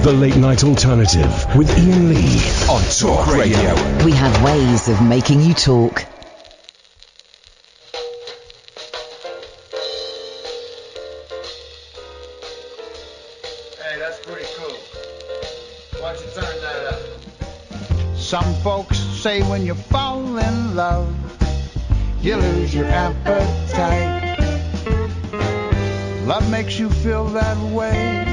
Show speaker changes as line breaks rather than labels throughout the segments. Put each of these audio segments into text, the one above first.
The Late Night Alternative with Iain Lee on Talk Radio.
We have ways of making you talk.
Hey, that's pretty cool. Why don't you turn that up?
Some folks say when you fall in love, you lose your appetite. Love makes you feel that way.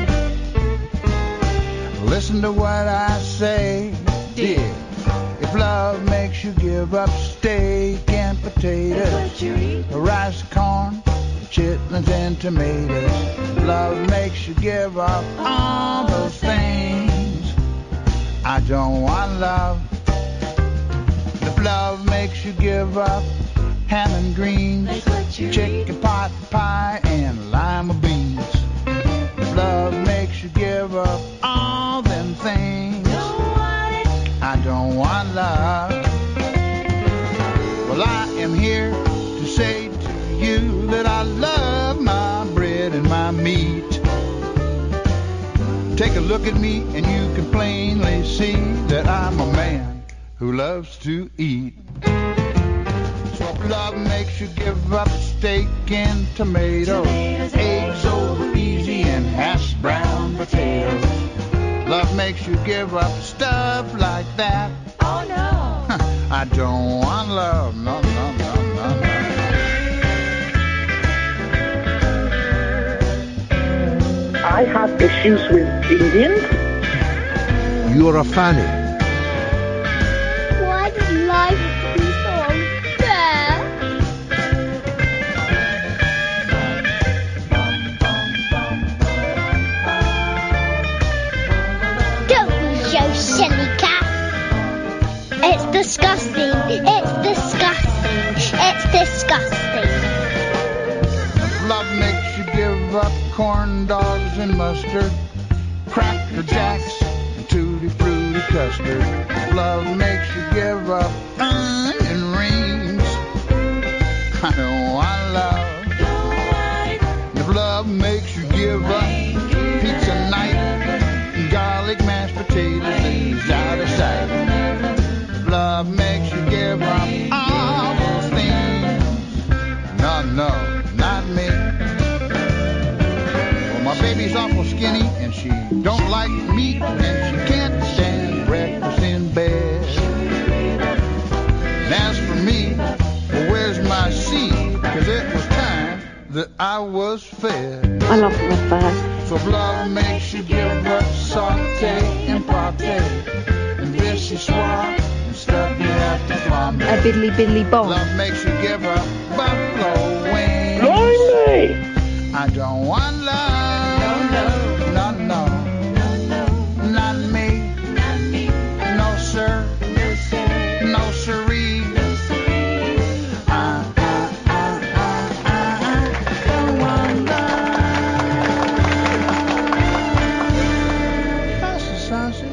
Listen to what I say, dear. If love makes you give up steak and potatoes, rice, corn, chitlins and tomatoes, love makes you give up all those things. I don't want love. If love makes you give up ham and greens, chicken pot pie and lima beans, if love makes you give up all them things, I don't want love. Well, I am here to say to you that I love my bread and my meat. Take a look at me and you can plainly see that I'm a man who loves to eat. So if love makes you give up steak and tomatoes, eggs over easy and hash brown potatoes, love makes you give up stuff like that.
Oh no.
I don't want love, no, no, no, no, no.
I have issues with Indians.
You're a fanny.
Why does life be so unfair? Don't be so silly, Kath. It's disgusting. It's disgusting. It's disgusting.
If love makes you give up corn dogs and mustard, Cracker Jacks and Tutti Frutti custard, love makes you give up onion rings, I don't want love. If love makes you give up pizza night and garlic mashed potatoes and out of sight, love makes you give up all those things, no, no, not me. My baby's awful skinny and she don't like meat and she can't stand breakfast in bed. And as for me, well, where's my seed? 'Cause it was time that I was fed.
I love my bag.
So if love makes you give up saute and pate and vichyssoise and stuff you have to flambe.
A biddly biddly bomb.
Love makes you give up buffalo wings.
Blimey!
I don't want love. No, no, not me. No, sir. No, siree. I don't want love. That's the sausage.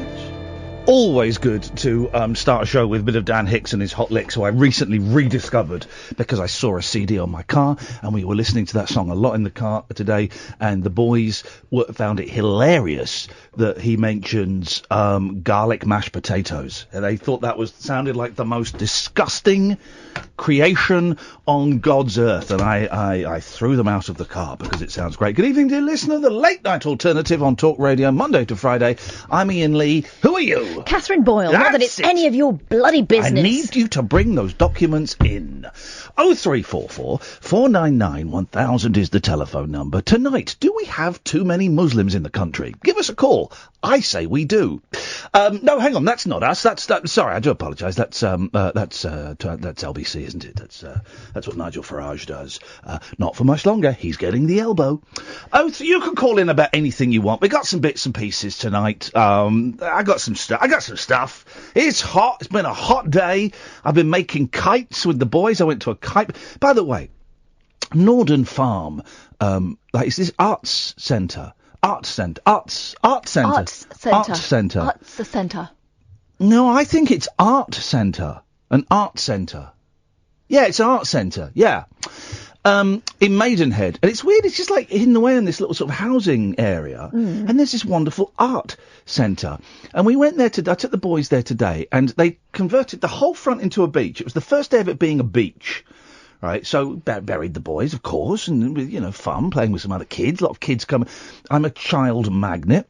Always good to start a show with a bit of Dan Hicks and his Hot Licks, who I recently rediscovered because I saw a CD on my car and we were listening to that song a lot in the car today, and the boys found it hilarious that he mentions garlic mashed potatoes. And they thought that sounded like the most disgusting creation on God's earth, and I threw them out of the car because it sounds great. Good evening, dear listener. The Late Night Alternative on Talk Radio, Monday to Friday. I'm Iain Lee. Who are you?
Katherine Boyle. Not that it's
That's it.
any of your bloody business.
I need you to bring those documents in. 0344 499 1000 is the telephone number. Tonight, do we have too many Muslims in the country? Give us a call. I say we do. No, hang on, that's not us. That's sorry, I do apologise. That's LBC, isn't it? That's what Nigel Farage does. Not for much longer. He's getting the elbow. Oh, so you can call in about anything you want. We got some bits and pieces tonight. I got some stuff. It's hot. It's been a hot day. I've been making kites with the boys. I went to a kite. By the way, Norden Farm, is this arts centre? Arts centre. No, I think it's art centre. An art centre. Yeah, it's an art centre. Yeah. in Maidenhead, and it's weird. It's just like hidden away in this little sort of housing area, and there's this wonderful art centre. And we went there I took the boys there today, and they converted the whole front into a beach. It was the first day of it being a beach, right? So buried the boys, of course, and fun playing with some other kids. A lot of kids coming. I'm a child magnet.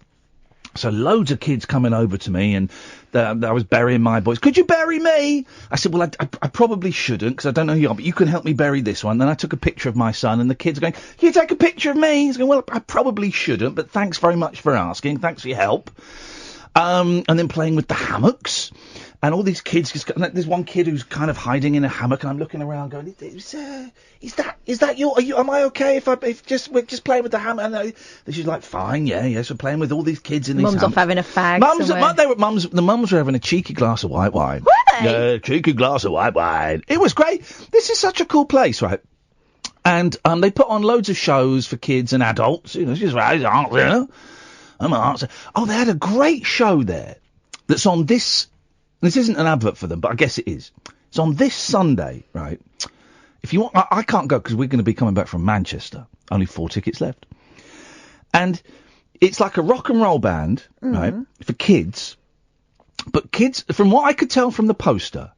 So loads of kids coming over to me, and I was burying my boys. Could you bury me? I said, well, I probably shouldn't, because I don't know who you are, but you can help me bury this one. Then I took a picture of my son, and the kids are going, can you take a picture of me? He's going, well, I probably shouldn't, but thanks very much for asking. Thanks for your help. And then playing with the hammocks. And all these kids, there's one kid who's kind of hiding in a hammock, and I'm looking around going, is that you? Am I okay if we're just playing with the hammock? And she's like, fine, yes, we're playing with all these kids in these
Mum's
hammocks.
off having a fag
The mums were having a cheeky glass of white wine.
Were they?
Yeah, cheeky glass of white wine. It was great. This is such a cool place, right? And they put on loads of shows for kids and adults. Just Oh, they had a great show there that's on this. This isn't an advert for them, but I guess it is. It's on this Sunday, right? If you want, I can't go because we're going to be coming back from Manchester. Only 4 tickets left. And it's like a rock and roll band, right, for kids. But kids, from what I could tell from the poster,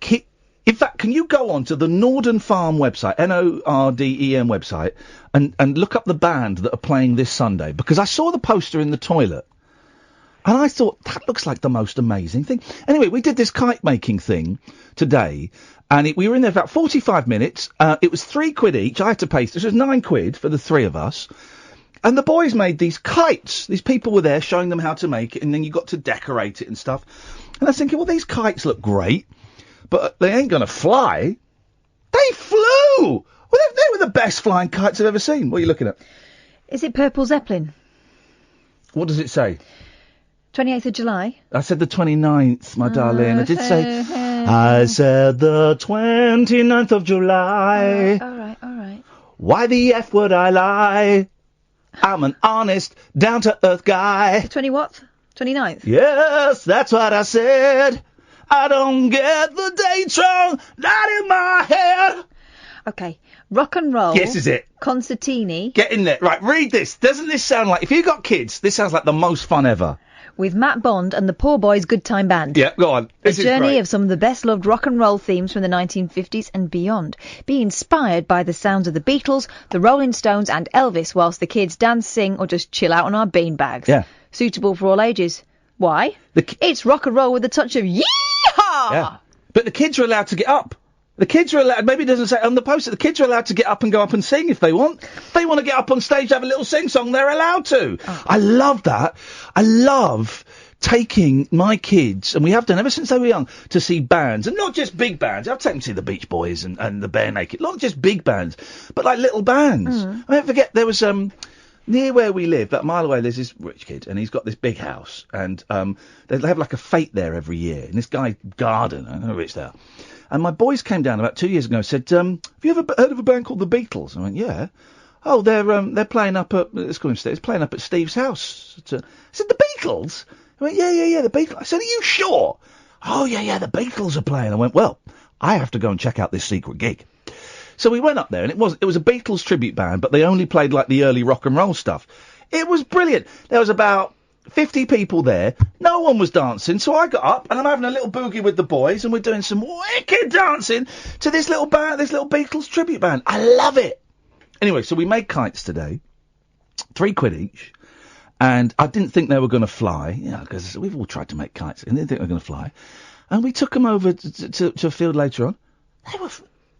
in fact, can you go on to the Norden Farm website, Norden website, and look up the band that are playing this Sunday? Because I saw the poster in the toilet. And I thought, that looks like the most amazing thing. Anyway, we did this kite making thing today, and we were in there for about 45 minutes. It was £3 each. I had to pay, this was £9 for the 3 of us. And the boys made these kites. These people were there showing them how to make it, and then you got to decorate it and stuff. And I was thinking, well, these kites look great, but they ain't going to fly. They flew! Well, they were the best flying kites I've ever seen. What are you looking at?
Is it Purple Zeppelin?
What does it say?
28th of July.
I said the 29th, my darling. I did say... I said the 29th of July.
All right.
Why the F would I lie? I'm an honest, down-to-earth guy.
The 20 what? 29th?
Yes, that's what I said. I don't get the date wrong. Not in my head.
Okay. Rock and roll.
Yes, is it?
Concertini.
Get in there. Right, read this. Doesn't this sound like... If you've got kids, this sounds like the most fun ever.
With Matt Bond and the Poor Boys Good Time Band.
Yeah, go on.
A journey of some of the best-loved rock and roll themes from the 1950s and beyond. Be inspired by the sounds of the Beatles, the Rolling Stones and Elvis whilst the kids dance, sing or just chill out on our beanbags.
Yeah.
Suitable for all ages. Why? It's rock and roll with a touch of yeehaw!
Yeah. But the kids are allowed to get up. The kids are allowed, maybe it doesn't say on the poster, the kids are allowed to get up and go up and sing if they want. If they want to get up on stage, have a little sing-song, they're allowed to. Oh. I love that. I love taking my kids, and we have done ever since they were young, to see bands, and not just big bands. I've taken them to see the Beach Boys and the Bare Naked. Not just big bands, but like little bands. I don't forget, there was, near where we live, about a mile away, there's this rich kid, and he's got this big house, and they have like a fete there every year, and this guy, Garden, I don't know how rich they are. And my boys came down about 2 years ago and said, have you ever heard of a band called the Beatles? I went, yeah. Oh, they're playing up at, let's call him Steve, playing up at Steve's house. I said, the Beatles? I went, yeah, the Beatles. I said, are you sure? Oh, yeah, the Beatles are playing. I went, well, I have to go and check out this secret gig. So we went up there, and it was a Beatles tribute band, but they only played like the early rock and roll stuff. It was brilliant. There was about 50 people there. No one was dancing, so I got up and I'm having a little boogie with the boys, and we're doing some wicked dancing to this little band, this little Beatles tribute band. I love it. Anyway, so we made kites today, £3 each, and I didn't think they were going to fly, because we've all tried to make kites, and didn't think they were going to fly. And we took them over to a field later on. They were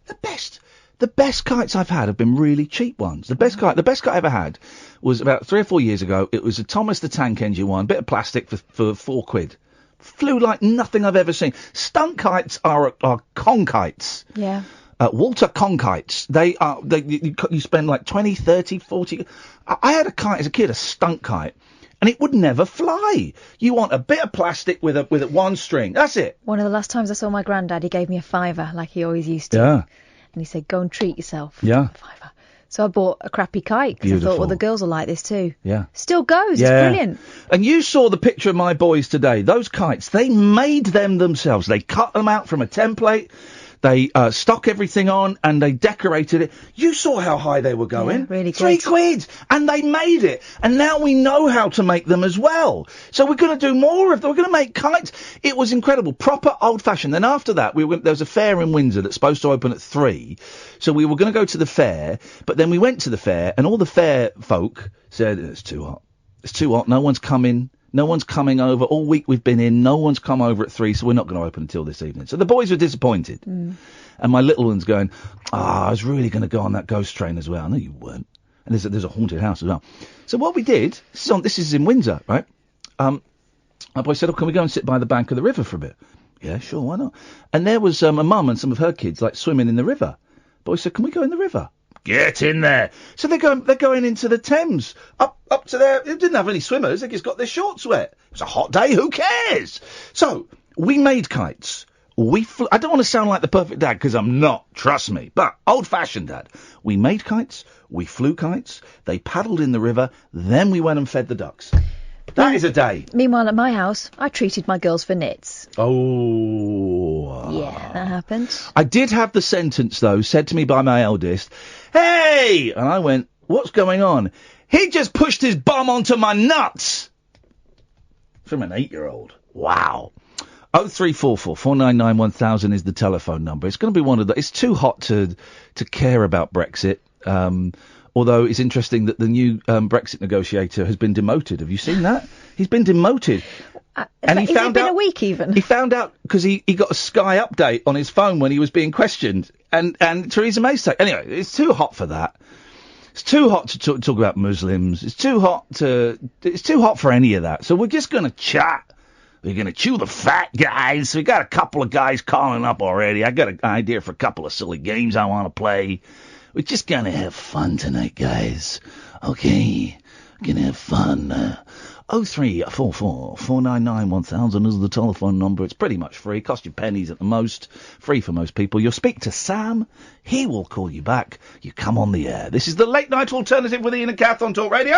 the best. The best kites I've had have been really cheap ones. The best kite I ever had was about 3 or 4 years ago. It was a Thomas the Tank Engine one, bit of plastic for £4. Flew like nothing I've ever seen. Stunt kites are con kites.
Yeah.
Walter con kites. You spend like 20, 30, 40. I had a kite as a kid, a stunt kite, and it would never fly. You want a bit of plastic with one string. That's it.
One of the last times I saw my granddad, he gave me a £5 like he always used to.
Yeah.
And he said, go and treat yourself.
Yeah.
£5. So I bought a crappy kite because I thought, well, the girls will like this too.
Yeah.
Still goes.
Yeah.
It's brilliant.
And you saw the picture of my boys today. Those kites, they made them themselves. They cut them out from a template. They stuck everything on and they decorated it. You saw how high they were going.
Yeah, really
£3
good.
and they made it. And now we know how to make them as well. So we're going to do more of them. We're going to make kites. It was incredible, proper old-fashioned. Then after that, there was a fair in Windsor that's supposed to open at 3. So we were going to go to the fair, but then we went to the fair and all the fair folk said, it's too hot. It's too hot. No one's coming. No one's coming over. All week we've been in. No one's come over at 3, so we're not going to open until this evening. So the boys were disappointed. And my little one's going, I was really going to go on that ghost train as well. No, you weren't. And there's a haunted house as well. So what we did, this is in Windsor, right? My boy said, can we go and sit by the bank of the river for a bit? Yeah, sure, why not? And there was a mum and some of her kids, like, swimming in the river. Boy said, can we go in the river? Get in there. So they're going into the Thames, up to there. They didn't have any swimmers. They just got their shorts wet. It was a hot day. Who cares? So we made kites. I don't want to sound like the perfect dad because I'm not. Trust me. But old-fashioned dad. We made kites. We flew kites. They paddled in the river. Then we went and fed the ducks. That is a day.
Meanwhile, at my house, I treated my girls for knits.
Oh.
Yeah, that happened.
I did have the sentence, though, said to me by my eldest, hey! And I went, what's going on? He just pushed his bum onto my nuts! From an 8-year-old. Wow. 0344 499 1000 is the telephone number. It's going to be one of the... It's too hot to care about Brexit. Although it's interesting that the new Brexit negotiator has been demoted. Have you seen that? He's been demoted.
And he found out... Has it been a week even?
He found out because he got a Sky update on his phone when he was being questioned. And Theresa May's take. Anyway, it's too hot for that. It's too hot to talk about Muslims. It's too hot for any of that. So we're just going to chat. We're going to chew the fat, guys. We got a couple of guys calling up already. I got an idea for a couple of silly games I want to play. We're just going to have fun tonight, guys. Okay? We're going to have fun. 0344 499 1000 is the telephone number. It's pretty much free. Cost you pennies at the most. Free for most people. You'll speak to Sam. He will call you back. You come on the air. This is the Late Night Alternative with Iain and Kath on Talk Radio.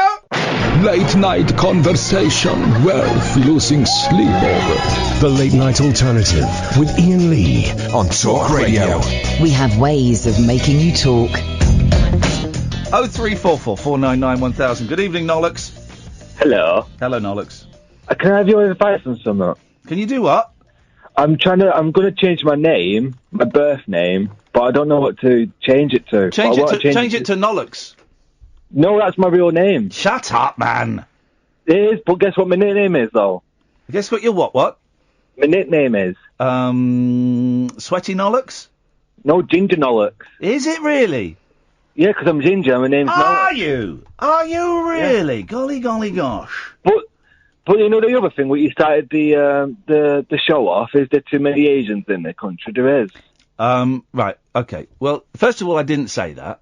Late night conversation worth losing sleep over. The Late Night Alternative with Iain Lee on Talk Radio.
We have ways of making you talk.
0344 499 1000. Good evening, Nollocks.
Hello.
Hello, Nollocks.
Can I have your advice on something?
Can you do what?
I'm going to change my name, my birth name, but I don't know what to change it to.
Change it to Nollocks.
No, that's my real name.
Shut up, man.
It is, but guess what my nickname is, though?
Guess what your what?
My nickname is...
Sweaty Nollocks?
No, Ginger Nollocks.
Is it really?
Yeah, because I'm Ginger, my name's Nollock.
Are you really? Yeah. Golly gosh.
But you know the other thing, when you started the show off, is there too many Asians in the country? There is.
Right, okay. Well, first of all, I didn't say that.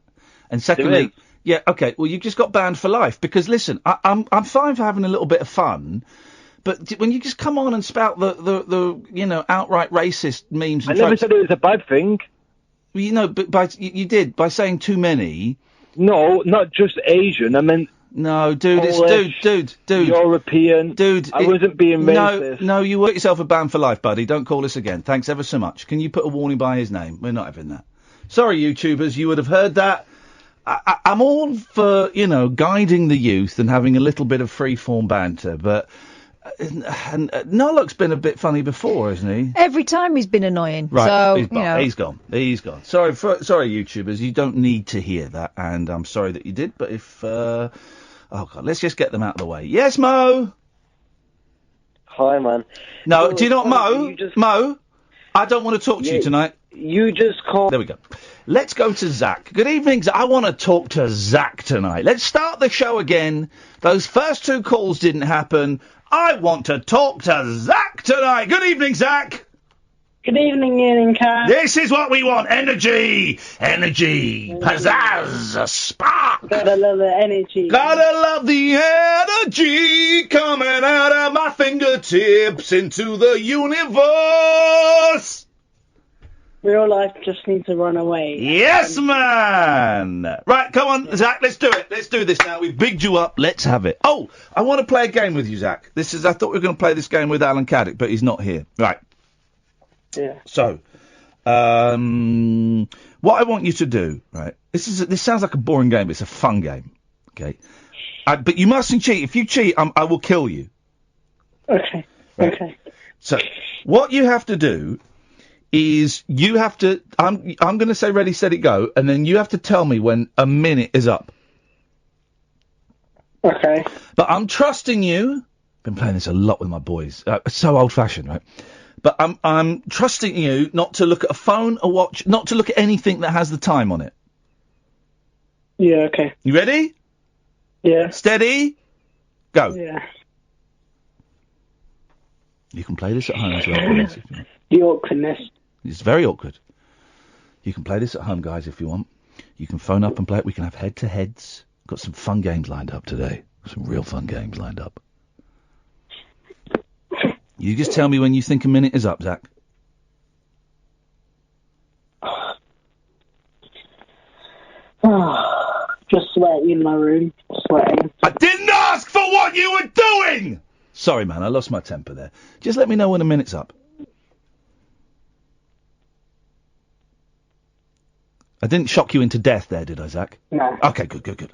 And secondly, yeah, okay, well, you just got banned for life. Because, listen, I'm fine for having a little bit of fun, but when you just come on and spout the outright racist memes and
I never said it was a bad thing.
You know, but you did by saying too many.
No, not just Asian. I meant
no, dude.
Polish,
dude.
European,
dude.
I wasn't being racist.
No, you work yourself a ban for life, buddy. Don't call us again. Thanks ever so much. Can you put a warning by his name? We're not having that. Sorry, YouTubers. You would have heard that. I'm all for guiding the youth and having a little bit of free-form banter, but. And Nollock's been a bit funny before, hasn't he?
Every time he's been annoying.
Right,
so,
he's gone. He's gone. Sorry, YouTubers, you don't need to hear that, and I'm sorry that you did. But if, oh God, let's just get them out of the way. Yes, Mo.
Hi, man.
No, do you not, Mo? Mo, I don't want to talk to you tonight.
You just called.
There we go. Let's go to Zach. Good evening, Zach. I want to talk to Zach tonight. Let's start the show again. Those first two calls didn't happen. I want to talk to Zach tonight. Good evening, Zach.
Good evening, Iain and Kath.
This is what we want. Energy, pizzazz, spark.
Gotta love the energy.
Gotta love the energy coming out of my fingertips into the universe.
Real life just needs to run away.
Yes, man! Right, come on, Zach, let's do it. Let's do this now. We've bigged you up. Let's have it. Oh, I want to play a game with you, Zach. I thought we were going to play this game with Alan Caddick, but he's not here. Right.
Yeah.
So, What I want you to do, right? This sounds like a boring game, but it's a fun game. Okay. But you mustn't cheat. If you cheat, I will kill you.
Okay.
Right.
Okay.
So, what you have to do is you have to. I'm going to say ready, steady, go, and then you have to tell me when a minute is up.
Okay.
But I'm trusting you. Been playing this a lot with my boys. So old-fashioned, right? But I'm trusting you not to look at a phone, a watch, not to look at anything that has the time on it.
Yeah. Okay.
You ready?
Yeah.
Steady. Go.
Yeah.
You can play this at home as well, boys, if you want.
The awkwardness.
It's very awkward. You can play this at home, guys, if you want. You can phone up and play it. We can have head-to-heads. Got some fun games lined up today. Some real fun games lined up. You just tell me when you think a minute is up, Zach.
Just sweating in my room. Sweating.
I didn't ask for what you were doing! Sorry, man, I lost my temper there. Just let me know when a minute's up. I didn't shock you into death there, did I, Zach?
No.
Okay, good. Okay.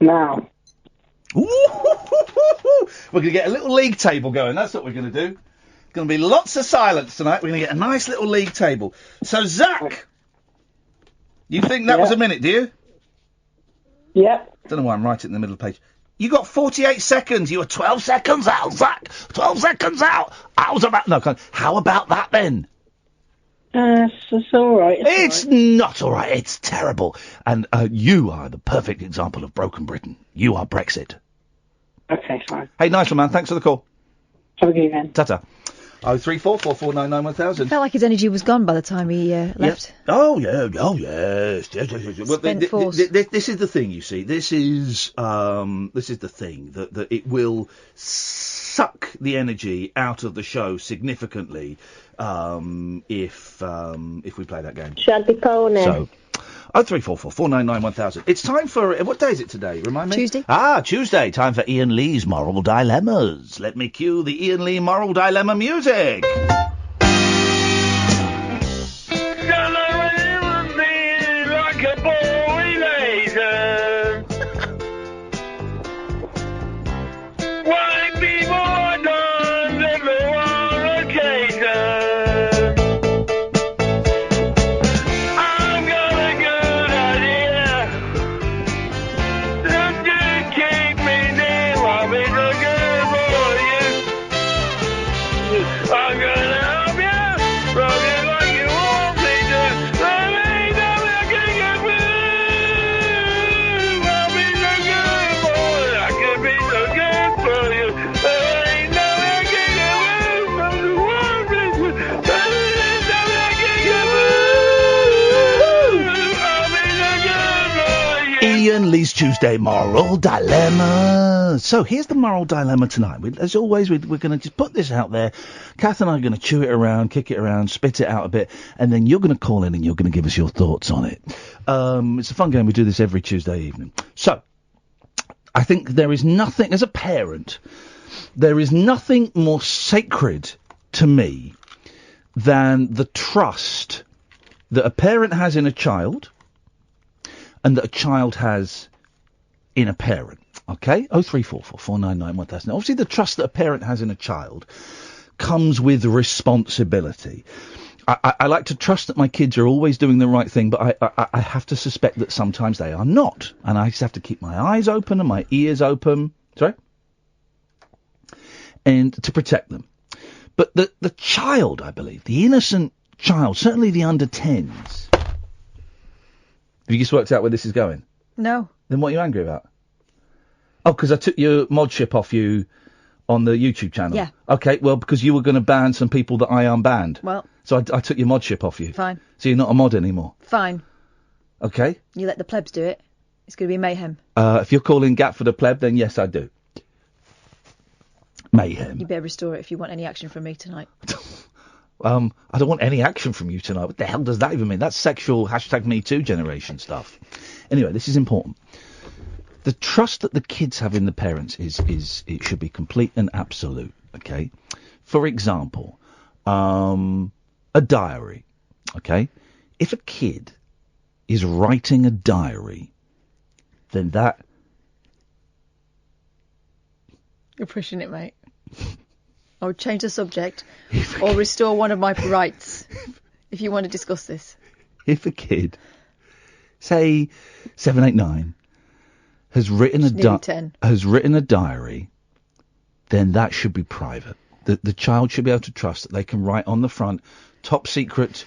Now.
We're going to get a little league table going. That's what we're going to do. It's going to be lots of silence tonight. We're going to get a nice little league table. So, Zach, you think that was a minute, do you?
Yep.
Don't know why I'm right in the middle of the page. You got 48 seconds. You were 12 seconds out, Zach. 12 seconds out. How about that then?
It's all right.
It's not all right. It's terrible. And you are the perfect example of broken Britain. You are Brexit.
Okay, fine.
Hey, nice one, man. Thanks for the call.
Have a good evening.
Ta-ta. 03444991000.
Felt like his energy was gone by the time he left.
Oh, yeah. Oh, yes. Well,
Spent force.
this is the thing, you see. This is the thing, that it will suck the energy out of the show significantly if we play that game.
Shut the pony.
So, 03444991000. It's time for... What day is it today? Remind me?
Tuesday.
Tuesday. Time for Iain Lee's Moral Dilemmas. Let me cue the Iain Lee Moral Dilemma music.
Like a boy laser. Why be more done than the one occasion? I've got a good idea. Don't you keep me near, I'll be so good for you. I'm gonna help you, roll you like you want me to. Let me know I can get through. I'll be so good for you, I can be so good for you. Let me know I can get through from the world. Let me know I can get through. I'll be so good for you.
Iain Lee's Tuesday Moral Dilemma. So here's the moral dilemma tonight. As always, we're going to just put this out there. Kath and I are going to chew it around, kick it around, spit it out a bit, and then you're going to call in and you're going to give us your thoughts on it. It's a fun game. We do this every Tuesday evening. So I think there is nothing, as a parent, there is nothing more sacred to me than the trust that a parent has in a child and that a child has in a parent. Okay? 03444991000. Obviously, the trust that a parent has in a child comes with responsibility. I like to trust that my kids are always doing the right thing, but I have to suspect that sometimes they are not. And I just have to keep my eyes open and my ears open. Sorry? And to protect them. But the child, I believe, the innocent child, certainly the under 10s. Have you just worked out where this is going?
No.
Then what are you angry about? Oh, because I took your mod ship off you on the YouTube channel.
Yeah.
Okay, well, because you were going to ban some people that I unbanned.
Well.
So I took your mod ship off you.
Fine.
So you're not a mod anymore.
Fine.
Okay.
You let the plebs do it. It's going to be mayhem.
If you're calling Gatford a pleb, then yes, I do. Mayhem.
You better restore it if you want any action from me tonight.
I don't want any action from you tonight. What the hell does that even mean? That's sexual #MeToo generation stuff. Anyway, this is important. The trust that the kids have in the parents is it should be complete and absolute. Okay? For example, a diary. Okay? If a kid is writing a diary, then that...
You're pushing it, mate. I would change the subject or restore one of my rights if you want to discuss this.
If a kid, say 7, 8, 9, has written a diary, then that should be private. The child should be able to trust that they can write on the front, top secret,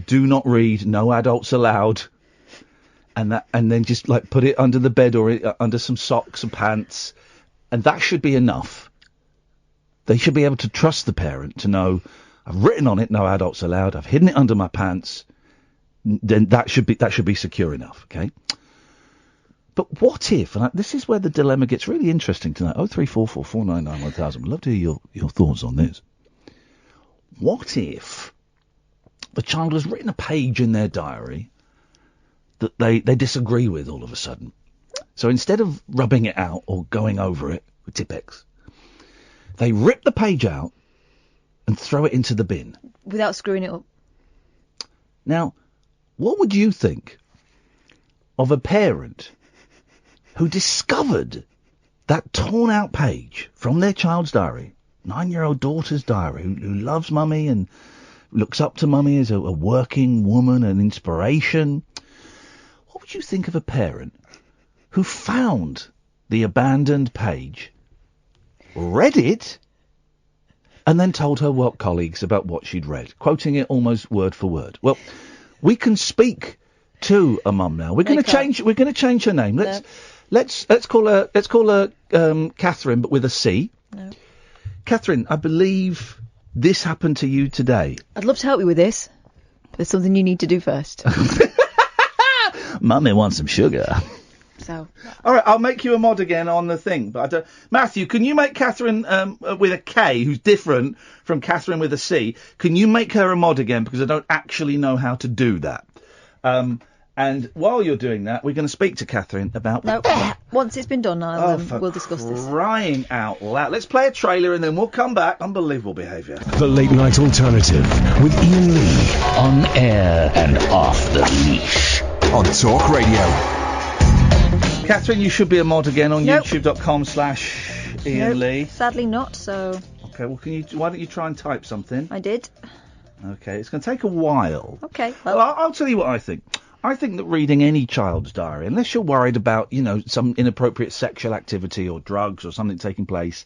do not read, no adults allowed, and then just like put it under the bed or under some socks and pants, and that should be enough. They should be able to trust the parent to know, I've written on it, no adults allowed, I've hidden it under my pants, then that should be secure enough, okay? But what if, and this is where the dilemma gets really interesting tonight, 0344 499 1000, I'd love to hear your thoughts on this. What if the child has written a page in their diary that they disagree with all of a sudden? So instead of rubbing it out or going over it with Tipp-Ex, they rip the page out and throw it into the bin.
Without screwing it up.
Now, what would you think of a parent who discovered that torn out page from their child's diary, 9-year-old daughter's diary, who loves mummy and looks up to mummy as a working woman, an inspiration? What would you think of a parent who found the abandoned page, read it, and then told her work colleagues about what she'd read, quoting it almost word for word? Well, we can speak to a mum now. We're going to change her name. Let's call her Katherine, but with a C. No. Katherine, I believe this happened to you today.
I'd love to help you with this. There's something you need to do first.
Mummy wants some sugar.
So.
All right, I'll make you a mod again on the thing. But I don't... Matthew, can you make Katherine with a K, who's different from Katherine with a C? Can you make her a mod again? Because I don't actually know how to do that. And while you're doing that, we're going to speak to Katherine about...
No, once it's been done, we'll discuss this.
Crying out loud. Let's play a trailer and then we'll come back. Unbelievable behaviour.
The Late Night Alternative with Iain Lee.
On air and off the leash.
On Talk Radio.
Katherine, you should be a mod again on youtube.com/Iain Lee.
Sadly not, so...
Okay, well, why don't you try and type something?
I did.
Okay, it's going to take a while.
Okay.
Well, I'll tell you what I think. I think that reading any child's diary, unless you're worried about, some inappropriate sexual activity or drugs or something taking place,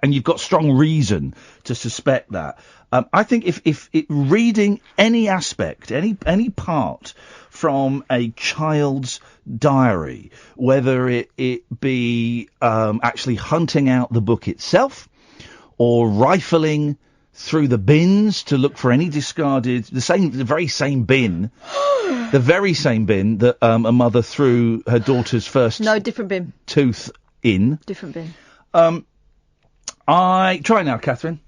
and you've got strong reason to suspect that, I think if reading any aspect, any part from a child's diary, whether it be actually hunting out the book itself or rifling through the bins to look for any discarded, the very same bin that a mother threw her daughter's first
different bin
tooth in.
Different bin.
Try now, Katherine.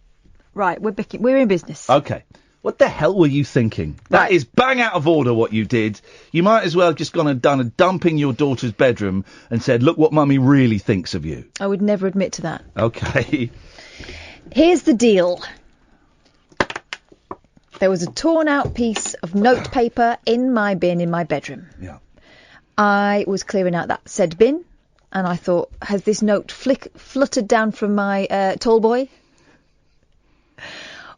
Right, we're in business.
Okay. What the hell were you thinking? That is bang out of order what you did. You might as well have just gone and done a dump in your daughter's bedroom and said, look what mummy really thinks of you.
I would never admit to that.
Okay.
Here's the deal. There was a torn out piece of notepaper in my bin in my bedroom.
Yeah.
I was clearing out that said bin, and I thought, has this note fluttered down from my tall boy?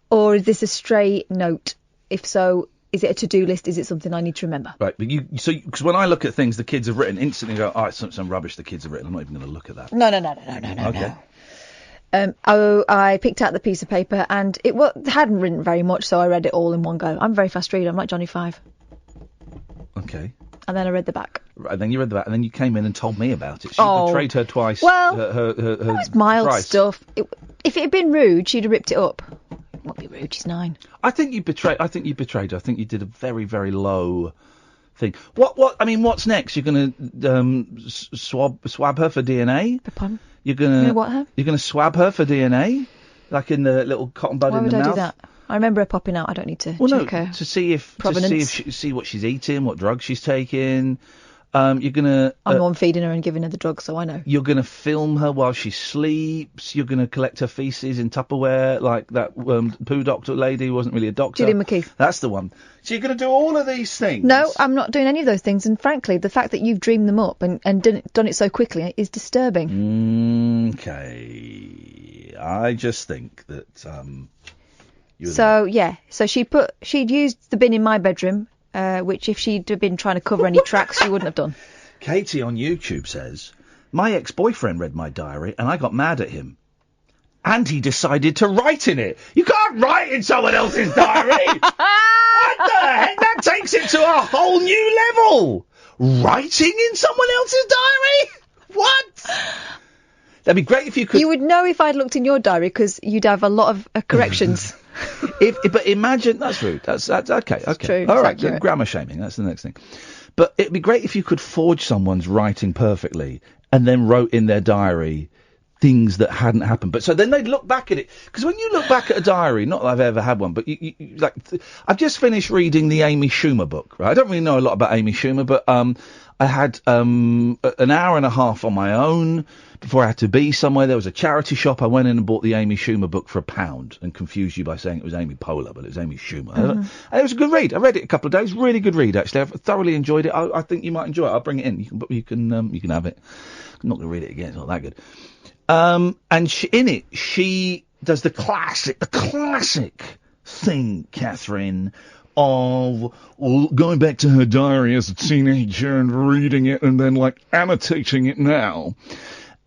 Or is this a stray note? If so, is it a to-do list? Is it something I need to remember?
Right, but because when I look at things the kids have written, instantly go, it's some rubbish the kids have written. I'm not even going to look at that.
No.
Okay.
I picked out the piece of paper and it hadn't written very much, so I read it all in one go. I'm a very fast reader. I'm like Johnny Five.
Okay.
And then I read the back.
Right, then you read the back, and then you came in and told me about it. She betrayed her twice.
Well,
her
it was mild
price.
stuff. If it had been rude, she'd have ripped it up. It won't be rude. She's 9.
I think you betrayed her. I think you did a very, very low thing. What's next? You're going to swab her for DNA?
Pardon?
You're going to
what her?
You're going to swab her for DNA, like in the little cotton bud in the mouth.
Why would I do that? I remember her popping out. I don't need to check her
to see if
provenance.
see what she's eating, what drugs she's taking. You're gonna.
I'm the one feeding her and giving her the drugs, so I know.
You're gonna film her while she sleeps. You're gonna collect her feces in Tupperware, like that poo doctor lady who wasn't really a doctor.
Julian McKeith.
That's the one. So you're gonna do all of these things.
No, I'm not doing any of those things. And frankly, the fact that you've dreamed them up and done it so quickly is disturbing.
Okay. I just think that.
So she'd used the bin in my bedroom. Which if she'd have been trying to cover any tracks, she wouldn't have done.
Katie on YouTube says, my ex-boyfriend read my diary and I got mad at him. And he decided to write in it. You can't write in someone else's diary! What the heck? That takes it to a whole new level! Writing in someone else's diary? What? That'd be great if you could...
You would know if I'd looked in your diary, because you'd have a lot of corrections.
But imagine... That's rude. That's okay.
True.
All right, grammar shaming. That's the next thing. But it'd be great if you could forge someone's writing perfectly and then wrote in their diary things that hadn't happened. But so then they'd look back at it. Because when you look back at a diary, not that I've ever had one, but I've just finished reading the Amy Schumer book, right? I don't really know a lot about Amy Schumer, but I had an hour and a half on my own before I had to be somewhere. There was a charity shop. I went in and bought the Amy Schumer book for £1 and confused you by saying it was Amy Poehler, but it was Amy Schumer. And it was a good read. I read it a couple of days. Really good read, actually. I've thoroughly enjoyed it. I think you might enjoy it. I'll bring it in. You can have it. I'm not going to read it again. It's not that good. And she does the classic thing, Katherine, of going back to her diary as a teenager and reading it and then annotating it now.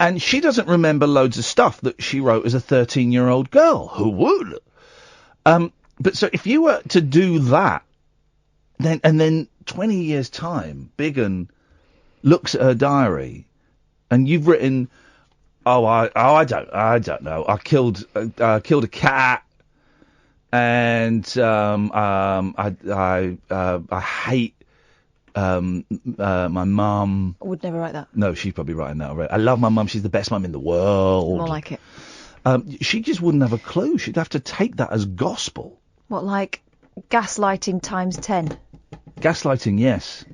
And she doesn't remember loads of stuff that she wrote as a 13-year-old girl. Who would? But so if you were to do that, then 20 years' time, Biggin looks at her diary and you've written, I don't know. I killed a cat. And I hate my mum.
I would never write that.
No, she's probably writing that already. I love my mum. She's the best mum in the world.
More like it.
She just wouldn't have a clue. She'd have to take that as gospel.
What, like gaslighting times 10?
Gaslighting, yes.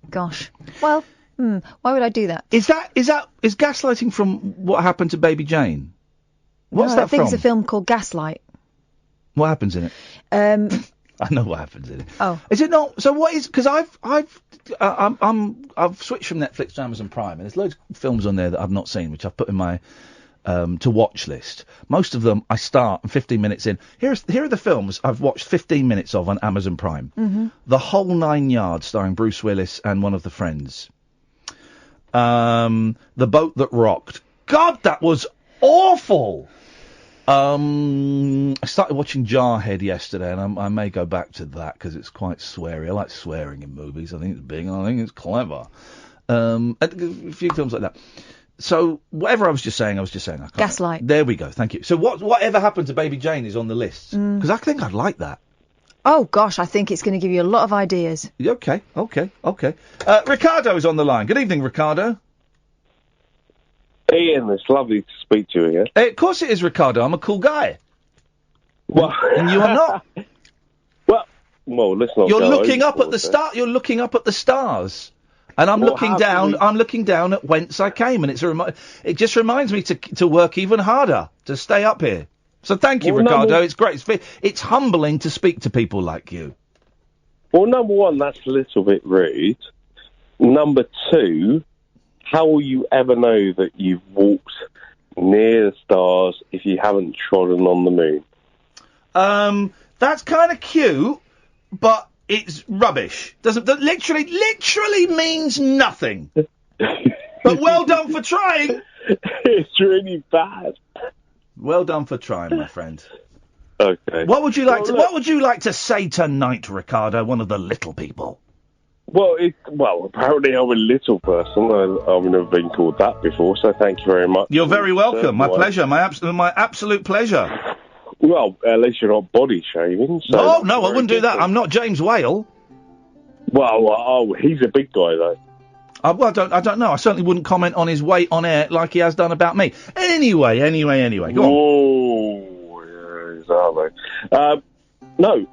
Gosh. Well, why would I do that?
Is gaslighting from What Happened to Baby Jane? What's that
I think
from?
it's a film called Gaslight.
What happens in it? I know what happens in it.
Oh,
is it not? So what is? Because I've switched from Netflix to Amazon Prime, and there's loads of films on there that I've not seen, which I've put in my to watch list. Most of them I start and 15 minutes in. Here are the films I've watched 15 minutes of on Amazon Prime. Mm-hmm. The Whole Nine Yards, starring Bruce Willis and one of the friends. The Boat That Rocked. God, that was awful. I started watching Jarhead yesterday, and I may go back to that because it's quite sweary. I like swearing in movies. I think it's big, and I think it's clever. A few films like that. So whatever I was just saying.
Gaslight.
There we go. Thank you. So whatever happened to Baby Jane is on the list because I think I'd like that.
Oh gosh, I think it's going to give you a lot of ideas.
Okay. Ricardo is on the line. Good evening, Ricardo.
Ian, it's lovely to speak to you again.
Of course it is, Ricardo. I'm a cool guy.
Well,
and you are not.
Well, let's not.
You're looking up at the star. You're looking up at the stars, and I'm looking down. I'm looking down at whence I came, and it just reminds me to work even harder to stay up here. So thank you, Ricardo. It's great. It's humbling to speak to people like you.
Well, number one, that's a little bit rude. Number two, how will you ever know that you've walked near the stars if you haven't trodden on the moon?
That's kind of cute, but it's rubbish. That literally means nothing. But well done for trying.
It's really bad.
Well done for trying, my friend.
Okay.
What would you like to say tonight, Ricardo? One of the little people.
Well, apparently I'm a little person. I've never been called that before, so thank you very much.
You're very welcome. My pleasure. My absolute pleasure.
Well, at least you're not body shaming. So
no, I wouldn't do that. I'm not James Whale.
Well, he's a big guy, though.
Well, I don't know. I certainly wouldn't comment on his weight on air like he has done about me. Anyway. Go on.
Oh, yeah, exactly. No.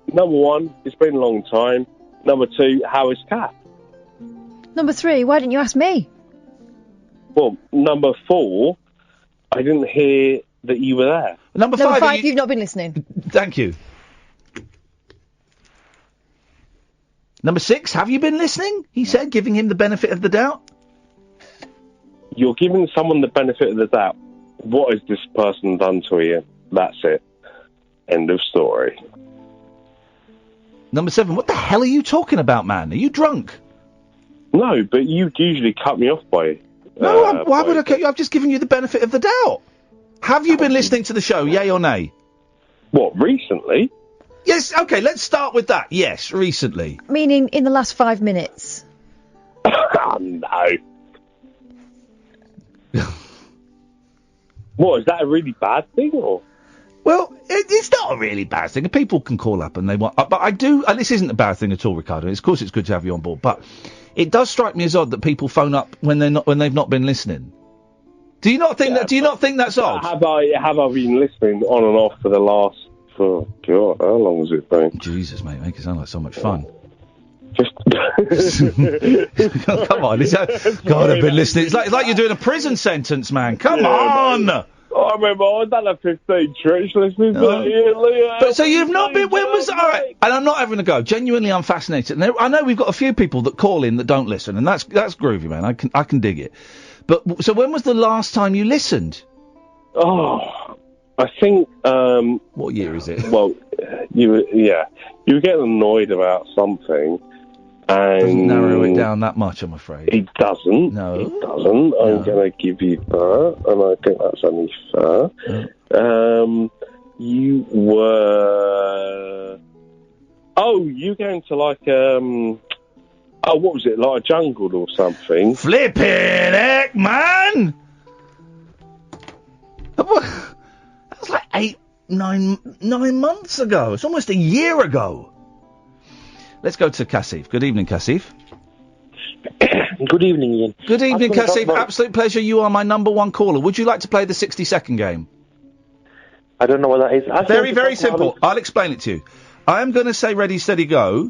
Number one, it's been a long time. Number two, how is Kath?
Number 3, why didn't you ask me?
Well, number 4, I didn't hear that you were there.
Number
Number
5,
5, you've not been listening.
Thank you. Number 6, have you been listening? He said, giving him the benefit of the doubt.
You're giving someone the benefit of the doubt. What has this person done to you? That's it. End of story.
Number 7, what the hell are you talking about, man? Are you drunk?
No, but you usually cut me off by...
No, why would I cut you? I've just given you the benefit of the doubt. Have you been listening to the show, yay or nay?
What, recently?
Yes, okay, let's start with that. Yes, recently.
Meaning in the last 5 minutes.
No. What, is that a really bad thing, or...?
Well, it's not a really bad thing. People can call up and they want... but I do... And this isn't a bad thing at all, Ricardo. Of course it's good to have you on board, but it does strike me as odd that people phone up when they've not been listening. Do you not think Do you not think that's odd?
Have I been listening on and off for the last... For God, how long has it been?
Jesus, mate, make it sound like so much fun.
Just...
Come on, God, I've been listening. It's like you're doing a prison sentence, man. Come on!
I remember I've done a 15 trips listening to Iain Lee.
But so you've not been... When was... All right, and I'm not having a go. Genuinely, I'm fascinated. And I know we've got a few people that call in that don't listen, and that's groovy, man. I can dig it. But, so when was the last time you listened?
Oh, I think...
what year is it?
Well, you were getting annoyed about something, and...
Doesn't narrow it down that much, I'm afraid.
It doesn't.
No.
It doesn't. No. I'm going to give you that, and I think that's only fair. You were... Oh, you going to like, oh, what was it, like a jungle or something?
Flippin' heck, man! That was like 9 months ago. It's almost a year ago. Let's go to Kassif. Good evening, Kassif.
Good evening, Iain.
Good evening, Kassif. Absolute pleasure. You are my number one caller. Would you like to play the 60-second game?
I don't know what that is.
Very, very simple. I'll explain it to you. I am going to say ready, steady, go.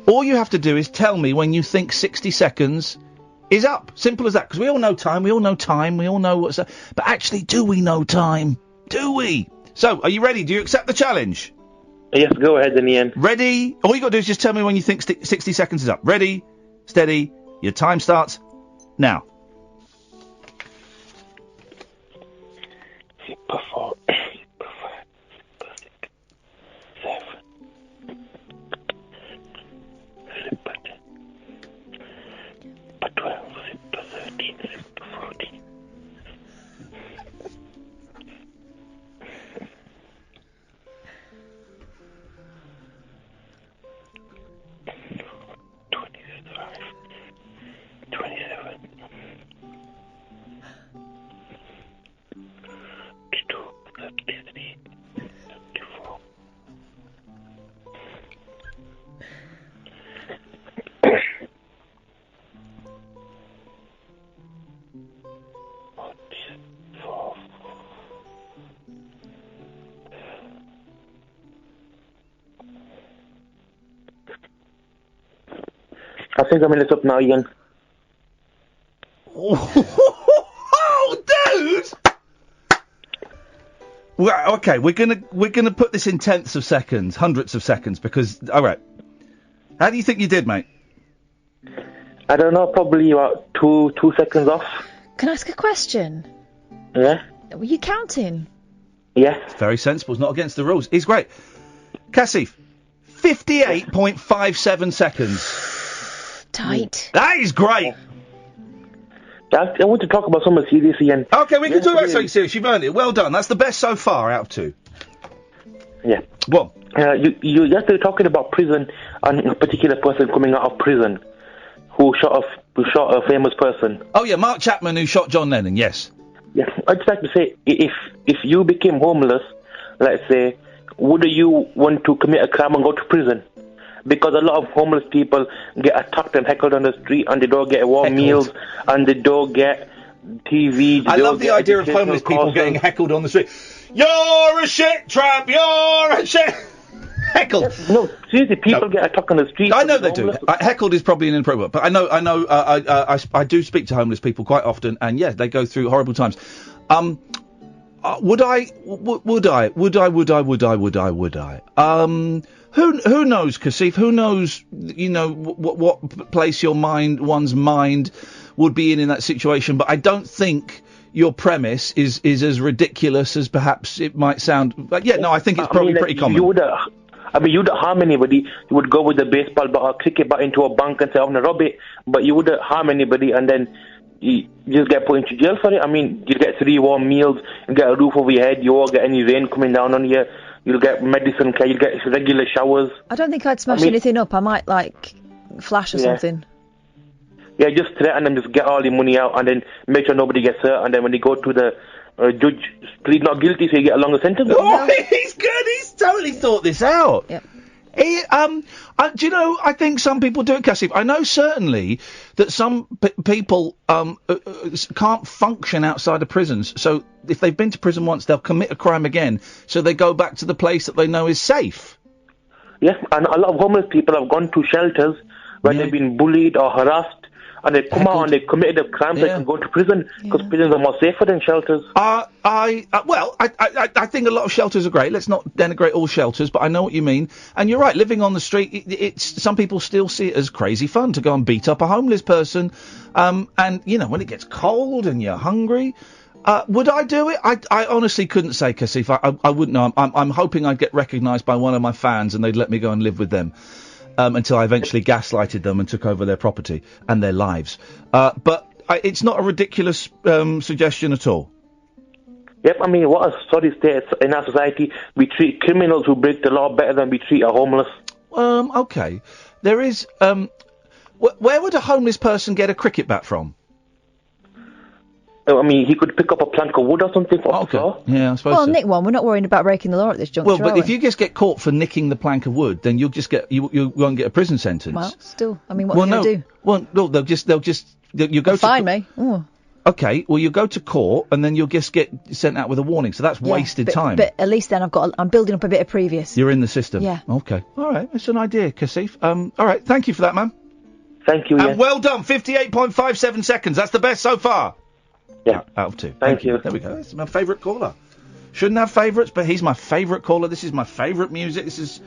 All you have to do is tell me when you think 60 seconds is up. Simple as that. Because we all know time. We all know what's... But actually, do we know time? Do we? So, are you ready? Do you accept the challenge?
Yes, go ahead then, Iain.
Ready? All you got to do is just tell me when you think 60 seconds is up. Ready, steady, your time starts now.
Before... 7. Super 12. Super 13. Super 14. 27. 32, 33, 34. I think I'm in this up now, Iain.
Oh, dude! Well, okay, we're gonna put this in tenths of seconds, hundredths of seconds, because all right. How do you think you did, mate?
I don't know, probably about two seconds off.
Can I ask a question?
Yeah.
Were you counting?
Yeah.
Very sensible. It's not against the rules. It's great. Kassif, 58.57 seconds.
Tight.
That is great.
I want to talk about something serious, Iain.
Okay, we can talk about something serious. You've earned it. Well done. That's the best so far out of 2.
Yeah.
What?
You yesterday talking about prison and a particular person coming out of prison who shot a famous person.
Oh yeah, Mark Chapman who shot John Lennon. Yes.
Yeah. I'd just like to say, if you became homeless, let's say, would you want to commit a crime and go to prison? Because a lot of homeless people get attacked and heckled on the street, and they don't get warm meals, and they don't get TV.
I love the idea of homeless people getting heckled on the street. You're a shit tramp. You're a shit. Heckled.
No, seriously, people get attacked on the street.
I know they do. Heckled is probably an inappropriate, but I know. I do speak to homeless people quite often, and yeah, they go through horrible times. Would I? Who knows, Kasif? Who knows? You know what place one's mind would be in that situation. But I don't think your premise is as ridiculous as perhaps it might sound. But yeah, no, I think it's probably pretty common.
You wouldn't harm anybody. You would go with the baseball bat or cricket bat into a bank and say, I'm going to rob it. But you wouldn't harm anybody, and then you just get put into jail for it. I mean, you get 3 warm meals, you get a roof over your head, you won't get any rain coming down on you, you'll get medicine care, you'll get regular showers.
I don't think I'd smash anything up. I might, flash or something.
Yeah, just threaten them, just get all the money out, and then make sure nobody gets hurt, and then when they go to the judge, plead not guilty, so you get a longer sentence.
Oh, he's good. He's totally thought this out.
Yep.
Do you know, I think some people do it, Kasif. I know certainly that some people can't function outside of prisons. So if they've been to prison once, they'll commit a crime again. So they go back to the place that they know is safe.
Yeah, and a lot of homeless people have gone to shelters where they've been bullied or harassed, and they come out and they committed a crime, they can go to prison, because prisons are more safer than shelters.
I think a lot of shelters are great. Let's not denigrate all shelters, but I know what you mean. And you're right, living on the street, it's some people still see it as crazy fun to go and beat up a homeless person. And, you know, when it gets cold and you're hungry, would I do it? I honestly couldn't say, Kasif. I wouldn't know. I'm hoping I'd get recognised by one of my fans and they'd let me go and live with them. Until I eventually gaslighted them and took over their property and their lives. But it's not a ridiculous suggestion at all.
Yep, I mean, what a sorry state in our society. We treat criminals who break the law better than we treat a homeless.
Okay. There is... where would a homeless person get a cricket bat from?
I mean, he could pick up a plank of wood or something from the floor.
Yeah, I suppose
Well,
so.
nick one. We're not worrying about breaking the law at this juncture,
Well, but
are
if
we?
you just get caught for nicking the plank of wood, then you'll just get you won't get a prison sentence.
Well, still, I mean, what are you going to do?
Well, no, you go
Fine me. Ooh.
Okay, well, you go to court and then you'll just get sent out with a warning. So that's wasted time.
But at least then I'm building up a bit of previous.
You're in the system.
Yeah.
Okay. All right. That's an idea, Kasif. All right. Thank you for that, man.
Thank you.
And well done. 58.57 seconds. That's the best so far.
Yeah.
Out of 2.
Thank you.
There we go. This is my favourite caller. Shouldn't have favourites, but he's my favourite caller. This is my favourite music. This is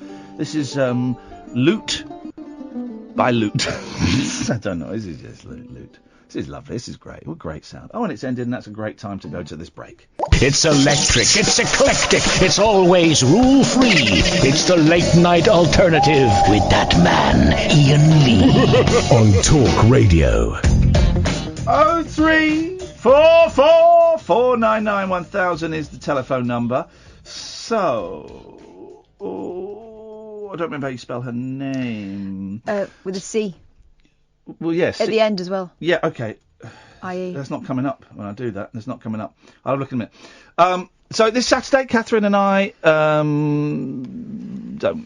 Loot by Loot. I don't know. This is just Loot. This is lovely. This is great. What great sound. Oh, and it's ended, and that's a great time to go to this break.
It's electric, it's eclectic, it's always rule-free. It's the late-night alternative with that man, Iain Lee.
On Talk Radio.
03444 499 1000 is the telephone number. So, I don't remember how you spell her name.
With a C.
Well, yes.
At the end as well.
Yeah, okay.
IE.
That's not coming up when I do that. That's not coming up. I'll look in a minute. So this Saturday, Katherine and I, don't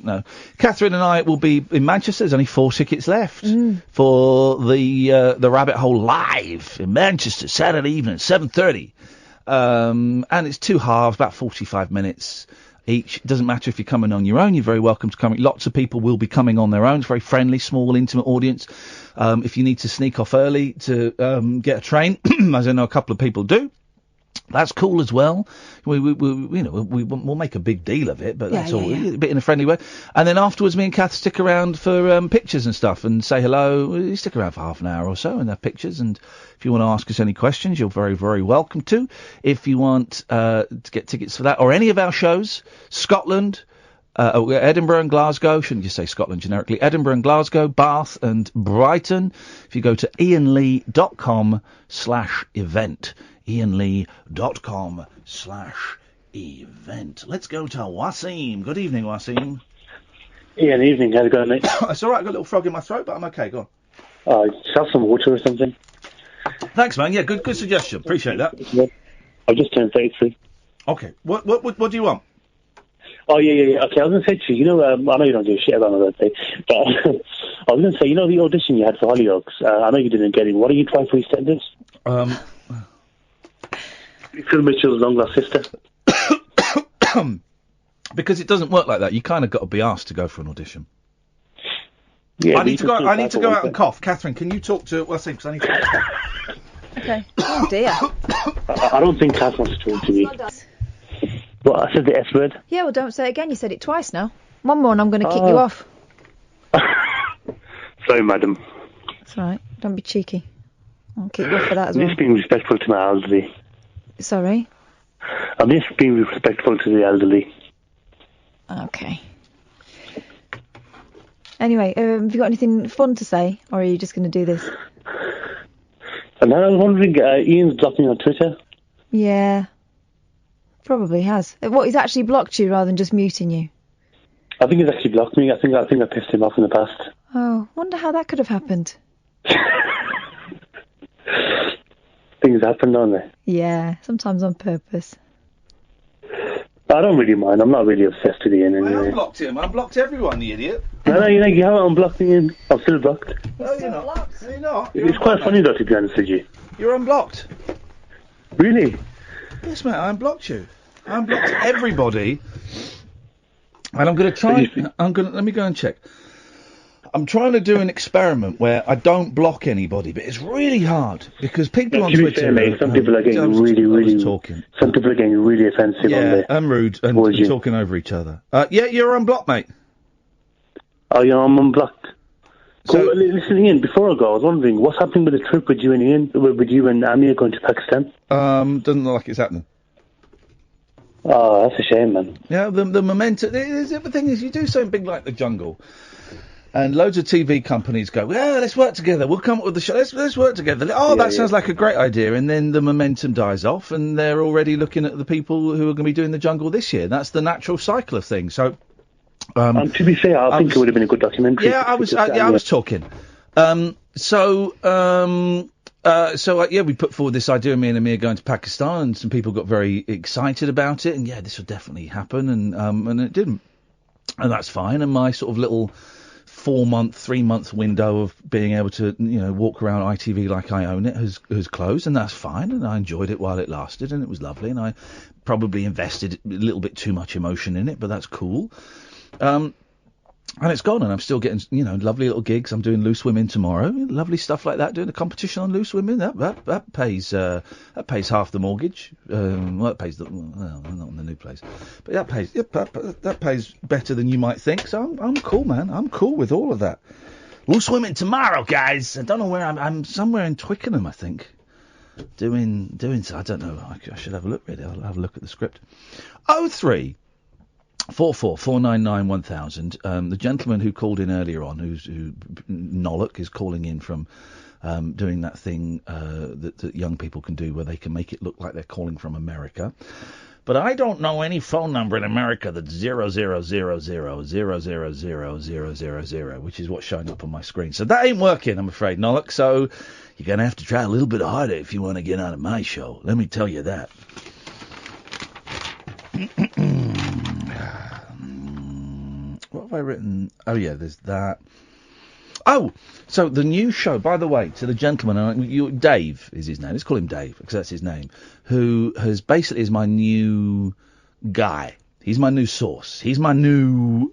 know. Katherine and I will be in Manchester. There's only 4 tickets left for the Rabbit Hole Live in Manchester, Saturday evening, 7:30. And it's 2 halves, about 45 minutes each. It doesn't matter if you're coming on your own. You're very welcome to come. Lots of people will be coming on their own. It's a very friendly, small, intimate audience. If you need to sneak off early to get a train, as I know a couple of people do, that's cool as well. We'll make a big deal of it, but that's all a bit in a friendly way. And then afterwards, me and Kath stick around for pictures and stuff and say hello. We stick around for half an hour or so and have pictures. And if you want to ask us any questions, you're very, very welcome to. If you want to get tickets for that or any of our shows, Scotland, Edinburgh and Glasgow, shouldn't just say Scotland generically, Edinburgh and Glasgow, Bath and Brighton. If you go to iainlee.com/event, iainlee.com/event. Let's go to Wasim. Good evening, Wasim.
Yeah, evening. How's it going, mate?
It's all right. I've got a little frog in my throat, but I'm okay. Go
on. Just have some water or something.
Thanks, man. Yeah, good suggestion. Appreciate that.
I've just turned 33.
Okay. What do you want?
Oh, yeah. Okay, I was going to say to you, I know you don't do shit about my birthday, but I was going to say, the audition you had for Hollyoaks, I know you didn't get in. What are you trying for EastEnders? Phil Mitchell's long-lost sister.
Because it doesn't work like that. You kind of got to be asked to go for an audition.
Yeah,
I need to go. I need to go out and
cough.
cough. Catherine, can you talk to? Well, because I need to.
Okay. Oh dear.
I don't think Kath wants to talk to me. Well, I said the S word.
Yeah, well, don't say it again. You said it twice now. One more and I'm going to kick you off.
Sorry, madam.
That's all right. Don't be cheeky. I'll kick you off for that as
I'm
well.
just being respectful to my elderly.
Sorry?
I'm just being respectful to the elderly.
Okay. Anyway, have you got anything fun to say, or are you just going to do this?
And then I was wondering, Ian's blocked me on Twitter.
Yeah. Probably has. What, he's actually blocked you rather than just muting you?
I think he's actually blocked me. I think I pissed him off in the past.
Oh, wonder how that could have happened.
Things happen, don't they?
Yeah, sometimes on purpose.
I don't really mind. I'm not really obsessed with Ian
I
anyway.
unblocked him. I unblocked everyone, the idiot.
No, you haven't unblocked me, Ian. I'm still blocked.
No, you're not. No, you're not.
It's quite funny, though, to be honest with you.
You're unblocked.
Really?
Yes, mate. I unblocked you. I unblocked everybody. And I'm going to try. Let me go and check. I'm trying to do an experiment where I don't block anybody, but it's really hard because people on
to be
Twitter.
fair, mate, some people are getting really
talking.
Some people are getting really offensive on
Yeah,
there.
and rude and talking over each other. Yeah, you're unblocked, mate.
Oh, yeah, I'm unblocked. So, listen, Ian, before I go, I was wondering, what's happening with the trip with you and Ian, with you and Amir going to Pakistan?
Doesn't look like it's happening.
Oh, that's a shame, man.
Yeah, the momentum. The thing is, you do something big like The Jungle, and loads of TV companies go, "Yeah, let's work together. We'll come up with the show. Let's work together." Oh, that sounds like a great idea, and then the momentum dies off, and they're already looking at the people who are going to be doing The Jungle this year. That's the natural cycle of things. So,
to be fair, I think it would have been a good documentary.
Yeah, I was talking. We put forward this idea of me and Amir going to Pakistan, and some people got very excited about it, and yeah, this will definitely happen, and it didn't, and that's fine. And my sort of little 3-month window of being able to, walk around ITV like I own it has closed, and that's fine. And I enjoyed it while it lasted, and it was lovely, and I probably invested a little bit too much emotion in it, but that's cool. And it's gone, and I'm still getting, lovely little gigs. I'm doing Loose Women tomorrow, lovely stuff like that. Doing a competition on Loose Women, that pays half the mortgage. It pays not on the new place, but that pays better than you might think. So I'm cool, man. I'm cool with all of that. Loose Women tomorrow, guys. I don't know where I'm somewhere in Twickenham, I think. Doing so. I don't know. I should have a look. Really, I'll have a look at the script. 0344991000. The gentleman who called in earlier on, who Nollock, is calling in from doing that thing that young people can do where they can make it look like they're calling from America. But I don't know any phone number in America that's 0000000000, which is what's showing up on my screen. So that ain't working, I'm afraid, Nollock. So you're going to have to try a little bit harder if you want to get on at my show. Let me tell you that. What have I written? Oh, yeah, there's that. Oh, so the new show, by the way, to the gentleman, Dave is his name. Let's call him Dave, because that's his name, who is my new guy. He's my new source. He's my new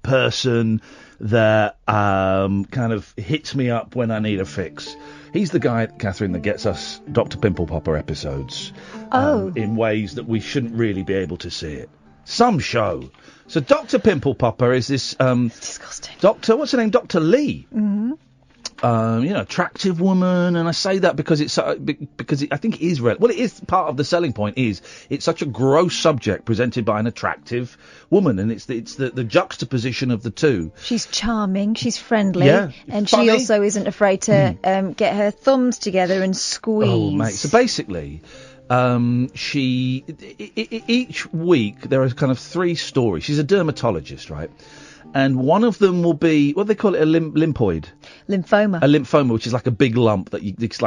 person that kind of hits me up when I need a fix. He's the guy, Katherine, that gets us Dr. Pimple Popper episodes in ways that we shouldn't really be able to see it. Some show. So Dr. Pimple Popper is this disgusting. What's her name? Dr. Lee.
Mm-hmm.
Attractive woman, and I say that because I think it is it is part of the selling point. It's such a gross subject presented by an attractive woman, and it's the juxtaposition of the two.
She's charming, she's friendly, and
funny.
she also isn't afraid to get her thumbs together and squeeze.
Oh, mate! So basically, each week there are kind of 3 stories. She's a dermatologist, right? And one of them will be, what do they call it, a lymphoid?
Lymphoma.
A lymphoma, which is like a big lump that it's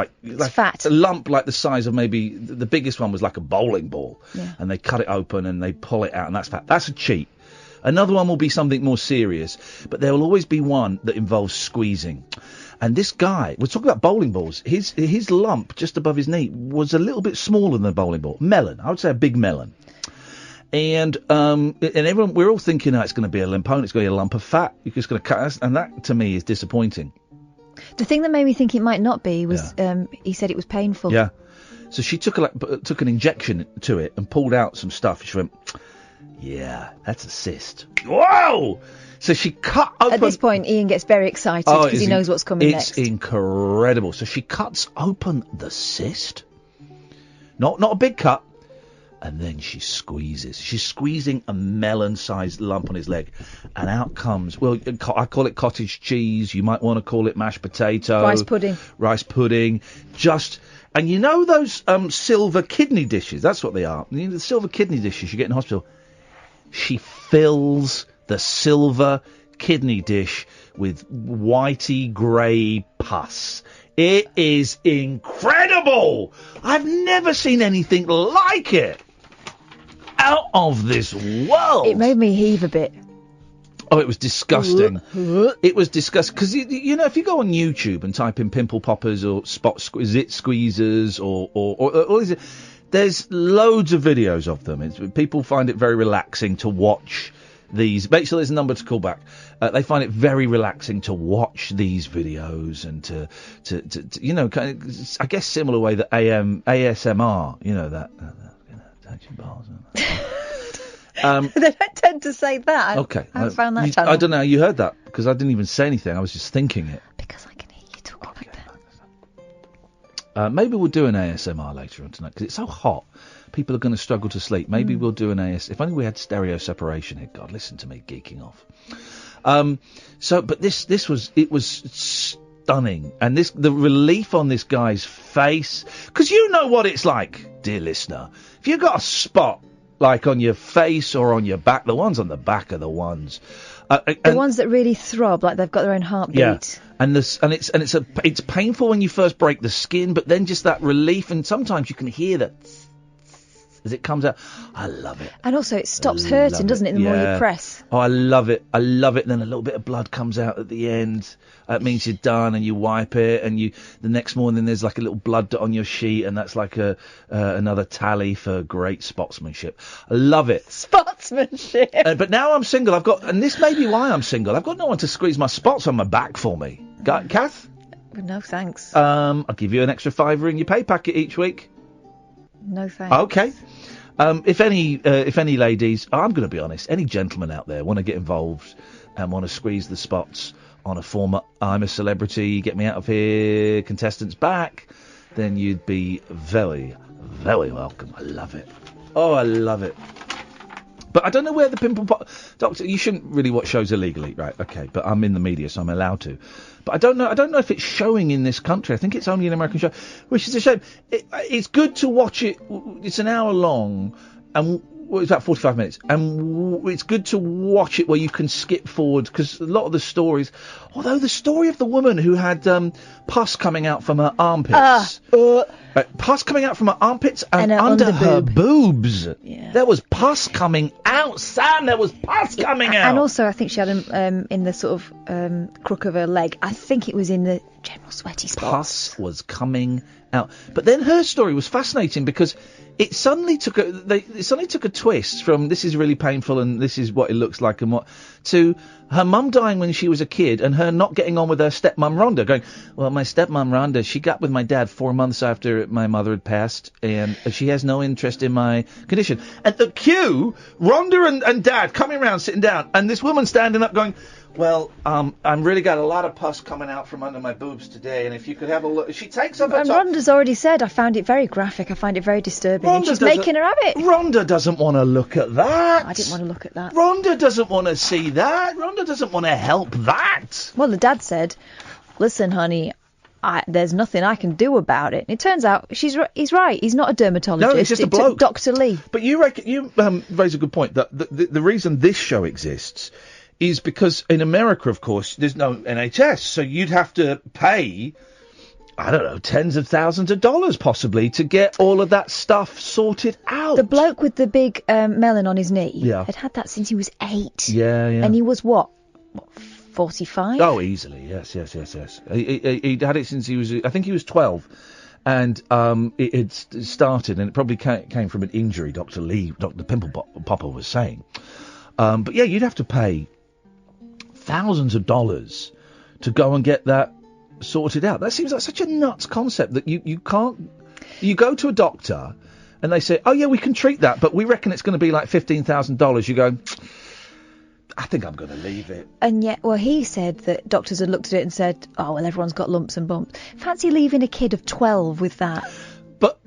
fat.
A lump like the size of maybe, the biggest one was like a bowling ball.
Yeah.
And they cut it open and they pull it out, and that's fat. That's a cheat. Another one will be something more serious, but there will always be one that involves squeezing. And this guy, we're talking about bowling balls, his lump just above his knee was a little bit smaller than a bowling ball. Melon, I would say a big melon. And everyone, we're all thinking, it's going to be a lymphoma, it's going to be a lump of fat. You're just going to cut us, and that to me is disappointing.
The thing that made me think it might not be was he said it was painful.
Yeah. So she took an injection to it and pulled out some stuff. She went, yeah, that's a cyst. Whoa! So she cut open...
At this point, Ian gets very excited because he knows what's coming next.
It's incredible. So she cuts open the cyst. Not a big cut. And then she squeezes. She's squeezing a melon-sized lump on his leg. And out comes, well, I call it cottage cheese. You might want to call it mashed potato.
Rice pudding.
Rice pudding. And you know those silver kidney dishes? That's what they are. You know, the silver kidney dishes you get in hospital. She fills the silver kidney dish with whitey grey pus. It is incredible! I've never seen anything like it. Out of this world.
It made me heave a bit.
Oh, it was disgusting. It was disgusting. Because, you know, if you go on YouTube and type in pimple poppers or zit squeezers or is it, there's loads of videos of them. People find it very relaxing to watch these. Basically, there's a number to call back. They find it very relaxing to watch these videos and to you know, kind of, I guess similar way that ASMR, you know, that touching balls.
They don't tend to say that.
Okay.
I found that channel.
I don't know how you heard that, because I didn't even say anything. I was just thinking it.
Because I can hear you talking like that.
Maybe we'll do an ASMR later on tonight, because it's so hot. People are going to struggle to sleep. Maybe we'll do an If only we had stereo separation here. God, listen to me geeking off. But this was stunning, and the relief on this guy's face, because you know what it's like, dear listener. If you've got a spot like on your face or on your back, the ones on the back are the ones.
The ones that really throb, like they've got their own heartbeat.
Yeah, and it's painful when you first break the skin, but then just that relief, and sometimes you can hear that as it comes out. I love it.
And also it stops hurting, doesn't it, the more you press.
Oh, I love it. I love it. Then a little bit of blood comes out at the end. That means you're done, and you wipe it, and the next morning there's like a little blood dot on your sheet, and that's like another tally for great sportsmanship. I love it.
Sportsmanship.
But now I'm single. And this may be why I'm single. I've got no one to squeeze my spots on my back for me. Kath?
No, thanks.
I'll give you an extra £5 in your pay packet each week.
No thanks.
Okay. If any ladies, I'm going to be honest, any gentlemen out there want to get involved and want to squeeze the spots on a former I'm a Celebrity, Get Me Out of Here contestant's back, then you'd be very, very welcome. I love it. Oh, I love it. But I don't know where the pimple doctor. You shouldn't really watch shows illegally, right? Okay, but I'm in the media, so I'm allowed to. But I don't know if it's showing in this country. I think it's only an American show, which is a shame. It's good to watch it. It's an hour long, and it's about 45 minutes, and it's good to watch it where you can skip forward, because a lot of the stories, although the story of the woman who had pus coming out from her armpits. Pus coming out from her armpits and under her boobs.
Yeah.
There was pus coming out, Sam. There was pus coming out.
And also, I think she had in the sort of crook of her leg. I think it was in the general sweaty spots.
Pus was coming out. But then her story was fascinating, because it suddenly took a twist from this is really painful and this is what it looks like and what to her mum dying when she was a kid and her not getting on with her stepmum Rhonda, going, well, my stepmum Rhonda, she got with my dad 4 months after my mother had passed, and she has no interest in my condition. And the cue, Rhonda and dad coming around, sitting down, and this woman standing up going, well, I'm really got a lot of pus coming out from under my boobs today, and if you could have a look. She takes off her
And
top.
Rhonda's already said, I found it very graphic, I find it very disturbing, and she's making her have it.
Rhonda doesn't want to look at that.
I didn't want to look at that.
Rhonda doesn't want to see that. Rhonda doesn't want to help that.
Well, the dad said, listen, honey, there's nothing I can do about it. And it turns out he's right. He's not a dermatologist.
No, he's just a bloke.
Dr. Lee.
But you raise a good point, that the reason this show exists is because in America, of course, there's no NHS, so you'd have to pay, I don't know, tens of thousands of dollars possibly to get all of that stuff sorted out.
The bloke with the big melon on his knee had had that since he was 8.
Yeah.
And he was what 45?
Oh, easily, yes. He'd had it since I think he was 12. And it started, and it probably came from an injury, Dr. Pimple Popper was saying. But yeah, you'd have to pay thousands of dollars to go and get that sorted out. That seems like such a nuts concept that you can't... You go to a doctor, and they say, oh yeah, we can treat that, but we reckon it's going to be like $15,000. You go... I think I'm going to leave it.
And yet, well, he said that doctors had looked at it and said, oh, well, everyone's got lumps and bumps. Fancy leaving a kid of 12 with that.
But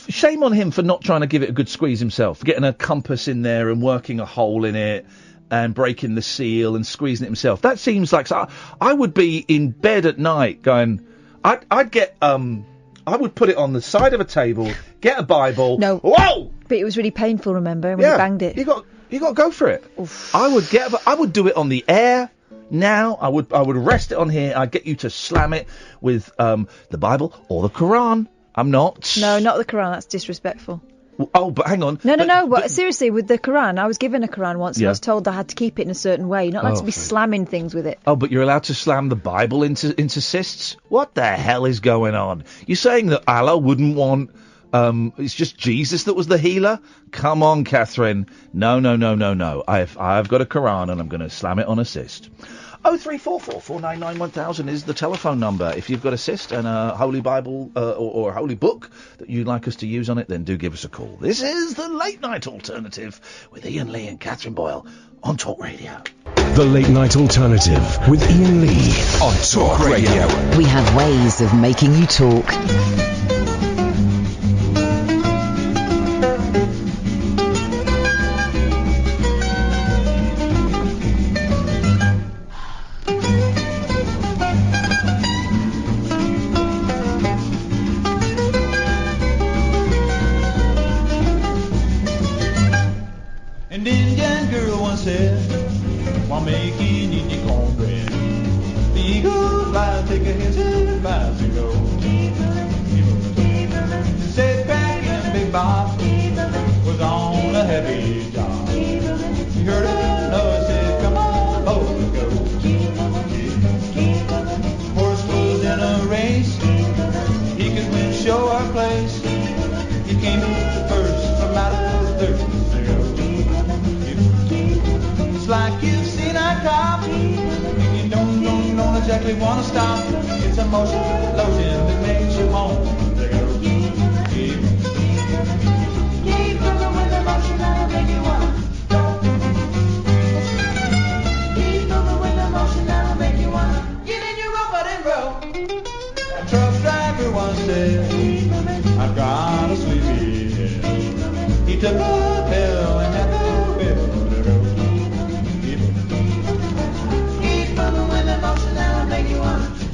shame on him for not trying to give it a good squeeze himself, getting a compass in there and working a hole in it and breaking the seal and squeezing it himself. That seems like... So I would be in bed at night going... I'd get... I would put it on the side of a table, get a Bible...
No.
Whoa!
But it was really painful, remember, when you banged it.
You got to go for it. Oof. I would do it on the air now. I would rest it on here. I'd get you to slam it with the Bible or the Quran. I'm not.
No, not the Quran. That's disrespectful.
Oh, but hang on.
No. But seriously, with the Quran, I was given a Quran once and I was told I had to keep it in a certain way. You're not allowed to be slamming things with it.
Oh, but you're allowed to slam the Bible into cysts? What the hell is going on? You're saying that Allah wouldn't want... it's just Jesus that was the healer? Come on, Katherine. No. I've got a Quran and I'm going to slam it on a cyst. 0344 499 1000 is the telephone number. If you've got a cyst and a Holy Bible or a Holy Book that you'd like us to use on it, then do give us a call. This is the Late Night Alternative with Iain Lee and Katherine Boyle on Talk Radio.
The Late Night Alternative with Iain Lee on Talk Radio.
We have ways of making you talk.
An Indian girl once said, while making Indian cornbread, the eagle flies, take a his head, flies to go. Said back in Big Bob was on a heavy job. He heard a noise, said, come on, boys, let's go. Horse was in a race, he could win show or place. He came in first from out of the third. It's like you've seen a cop, and you don't exactly want to stop. It's a motion lotion that makes you moan. Keep moving with the motion that'll make you want to go. Keep moving with the motion that'll make you want to get in your robot and roll. A truck driver once said, I've got a sleepy head. He took a pill and had the pill. Motion that'll make you want to.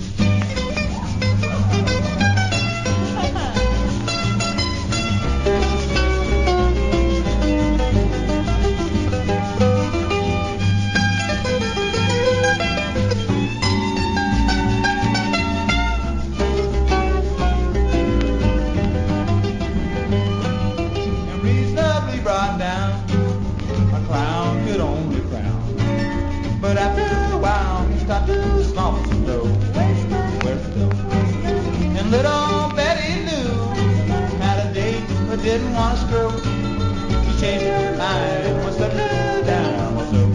And reasonably brought down, a clown could only frown. But after a while, he started to snort some dough. Where's the dough? And little Betty Lou had a date but didn't want to stroke. She changed her mind, was let her down. What's up?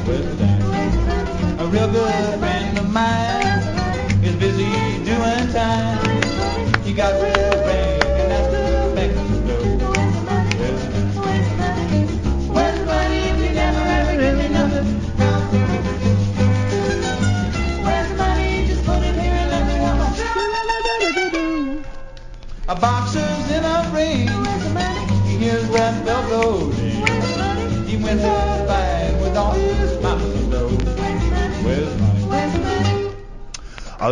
Where's the dime? A real good friend of mine is busy doing time. He got rid of rain and asked her back to dough. Where's the dime? Where's the money if you never ever give me nothing? A boxer's in a ring. He hears red bell goes in. He wins his fight with all his mouth and dough. Where's money?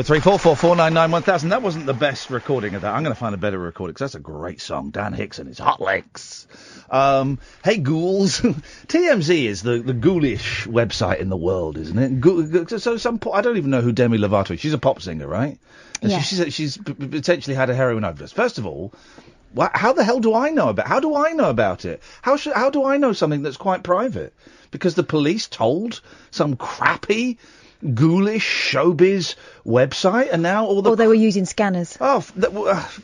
0344 499 1000. That wasn't the best recording of that. I'm going to find a better recording because that's a great song. Dan Hicks and his Hot Legs. Hey ghouls. TMZ is the ghoulish website in the world, isn't it? So I don't even know who Demi Lovato is. She's a pop singer, right? And
Yeah.
she's potentially had a heroin overdose. First of all, how the hell do I know about? How do I know about it? How do I know something that's quite private? Because the police told some crappy ghoulish showbiz website, and now all the...
Or they were using scanners.
Oh,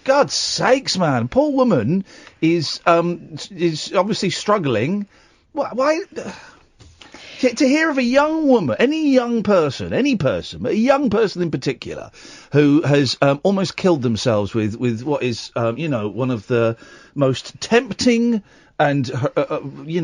God's sakes, man. Poor woman is obviously struggling. Why... To hear of a young woman, any person, but a young person in particular, who has almost killed themselves with what is, one of the most tempting and, apparently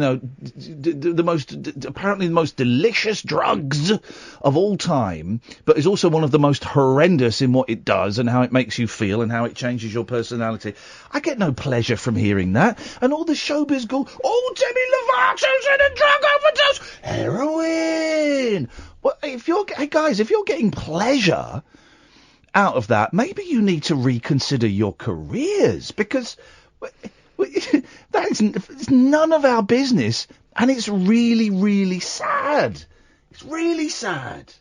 the most delicious drugs of all time, but is also one of the most horrendous in what it does and how it makes you feel and how it changes your personality. I get no pleasure from hearing that. And all the showbiz go, oh, Demi Lovato's in a drug overdose, heroin. Well, if you're getting pleasure out of that, maybe you need to reconsider your careers, because it's none of our business, and it's really, really sad. It's really sad.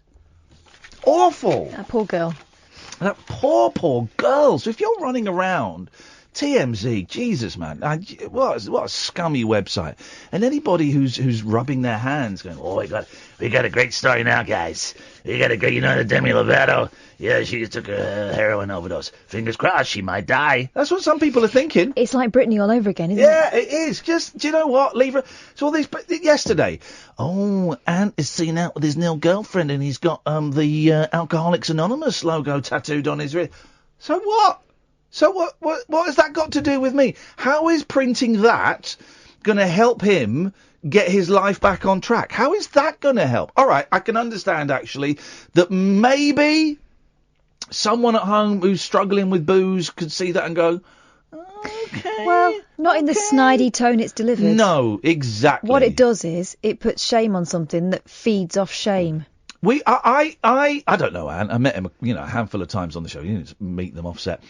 Awful.
That poor girl.
That poor girl. So if you're running around TMZ, Jesus, man, what a scummy website. And anybody who's rubbing their hands, going, oh, we got a great story now, guys. We got a great, the Demi Lovato. Yeah, she took a heroin overdose. Fingers crossed, she might die. That's what some people are thinking.
It's like Britney all over again, isn't it?
Yeah, it is. Just, do you know what? Leave her. So all these, yesterday, Ant is seen out with his new girlfriend, and he's got the Alcoholics Anonymous logo tattooed on his wrist. So what? So what has that got to do with me? How is printing that going to help him get his life back on track? How is that going to help? All right, I can understand, actually, that maybe someone at home who's struggling with booze could see that and go, okay.
Well, not in the snidey tone it's delivered.
No, exactly.
What it does is it puts shame on something that feeds off shame.
I don't know, Anne. I met him, a handful of times on the show. You need to meet them offset.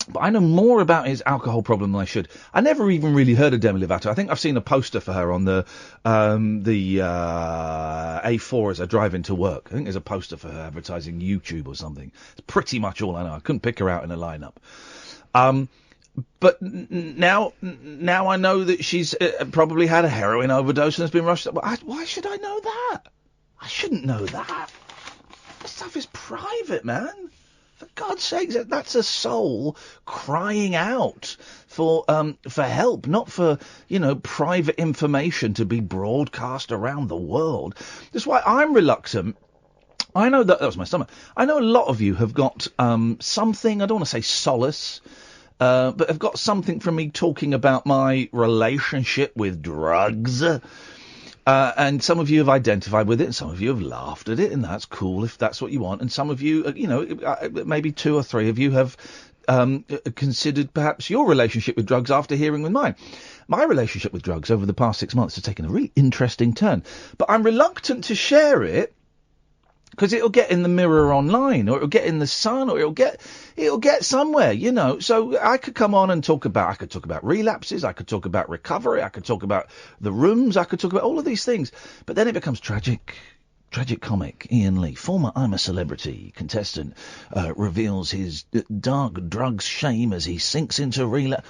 But I know more about his alcohol problem than I should. I never even really heard of Demi Lovato. I think I've seen a poster for her on the A4 as I drive into work. I think there's a poster for her advertising YouTube or something. It's pretty much all I know. I couldn't pick her out in a lineup. But now I know that she's probably had a heroin overdose and has been rushed. Why should I know that? I shouldn't know that. This stuff is private, man. For God's sake, that's a soul crying out for help, not for, private information to be broadcast around the world. That's why I'm reluctant. I know that was my stomach. I know a lot of you have got something, I don't want to say solace, but have got something from me talking about my relationship with drugs. And some of you have identified with it, and some of you have laughed at it, and that's cool if that's what you want. And some of you, maybe 2 or 3 of you have considered perhaps your relationship with drugs after hearing with mine. My relationship with drugs over the past 6 months has taken a really interesting turn. But I'm reluctant to share it, because it'll get in the Mirror online, or it'll get in the Sun, or it'll get somewhere, So I could come on and talk about relapses, I could talk about recovery, I could talk about the rooms, I could talk about all of these things. But then it becomes tragic. Tragic comic Iain Lee, former I'm a Celebrity contestant, reveals his dark drugs shame as he sinks into relapse.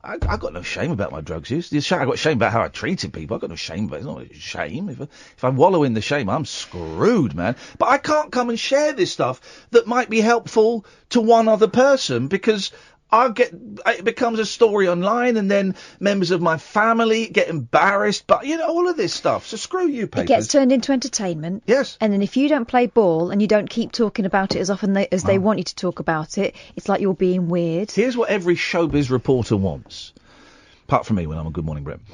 I got no shame about my drugs use. I got shame about how I treated people. I got no shame about it. It's not a shame. If I wallow in the shame, I'm screwed, man. But I can't come and share this stuff that might be helpful to one other person, because it becomes a story online, and then members of my family get embarrassed. But all of this stuff. So screw you, papers.
It gets turned into entertainment.
Yes.
And then if you don't play ball and you don't keep talking about it as often as they want you to talk about it, it's like you're being weird.
Here's what every showbiz reporter wants, apart from me when I'm on Good Morning Britain,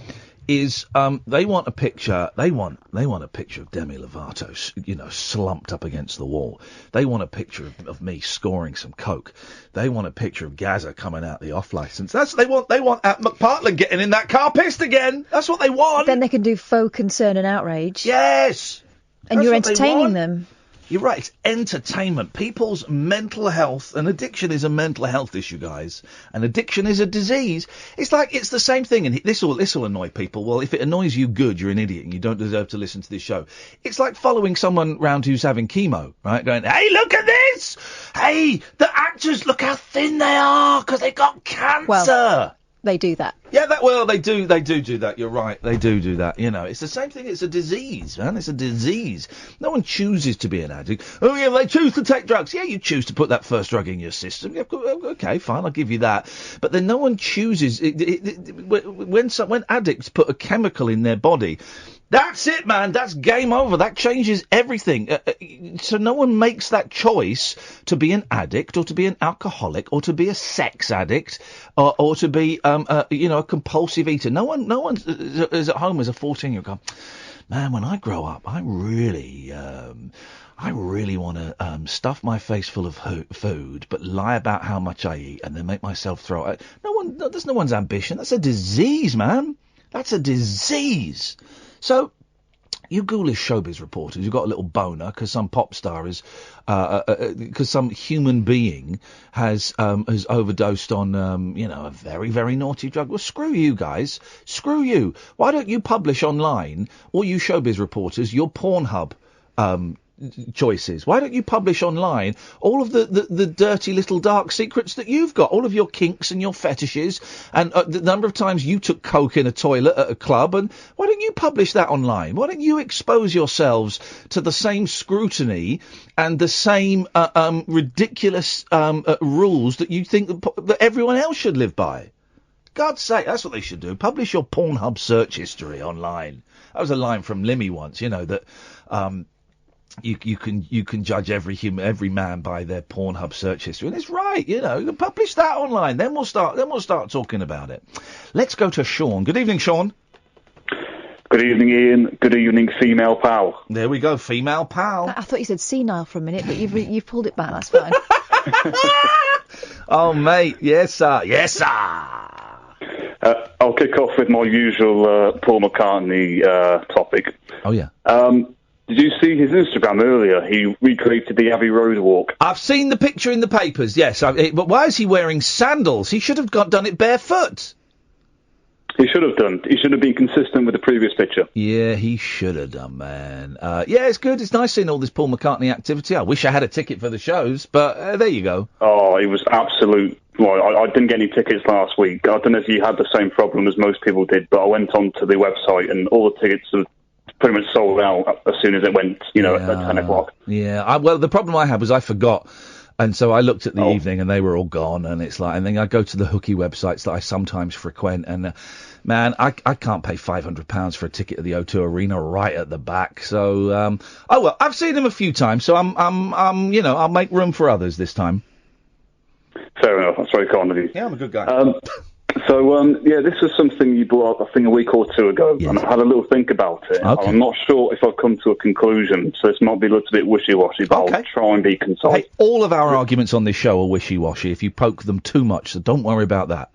is they want a picture. They want a picture of Demi Lovato, slumped up against the wall. They want a picture of me scoring some coke. They want a picture of Gaza coming out the off license. That's what they want. They want McPartland getting in that car pissed again. That's what they want.
Then they can do faux concern and outrage.
Yes.
And you're entertaining them.
You're right, it's entertainment. People's mental health, and addiction is a mental health issue, guys. And addiction is a disease. It's the same thing, and this will annoy people. Well, if it annoys you, good, you're an idiot, and you don't deserve to listen to this show. It's like following someone round who's having chemo, right? Going, hey, look at this! Hey, the actors, look how thin they are, because they got cancer!
Well, they do that.
Yeah, they do that. You're right. They do that. You know, it's the same thing. It's a disease, man. It's a disease. No one chooses to be an addict. Oh, yeah, they choose to take drugs. Yeah, you choose to put that first drug in your system. Yeah, okay, fine, I'll give you that. But then no one chooses. When addicts put a chemical in their body, that's it, man. That's game over. That changes everything. So no one makes that choice to be an addict or to be an alcoholic or to be a sex addict or to be, a compulsive eater. No one is at home as a 14-year-old going, man, when I grow up, I really want to stuff my face full of food, but lie about how much I eat and then make myself throw it. That's no one's ambition. That's a disease, man. That's a disease. So, you ghoulish showbiz reporters, you've got a little boner because some pop star is, because some human being has overdosed on, a very, very naughty drug. Well, screw you guys. Screw you. Why don't you publish online, all you showbiz reporters, your Pornhub, choices? Why don't you publish online all of the dirty little dark secrets that you've got, all of your kinks and your fetishes, and the number of times you took coke in a toilet at a club, and why don't you publish that online? Why don't you expose yourselves to the same scrutiny and the same ridiculous rules that you think that everyone else should live by? God's sake, that's what they should do. Publish your Pornhub search history online. That was a line from Limmy once, that you can judge every man by their Pornhub search history, and it's right. You can publish that online. Then we'll start talking about it. Let's go to Sean. Good evening, Sean.
Good evening, Ian. Good evening, female pal.
There we go, female pal.
I thought you said senile for a minute, but you've pulled it back. That's fine.
Oh, mate, yes, sir. Yes, sir.
I'll kick off with my usual Paul McCartney topic.
Oh yeah.
Did you see his Instagram earlier? He recreated the Abbey Road walk.
I've seen the picture in the papers, yes. But why is he wearing sandals? He should have done it barefoot.
He should have done. He should have been consistent with the previous picture.
Yeah, he should have done, man. Yeah, it's good. It's nice seeing all this Paul McCartney activity. I wish I had a ticket for the shows, but there you go.
Oh, it was absolute. Well, I didn't get any tickets last week. I don't know if you had the same problem as most people did, but I went onto the website and all the tickets are pretty much sold out as soon as it went, at 10 o'clock.
Yeah, well, the problem I had was I forgot, and so I looked at the evening and they were all gone, and it's like, and then I go to the hooky websites that I sometimes frequent, and man, I can't pay £500 for a ticket at the O2 Arena right at the back, so, well, I've seen him a few times, so I'll make room for others this time.
Fair enough, that's very kind of you.
Yeah, I'm a good guy.
This was something you brought up, I think, a week or two ago, and I had a little think about it.
Okay.
I'm not sure if I've come to a conclusion, so this might be a little bit wishy-washy, but I'll try and be concise.
Hey, all of our arguments on this show are wishy-washy if you poke them too much, so don't worry about that.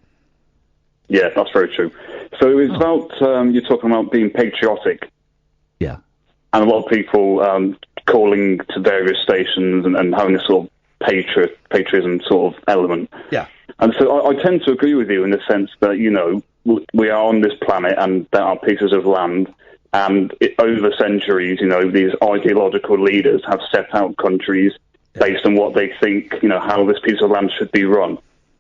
Yeah, that's very true. So it was about, you're talking about being patriotic.
Yeah.
And a lot of people calling to various stations and having a sort of patriotism sort of element.
Yeah.
And so I tend to agree with you in the sense that, we are on this planet and there are pieces of land, and over centuries, these ideological leaders have set out countries based on what they think, how this piece of land should be run.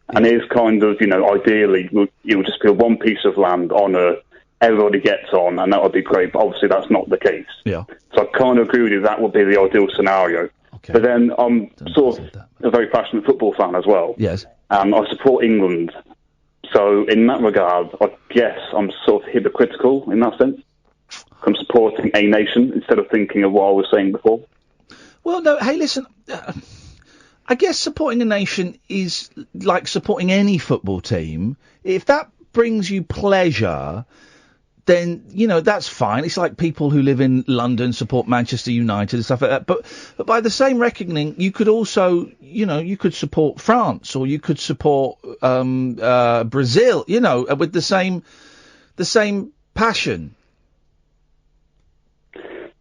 And it is kind of, ideally, it would just be one piece of land on Earth, everybody gets on, and that would be great, but obviously that's not the case.
Yeah.
So I kind of agree with you, that would be the ideal scenario.
Okay.
But then I'm sort of a very passionate football fan as well.
Yes.
And I support England. So in that regard, I guess I'm sort of hypocritical in that sense. I'm supporting a nation instead of thinking of what I was saying before.
Well, no, hey, listen, I guess supporting a nation is like supporting any football team. If that brings you pleasure, then, that's fine. It's like people who live in London support Manchester United and stuff like that. But by the same reckoning, you could also, you could support France or you could support Brazil, with the same passion.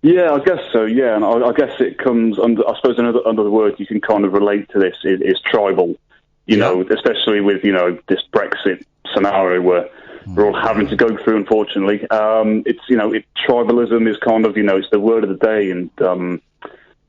Yeah, I guess so, yeah. And I guess it comes under, I suppose another word you can kind of relate to this is tribal, especially with, this Brexit scenario where we're all having to go through, unfortunately. Tribalism is kind of, it's the word of the day, and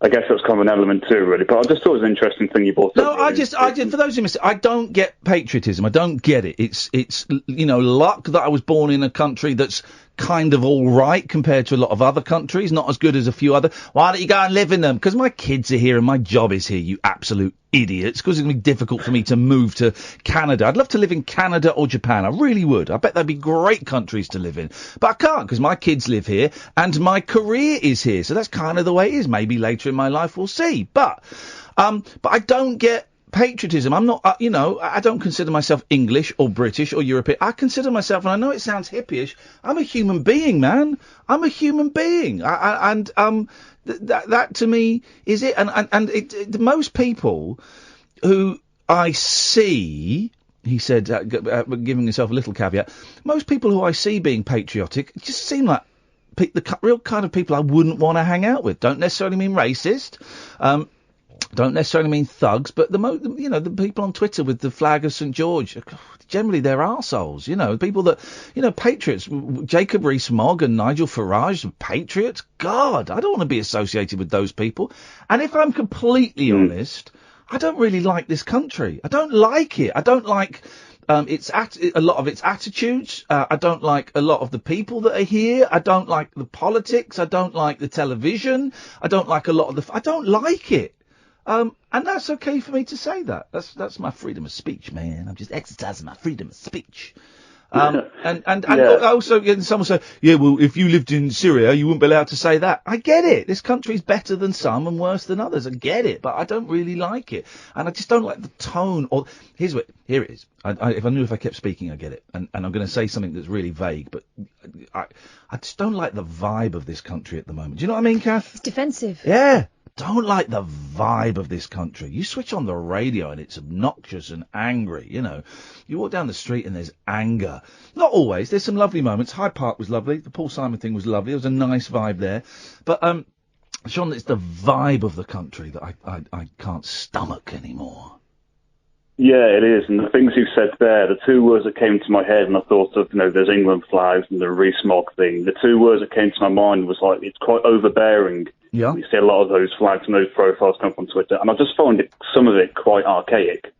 I guess that's kind of an element too, really. But I just thought it was an interesting thing you brought up.
No, I just, for those who miss it, I don't get patriotism. I don't get it. It's, luck that I was born in a country that's kind of all right compared to a lot of other countries, not as good as a few other. Why don't you go and live in them? Because my kids are here and my job is here, you absolute idiots. Because it's going to be difficult for me to move to Canada. I'd love to live in Canada or Japan. I really would. I bet they'd be great countries to live in. But I can't because my kids live here and my career is here. So that's kind of the way it is. Maybe later in my life we'll see. But I don't get patriotism. I'm not, I don't consider myself English or British or European. I consider myself, and I know it sounds hippie-ish, I'm a human being, man. I'm a human being. That to me is it. And most people who I see, he said, giving himself a little caveat, most people who I see being patriotic just seem like the real kind of people I wouldn't want to hang out with. Don't necessarily mean racist. Don't necessarily mean thugs, but the people on Twitter with the flag of St George, generally they're arseholes, people that, patriots, Jacob Rees-Mogg and Nigel Farage, patriots, God, I don't want to be associated with those people. And if I'm completely honest, I don't really like this country. I don't like it. I don't like a lot of its attitudes. I don't like a lot of the people that are here. I don't like the politics. I don't like the television. I don't like a lot of I don't like it. And that's okay for me to say that. That's my freedom of speech, man. I'm just exercising my freedom of speech. And also, someone say, yeah, well, if you lived in Syria, you wouldn't be allowed to say that. I get it. This country's better than some and worse than others. I get it, but I don't really like it. And I just don't like the tone. Or here it is. If I kept speaking, I get it. And I'm going to say something that's really vague, but I just don't like the vibe of this country at the moment. Do you know what I mean, Kath?
It's defensive.
Yeah. Don't like the vibe of this country. You switch on the radio and it's obnoxious and angry, You walk down the street and there's anger. Not always. There's some lovely moments. Hyde Park was lovely. The Paul Simon thing was lovely. There was a nice vibe there. But, Sean, it's the vibe of the country that I can't stomach anymore.
Yeah, it is. And the things you said there, the two words that came to my head, and I thought of, there's England flags and the Rees-Mogg thing. The two words that came to my mind was like, it's quite overbearing.
Yeah.
You see a lot of those flags and those profiles come from Twitter, and I just found some of it quite archaic.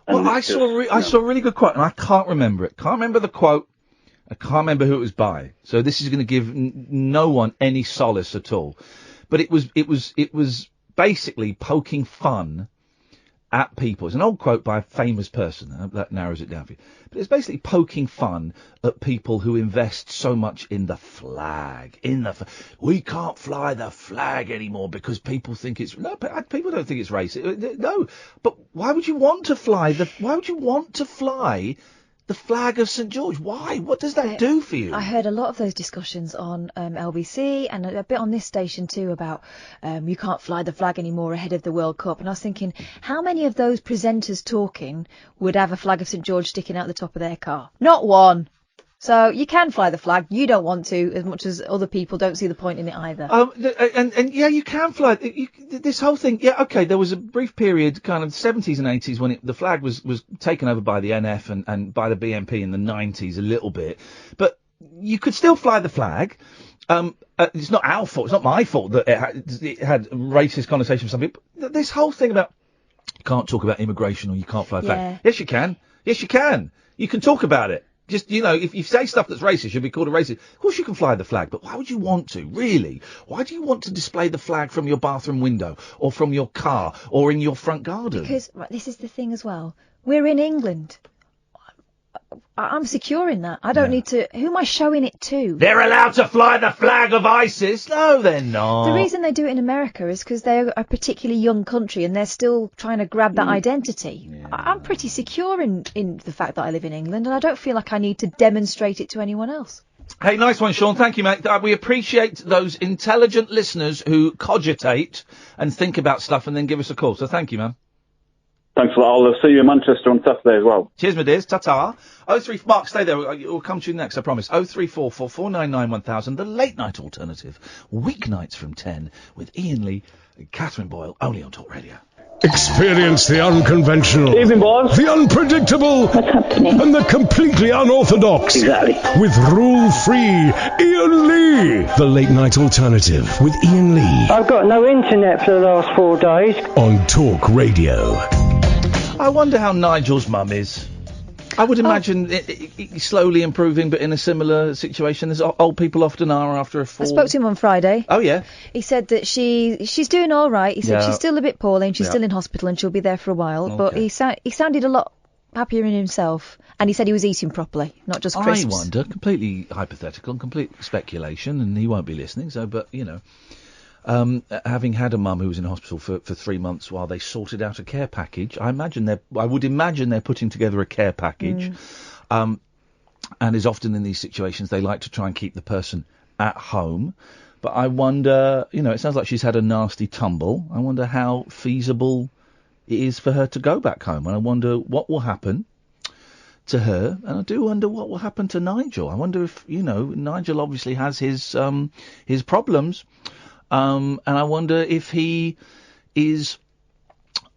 Well, I saw a really good quote, and I can't remember it. Can't remember the quote. I can't remember who it was by. So this is going to give no one any solace at all. But it was basically poking fun at people. It's an old quote by a famous person. That narrows it down for you. But it's basically poking fun at people who invest so much in the flag. We can't fly the flag anymore because people think it's... No, people don't think it's racist. No, but why would you want to fly the flag of St George? Why? What does that do for you?
I heard a lot of those discussions on LBC and a bit on this station too about you can't fly the flag anymore ahead of the World Cup. And I was thinking, how many of those presenters talking would have a flag of St George sticking out the top of their car? Not one. So you can fly the flag. You don't want to, as much as other people don't see the point in it either.
And yeah, you can fly. This whole thing, yeah, okay, there was a brief period, kind of 70s and 80s, when the flag was taken over by the NF and by the BNP in the 90s a little bit. But you could still fly the flag. It's not our fault. It's not my fault that it had racist connotations for some people. This whole thing about you can't talk about immigration or you can't fly the flag. Yes, you can. Yes, you can. You can talk about it. Just, if you say stuff that's racist, you'll be called a racist. Of course you can fly the flag, but why would you want to? Really? Why do you want to display the flag from your bathroom window or from your car or in your front garden?
Because, this is the thing as well. We're in England. I'm secure in that. I don't need to... Who am I showing it to?
They're allowed to fly the flag of ISIS? No, they're not.
The reason they do it in America is because they're a particularly young country and they're still trying to grab that identity. Yeah. I'm pretty secure in the fact that I live in England, and I don't feel like I need to demonstrate it to anyone else.
Hey, nice one, Sean. Thank you, mate. We appreciate those intelligent listeners who cogitate and think about stuff and then give us a call. So thank you, man.
Thanks a lot. I'll see you in Manchester on Saturday as well.
Cheers, my dears. Ta-ta. 03... Mark, stay there. We'll come to you next, I promise. 0344 499 1000, the late night alternative. Weeknights from 10 with Iain Lee and Katherine Boyle, only on Talk Radio.
Experience the unconventional,
Evening, boss.
the unpredictable, and the completely unorthodox.
Exactly.
With rule-free Iain Lee. The Late Night Alternative with Iain Lee.
I've got no internet for the last 4 days.
On Talk Radio.
I wonder how Nigel's mum is. I would imagine it slowly improving, but in a similar situation as old people often are after a fall.
I spoke to him on Friday.
Oh, yeah?
He said that she's doing all right. He said
Yeah.
she's still a bit poorly and she's
Yeah.
still in hospital and she'll be there for a while.
Okay.
But he sounded a lot happier in himself. And he said he was eating properly, not just crisps.
I wonder, completely hypothetical and complete speculation, and he won't be listening, so, but, you know, having had a mum who was in hospital for 3 months while they sorted out a care package, I would imagine they're putting together a care package, and as often in these situations, they like to try and keep the person at home. But I wonder, you know, it sounds like she's had a nasty tumble. I wonder how feasible it is for her to go back home, and I wonder what will happen to her, and I do wonder what will happen to Nigel. I wonder if, you know, Nigel obviously has his problems, and I wonder if he is,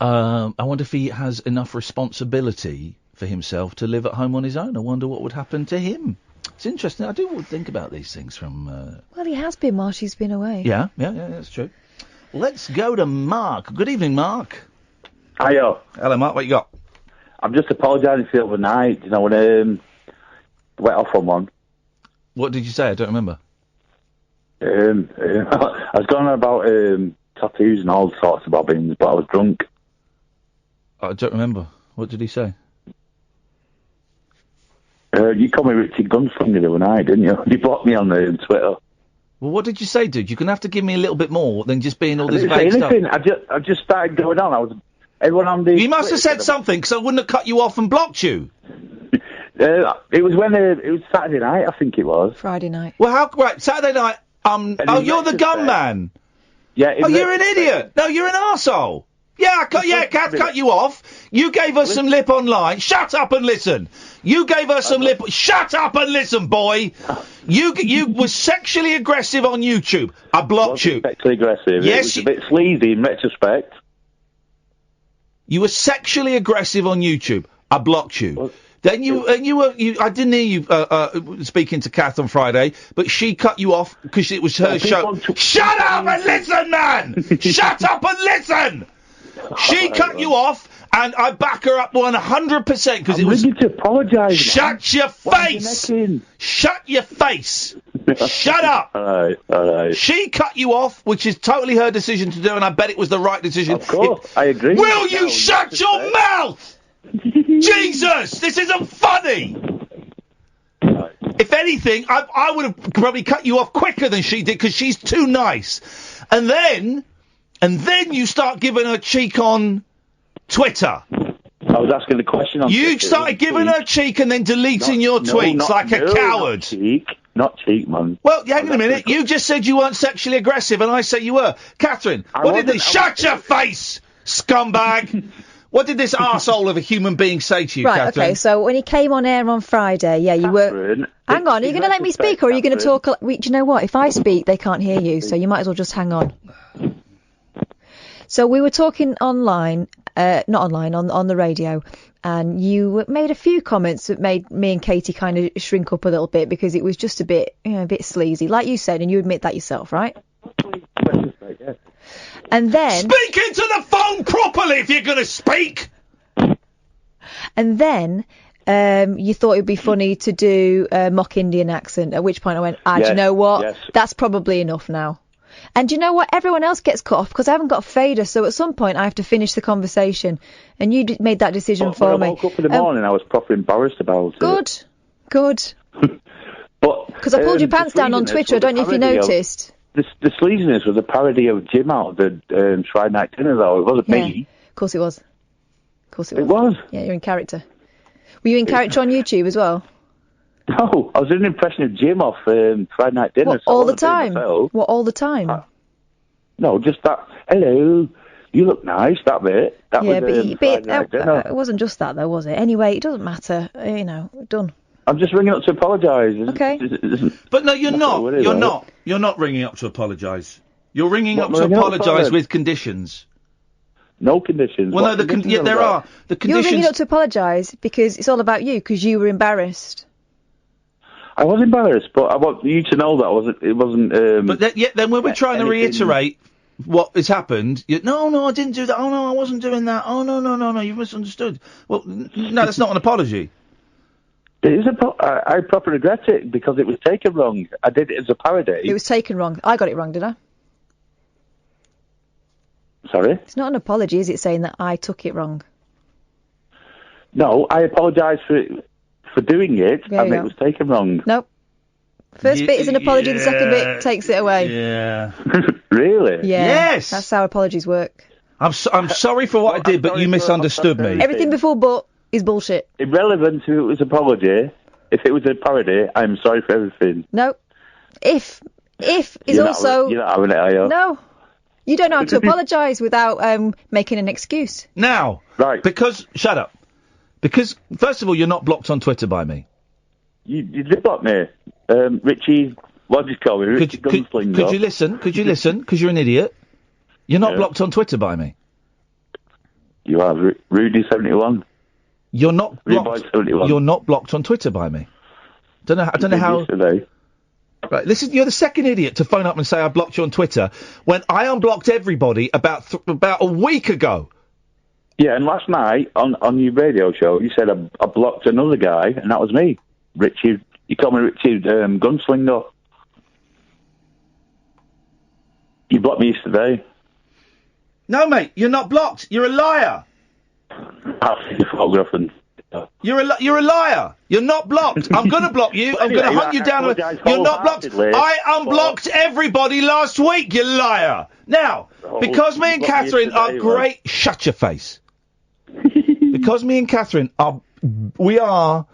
I wonder if he has enough responsibility for himself to live at home on his own. I wonder what would happen to him. It's interesting. I do think about these things from...
Well, he has been while she's been away.
Yeah, that's true. Let's go to Mark. Good evening, Mark.
Hiyo.
Hello, Mark. What you got?
I'm just apologising for the other night, you know, when went off on one.
What did you say? I don't remember.
I was going on about tattoos and all sorts of bobbins, but I was drunk.
I don't remember. What did he say?
You called me Richard Gunslinger the other night, didn't you? You blocked me on Twitter.
Well, what did you say, dude? You're going to have to give me a little bit more than just being all
I
this
didn't say
vague stuff.
anything. I just started going on. Everyone on the...
You must have said something, because I wouldn't have cut you off and blocked you.
It was when it was Saturday night, I think it was.
Friday night.
Well, right, Saturday night, you're the gunman.
Yeah.
Oh, you're an idiot. No, you're an arsehole. Yeah, Kath cut you off. You gave us some lip online. Shut up and listen. You gave us some lip. Shut up and listen, boy. You were sexually aggressive on YouTube. I blocked you.
Sexually aggressive.
Yes,
it was a bit sleazy in retrospect.
You were sexually aggressive on YouTube. I blocked you. Then I didn't hear you speaking to Kath on Friday, but she cut you off because it was her show. Shut up and listen, man! Shut up and listen! She cut you off, and I back her up 100% because it was.
I'm ready to apologise.
Shut your face! Shut your face! Shut up!
All right.
She cut you off, which is totally her decision to do, and I bet it was the right decision.
Of course, I agree.
Will you shut your mouth? Jesus, this isn't funny. If anything, I would have probably cut you off quicker than she did because she's too nice. And then you start giving her cheek on Twitter.
I was asking the question on
You
Twitter.
started giving her cheek and then deleting your tweets like a coward.
Not cheek, man.
Well, hang on a minute. You just said you weren't sexually aggressive, and I say you were. Katherine, what did this? Shut your face, scumbag! What did this arsehole of a human being say to you,
Right,
Katherine?
okay, so when he came on air on Friday, you were... Hang on, are you going to let me speak, or are you going to talk... Do you know what? If I speak, they can't hear you, so you might as well just hang on. So we were talking online, not online, on the radio, and you made a few comments that made me and Katie kind of shrink up a little bit, because it was just a bit sleazy, like you said, and you admit that yourself, right? And then...
Speak into the phone properly if you're going to speak!
And then you thought it would be funny to do a mock Indian accent, at which point I went, do you know what?
Yes.
That's probably enough now. And do you know what? Everyone else gets cut off because I haven't got a fader, so at some point I have to finish the conversation. And you made that decision for
when
me.
I woke up in the morning, I was properly embarrassed about it.
Good.
But
because I pulled your pants down on Twitter. I don't know if you noticed.
The sleaziness was a parody of Jim out of the Friday night dinner, though. It wasn't me.
Of course it was.
It was?
Yeah, you're in character. Were you in character on YouTube as well?
No, I was doing an impression of Jim off Friday night dinner.
What,
so
all the time? What, all the time?
No, just that. Hello, you look nice. That bit. That was Friday night dinner.
It wasn't just that, though, was it? Anyway, it doesn't matter. Done.
I'm just ringing up to apologise.
Okay.
But no, you're not. You're not. You're not ringing up to apologise. You're ringing up to apologise with conditions.
No conditions.
Well,
What
no,
conditions
there are. The
You're
conditions...
ringing up to apologise because it's all about you, because you were embarrassed.
I was embarrassed, but I want you to know that I wasn't. It wasn't.
But then when we're trying to reiterate what has happened, no, I didn't do that. Oh no, I wasn't doing that. Oh no, you've misunderstood. Well, no, that's not an apology.
It is I proper regret it because it was taken wrong. I did it as a parody.
It was taken wrong. I got it wrong, did I?
Sorry?
It's not an apology, is it, saying that I took it wrong?
No, I apologise for doing it, and it was taken wrong.
Nope. First bit is an apology, the second bit takes it away.
Yeah.
Really?
Yeah.
Yes!
That's how apologies work.
I'm sorry for what I did, but you misunderstood me.
Everything before but is bullshit.
Irrelevant if it was an apology. If it was a parody, I'm sorry for everything.
No. If is
You're
also...
You're not having it, are you?
No. You don't know how to apologise without making an excuse.
Now,
right?
Shut up. Because first of all, you're not blocked on Twitter by me.
You did block me, Richie. What did you call me? Richie Gunslinger.
Could you listen? Could you listen? Because you're an idiot. You're not blocked on Twitter by me.
You are Rudy71.
You're not blocked. You're not blocked on Twitter by me. I don't know how.
Yesterday.
Right, listen, you're the second idiot to phone up and say I blocked you on Twitter when I unblocked everybody about a week ago.
Yeah, and last night on your radio show, you said I blocked another guy, and that was me, Richie. You called me Richie Gunslinger. You blocked me yesterday.
No, mate, you're not blocked. You're a liar.
I'll see your photograph and.
You're a liar. You're not blocked. I'm going to block you. I'm going to hunt you down. You're not blocked. I unblocked everybody last week, you liar. Now, because me and Katherine are great... Shut your face. Because me and Katherine we are...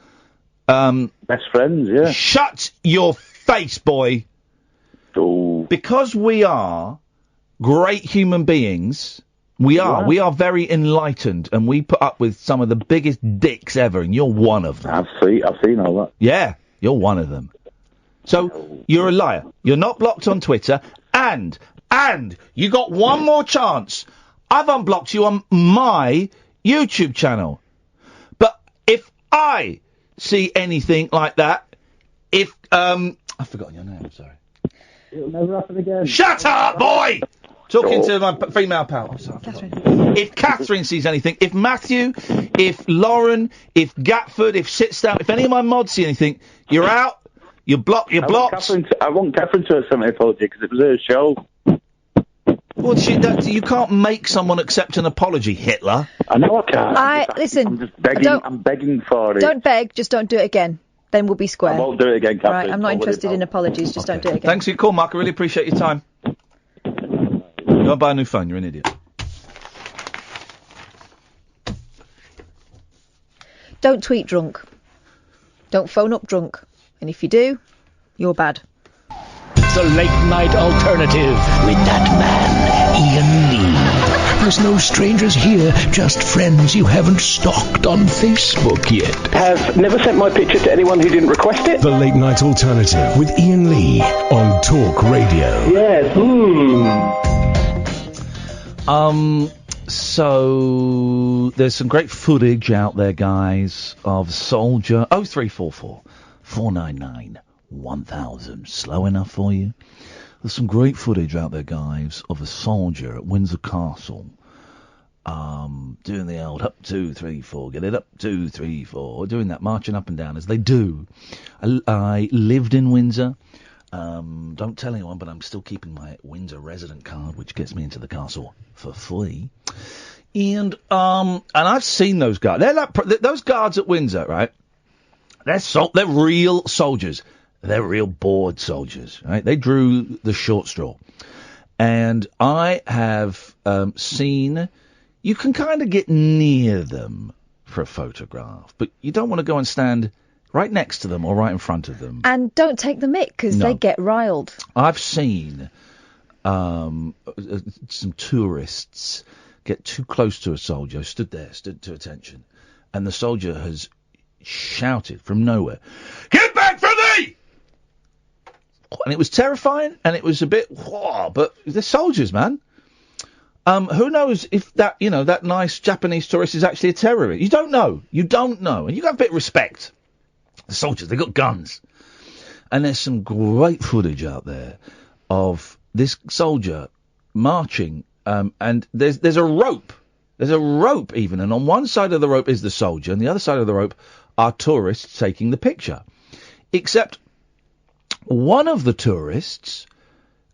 best friends, yeah.
Shut your face, boy.
Oh.
Because we are great human beings... We are very enlightened, and we put up with some of the biggest dicks ever, and you're one of them.
I've seen all that.
Yeah, you're one of them. So, you're a liar. You're not blocked on Twitter, and you got one more chance. I've unblocked you on my YouTube channel. But if I see anything like that, I've forgotten your name, sorry.
It'll never happen again.
Shut up, boy! Talking to my female pal. I'm sorry. Katherine. If Katherine sees anything, if Matthew, if Lauren, if Gatford, if Sitstown, if any of my mods see anything, you're out. You're blocked. You're blocked.
I want Katherine to accept my apology because it was her show.
Well, you can't make someone accept an apology, Hitler.
I know I can't.
Listen.
I'm just begging. I'm begging for it.
Don't beg. Just don't do it again. Then we'll be square.
I won't do it again, Katherine.
Right. I'm not interested in apologies. Just don't do it again.
Thanks for your call, Mark. I really appreciate your time. Go and buy a new phone, you're an idiot.
Don't tweet drunk. Don't phone up drunk. And if you do, you're bad.
The late night alternative with that man, Iain Lee. There's no strangers here, just friends you haven't stalked on Facebook yet.
Have never sent my picture to anyone who didn't request it.
The late night alternative with Iain Lee on Talk Radio.
Yes.
So there's some great footage out there, guys, of Soldier 0344 499 1000. Slow enough for you? There's some great footage out there, guys, of a soldier at Windsor Castle, doing the old up 2 3 4, get it up 2 3 4, doing that, marching up and down as they do. I lived in Windsor. Don't tell anyone, but I'm still keeping my Windsor resident card, which gets me into the castle for free. And I've seen those guards. They're like those guards at Windsor, right? They're real soldiers. They're real bored soldiers, right? They drew the short straw. And I have seen, you can kind of get near them for a photograph, but you don't want to go and stand right next to them or right in front of them.
And don't take the mick, because they get riled.
I've seen some tourists get too close to a soldier, stood to attention, and the soldier has shouted from nowhere, "Get back from me!" And it was terrifying, and it was a bit, but they're soldiers, man. Who knows if that, that nice Japanese tourist is actually a terrorist? You don't know. And you got a bit of respect. The soldiers, they got guns. And there's some great footage out there of this soldier marching, and there's a rope. There's a rope even, and on one side of the rope is the soldier, and the other side of the rope are tourists taking the picture. Except one of the tourists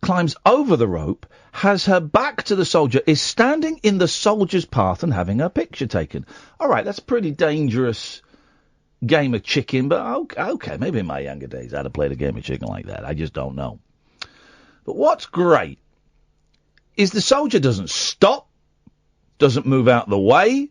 climbs over the rope, has her back to the soldier, is standing in the soldier's path and having her picture taken. All right, that's a pretty dangerous game of chicken, but okay, maybe in my younger days I'd have played a game of chicken like that. I just don't know. But what's great is the soldier doesn't stop, doesn't move out the way,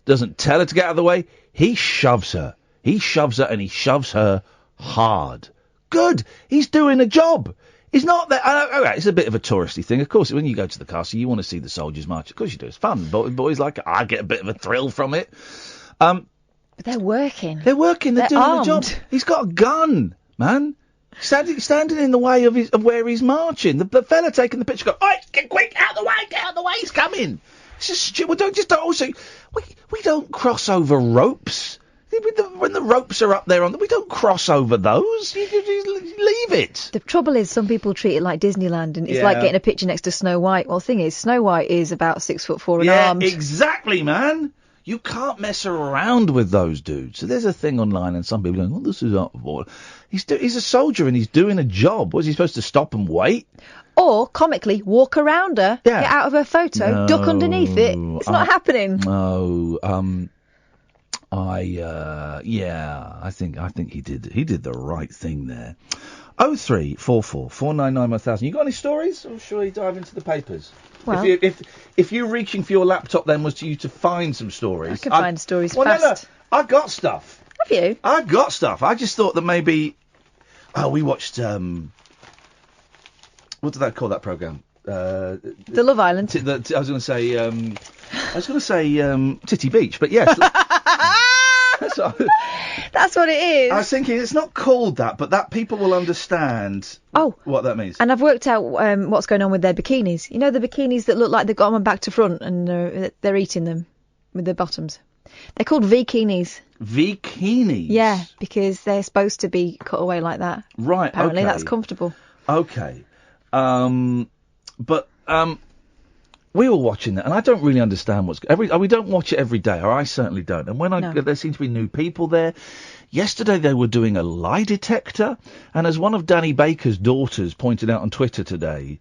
doesn't tell her to get out of the way. He shoves her. He shoves her, and he shoves her hard. Good. He's doing a job. He's not there. Okay, it's a bit of a touristy thing. Of course, when you go to the castle, you want to see the soldiers march. Of course you do. It's fun. Boys like it. I get a bit of a thrill from it.
But they're working.
They're working. They're doing
armed.
the job. He's got a well, man. Standing in the way of where he's marching. The fella taking the picture goes, "Oi, get quick, out the way, he's coming." It's just stupid. We don't cross over ropes. When the ropes are up there, we don't cross over those. You leave it.
The trouble is, some people treat it like Disneyland, and it's like getting a picture next to Snow White. Well, the thing is, Snow White is about 6'4" and armed.
Yeah, exactly, man. You can't mess around with those dudes. So there's a thing online, and some people are going, "Well, this is out of order." He's a soldier, and he's doing a job. Was he supposed to stop and wait?
Or, comically, walk around her, get out of her photo, duck underneath it. It's not happening.
No, I think he did the right thing there. 0344 499 1000. You got any stories, or shall we dive into the papers?
Well,
if you reaching for your laptop then was you to find some stories,
I can find stories
fast. No, I got stuff.
Have you?
I got stuff. I just thought that maybe. Oh, we watched. What did I call that program?
The Love Island.
I was going to say Titty Beach, but yes.
That's what it is.
I was thinking it's not called that, but that people will understand what that means.
And I've worked out what's going on with their bikinis. You know, the bikinis that look like they've got them back to front and they're eating them with their bottoms. They're called bikinis.
Bikinis?
Yeah, because they're supposed to be cut away like that.
Right,
Apparently
okay.
that's comfortable.
Okay. But we were watching that, and I don't really understand we don't watch it every day, or I certainly don't. And when there seem to be new people there. Yesterday they were doing a lie detector, and as one of Danny Baker's daughters pointed out on Twitter today,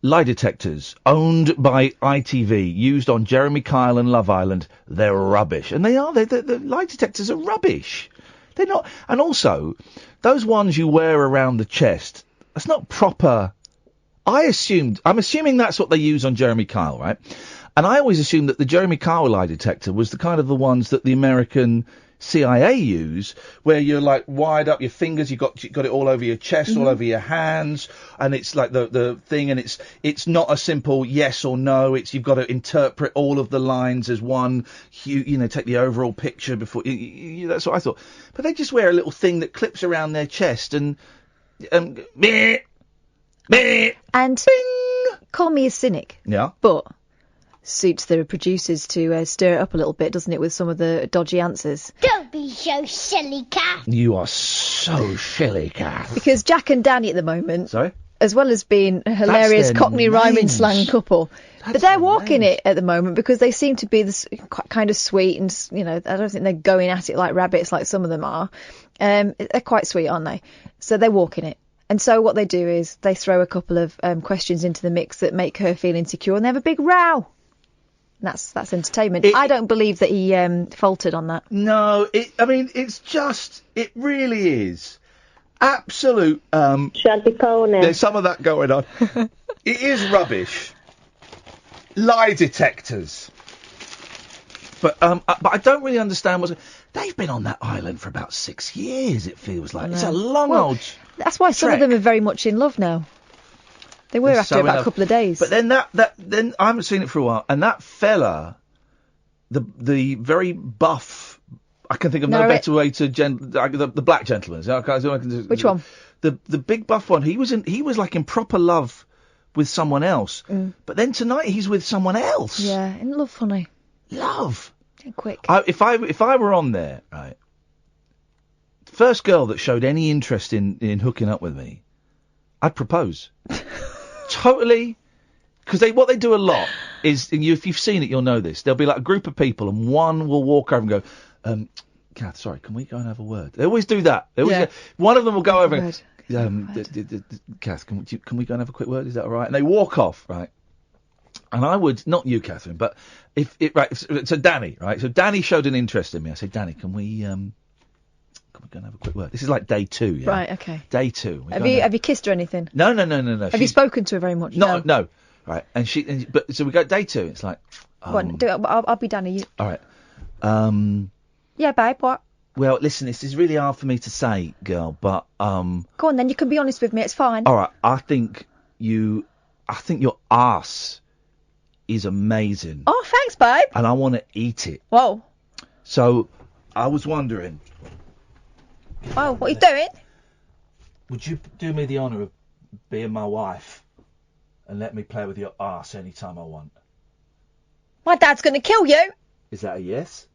lie detectors owned by ITV, used on Jeremy Kyle and Love Island, they're rubbish. And they are. The lie detectors are rubbish. They're not. And also, those ones you wear around the chest, that's not proper. I'm assuming that's what they use on Jeremy Kyle, right? And I always assumed that the Jeremy Kyle lie detector was the kind of the ones that the American CIA use, where you're like wired up your fingers, you got it all over your chest, all over your hands, and it's like the thing, and it's not a simple yes or no. You've got to interpret all of the lines as one. Take the overall picture before. That's what I thought. But they just wear a little thing that clips around their chest and. And
call me a cynic.
Yeah.
But suits the producers to stir it up a little bit, doesn't it, with some of the dodgy answers?
Don't be so silly, Kath.
You are so silly, Kath.
Because Jack and Danny at the moment,
sorry,
as well as being a hilarious Cockney rhyming slang couple, but they're walking it at the moment because they seem to be this kind of sweet and, I don't think they're going at it like rabbits like some of them are. They're quite sweet, aren't they? So they're walking it. And so what they do is they throw a couple of questions into the mix that make her feel insecure, and they have a big row. That's entertainment. I don't believe that he faltered on that.
No, it really is absolute. There's some of that going on. It is rubbish. Lie detectors. But I don't really understand they've been on that island for about 6 years. It feels like it's a long old.
That's why some of them are very much in love now. They were after about a couple of days.
But then then I haven't seen it for a while, and that fella, the very buff, I can think of no better way to the black gentleman.
Which one?
The big buff one. He was like in proper love with someone else. But then tonight he's with someone else.
Yeah, isn't love funny?
Love.
Quick.
If I were on there, right, first girl that showed any interest in hooking up with me, I'd propose. Totally. Because what they do a lot is, and if you've seen it, you'll know this. There'll be like a group of people, and one will walk over and go, Kath, sorry, can we go and have a word? They always do that. They always one of them will go over and, Kath, can we go and have a quick word? Is that all right? And they walk off, right? And I would, not you, Katherine, but so Danny, right? So Danny showed an interest in me. I said, Danny, can we go and have a quick word? This is like day 2, yeah?
Right, okay.
Day 2.
Have you kissed her or anything?
No.
Have you spoken to her very much?
No. Right, so we go day 2. It's like,
Go on, do it. I'll be Danny.
All right.
Yeah, babe. What?
Well, listen, this is really hard for me to say, girl, but
Go on, then you can be honest with me. It's fine.
All right, I think your arse is amazing.
Oh, thanks, babe.
And I want to eat it.
Whoa.
So I was wondering.
Oh, what are you doing?
Would you do me the honour of being my wife and let me play with your arse any time I want?
My dad's going to kill you.
Is that a yes?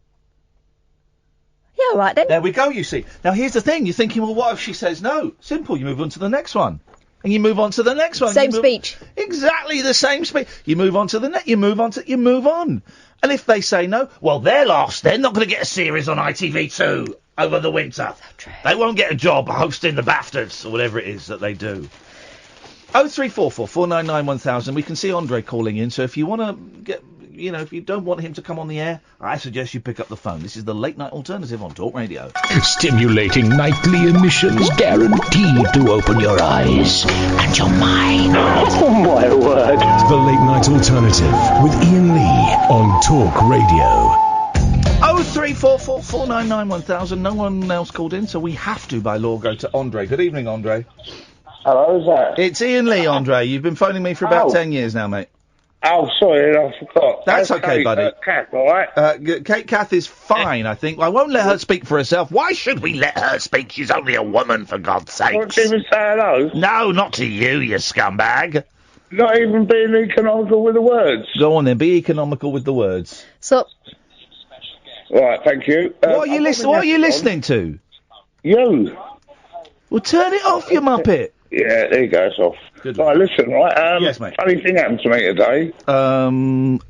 Yeah, all right then.
There we go, you see. Now, here's the thing. You're thinking, well, what if she says no? Simple. You move on to the next one. And you move on to the next one.
Same speech.
Exactly the same speech. You move on to the next. You move on. And if they say no, well, they're lost. They're not going to get a series on ITV2 over the winter. They won't get a job hosting the BAFTAs or whatever it is that they do. 0344 499 1000. We can see Andre calling in. So if you want to get, if you don't want him to come on the air, I suggest you pick up the phone. This is the Late Night Alternative on Talk Radio.
Stimulating nightly emissions guaranteed to open your eyes and your mind.
Oh my word.
The Late Night Alternative with Iain Lee on Talk Radio.
0344 499 1000. No one else called in, so we have to, by law, go to Andre. Good evening, Andre.
Hello, who's that?
It's Iain Lee, Andre. You've been phoning me for about 10 years now, mate.
Oh, sorry, I forgot.
That's okay, buddy.
Kath, all right?
Kath is fine, I think. I won't let her speak for herself. Why should we let her speak? She's only a woman, for God's sake.
Won't you even say hello?
No, not to you, you scumbag.
Not even being economical with the words.
Go on then, be economical with the words.
So.
Right, thank you.
What are you listening to?
You.
Well, turn it off, you muppet.
Yeah, there you go, it's off.
Good
right, listen, right,
yes, mate.
Funny thing happened to me today.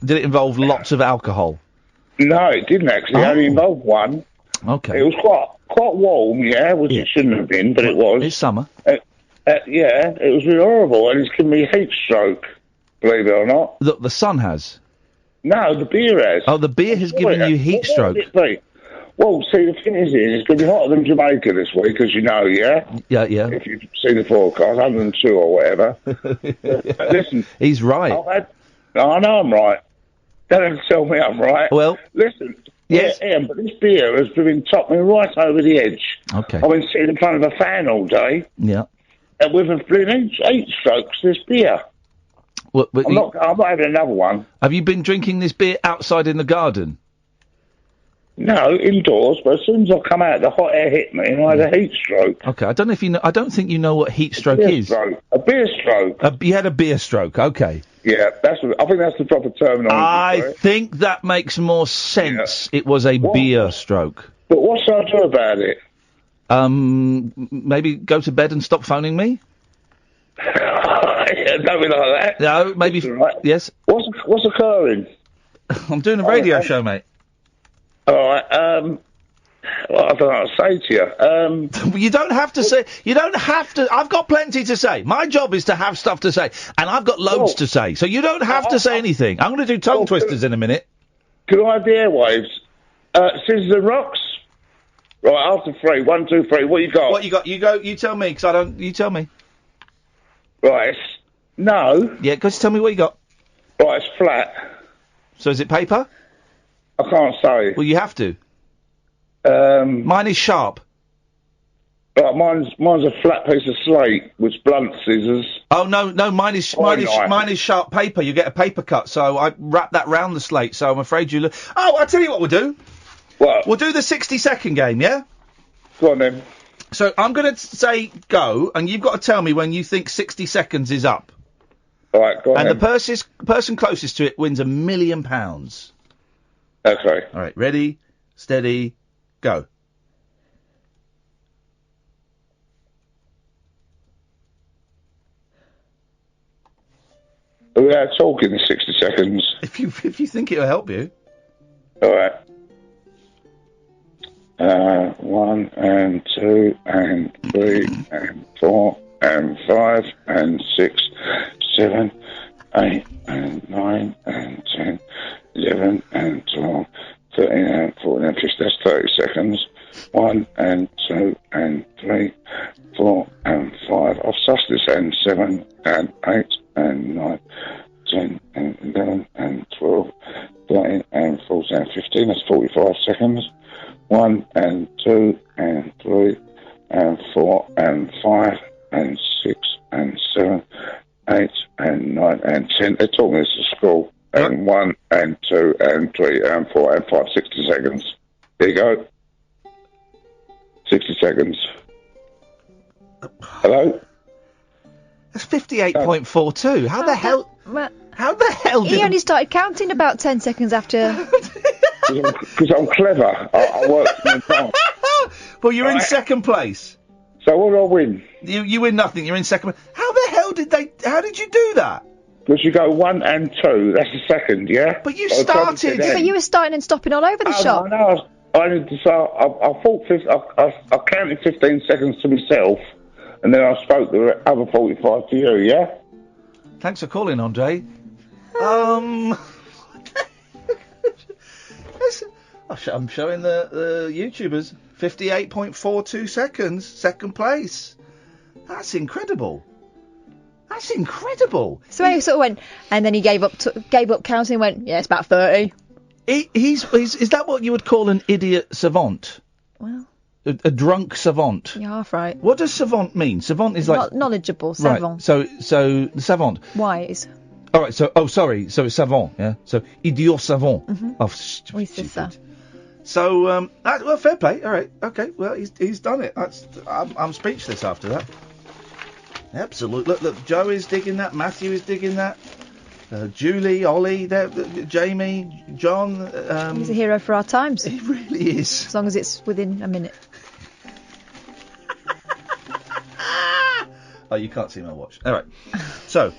Did it involve lots of alcohol?
No, it didn't actually. It only involved one.
Okay.
It was quite warm, which it shouldn't have been, but it was.
It's summer.
Yeah, it was really horrible, and it's given me heat stroke, believe it or not.
Look, the sun has.
No, the beer has.
Oh, the beer has given you heat stroke.
What would it be? Well, see, the thing is, it's going to be hotter than Jamaica this week, as you know, yeah?
Yeah.
If you see the forecast, 102 or whatever. Listen.
He's right.
I know I'm right. Don't tell me I'm right.
Well.
Listen.
Yes.
Ian, but this beer has been topped me right over the edge.
Okay.
I've been sitting in front of a fan all day.
Yeah.
And with a brilliant 8 strokes, this beer.
Well,
I'm not having another one.
Have you been drinking this beer outside in the garden?
No, indoors, but as soon as I come out, the hot air hit me and I had a heat stroke.
Okay, I don't know if you know. I don't think you know what heat stroke is.
A beer stroke.
You had a beer stroke. Okay.
Yeah, I think that's the proper terminology.
I think that makes more sense. Yeah. It was a beer stroke.
But what should I do about it?
Maybe go to bed and stop phoning me.
Don't be like that.
No, maybe.
Right.
Yes.
What's occurring?
I'm doing a radio show, mate.
All right. Well, I don't know what to say to you.
You don't have to say. You don't have to. I've got plenty to say. My job is to have stuff to say, and I've got loads to say. So you don't have to say anything. I'm going to do tongue twisters in a minute.
Can I have the airwaves? Scissors and rocks. Right, after 3. 1, 2, 3. What you got?
What you got? You go. You tell me, because I don't. You tell me.
Right. No.
Yeah, just tell me what you got.
Right, it's flat.
So is it paper?
I can't say.
Well, you have to. Mine is sharp.
Right, mine's a flat piece of slate with blunt scissors.
Oh no, mine is sharp paper. You get a paper cut, so I wrap that round the slate. So I'm afraid you look. Oh, I'll tell you what we'll do.
What?
We'll do the 60-second game, yeah?
Go on then.
So I'm going to say go, and you've got to tell me when you think 60 seconds is up.
All right, go on.
And
then.
the person closest to it wins £1 million.
Okay.
All right, ready, steady, go.
Without talking in 60 seconds.
If you think it'll help you.
All right. 1 and 2 and 3 and 4 and 5 and 6, 7, 8 and 9 and 10, 11 and 12, 13 and 14 and 15. That's 30 seconds. 1 and 2 and 3, 4 and 5. I've sussed this end. 7 and 8 and 9, 10 and 11 and 12, 13 and 14 and 15. That's 45 seconds. 1 and 2 and 3 and 4 and 5 and 6 and 7, 8 and 9 and 10. They taught me this at school. And 1 and 2 and 3 and 4 and 5, 60 seconds. There you go. 60 seconds. Hello?
That's 58.42. How the hell? How the hell did
He only started counting about 10 seconds after.
Because I'm clever. I work from time.
Well, you're in second place.
So what do I win?
You win nothing. You're in second place. How the hell did they? How did you do that?
Because you go 1 and 2. That's the second, yeah?
But you
I
started.
But you were starting and stopping all over the shop.
No, I need to start. I thought I counted 15 seconds to myself, and then I spoke the other 45 to you, yeah?
Thanks for calling, Andre. I'm showing the YouTubers 58.42 seconds, second place. That's incredible. That's incredible.
So he sort of went, and then he gave up counting and went, yeah, it's about 30.
Is that what you would call an idiot savant?
Well,
a drunk savant.
you're half right.
What does savant mean? Savant is like
knowledgeable, savant.
Right. So the savant.
Wise.
All right. So sorry. So savant. Yeah. So idiot savant.
Mm-hmm.
Oh, stupid. So well, fair play. All right. Okay. Well, he's done it. I'm speechless after that. Absolutely. Look. Joe is digging that. Matthew is digging that. Julie, Ollie, Jamie, John.
He's a hero for our times.
He really is.
As long as it's within a minute.
Oh, you can't see my watch. All right. So,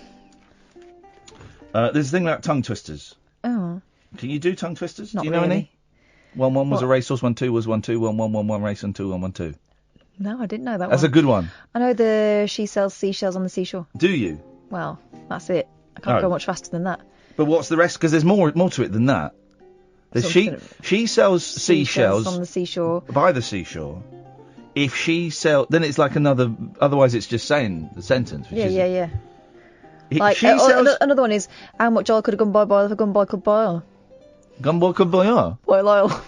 there's a thing about tongue twisters.
Oh.
Can you do tongue twisters?
Not
do you know
really.
any? 1 1 was
What?
a racehorse, 1 2 was 1 2, 1 1 1 1 race, and 2 1 1 2.
No, I didn't know that
That's
one.
a good one.
I know the she sells seashells on the seashore.
Do you?
Well, that's it. I can't
Oh.
go much faster than that.
But what's the rest? Because there's more to it than that. There's she sells seashells
on the seashore.
by the seashore. If she sells, then it's like another. Otherwise, it's just saying the sentence. Which
Yeah.
If
Like
she sells
another one is how much oil could a gun buy if a gun buy could buy oil?
Gumbo Caboya.
Boil oil.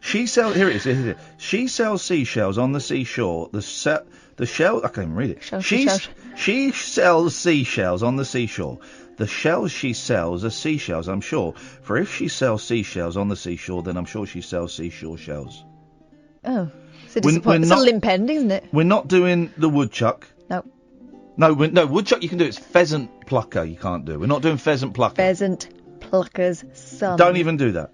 She sells. Here it is. She sells seashells on the seashore. The shell. I can't even read it. She sells seashells on the seashore. The shells she sells are seashells, I'm sure. For if she sells seashells on the seashore, then I'm sure she sells seashore shells.
Oh, it's a disappointment. It's a limp end, isn't it?
We're not doing the woodchuck.
No.
No, woodchuck you can do. It's pheasant plucker you can't do. We're not doing pheasant plucker.
Pheasant plucker's son.
Don't even do that.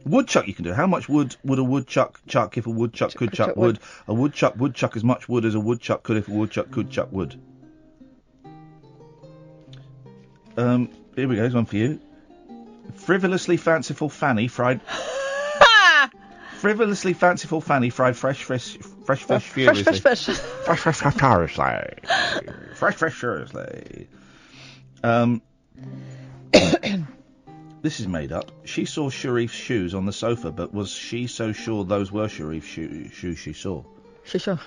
Woodchuck you can do. How much wood would a woodchuck chuck if a woodchuck could chuck wood? A woodchuck would chuck as much wood as a woodchuck could if a woodchuck could chuck wood. Here we go. Here's one for you. Frivolously fanciful Fanny fried. Frivolously fanciful Fanny fried fresh furiously. Fresh furiously. This is made up. She saw Sharif's shoes on the sofa, but was she so sure those were Sharif's shoes she saw?
Sure.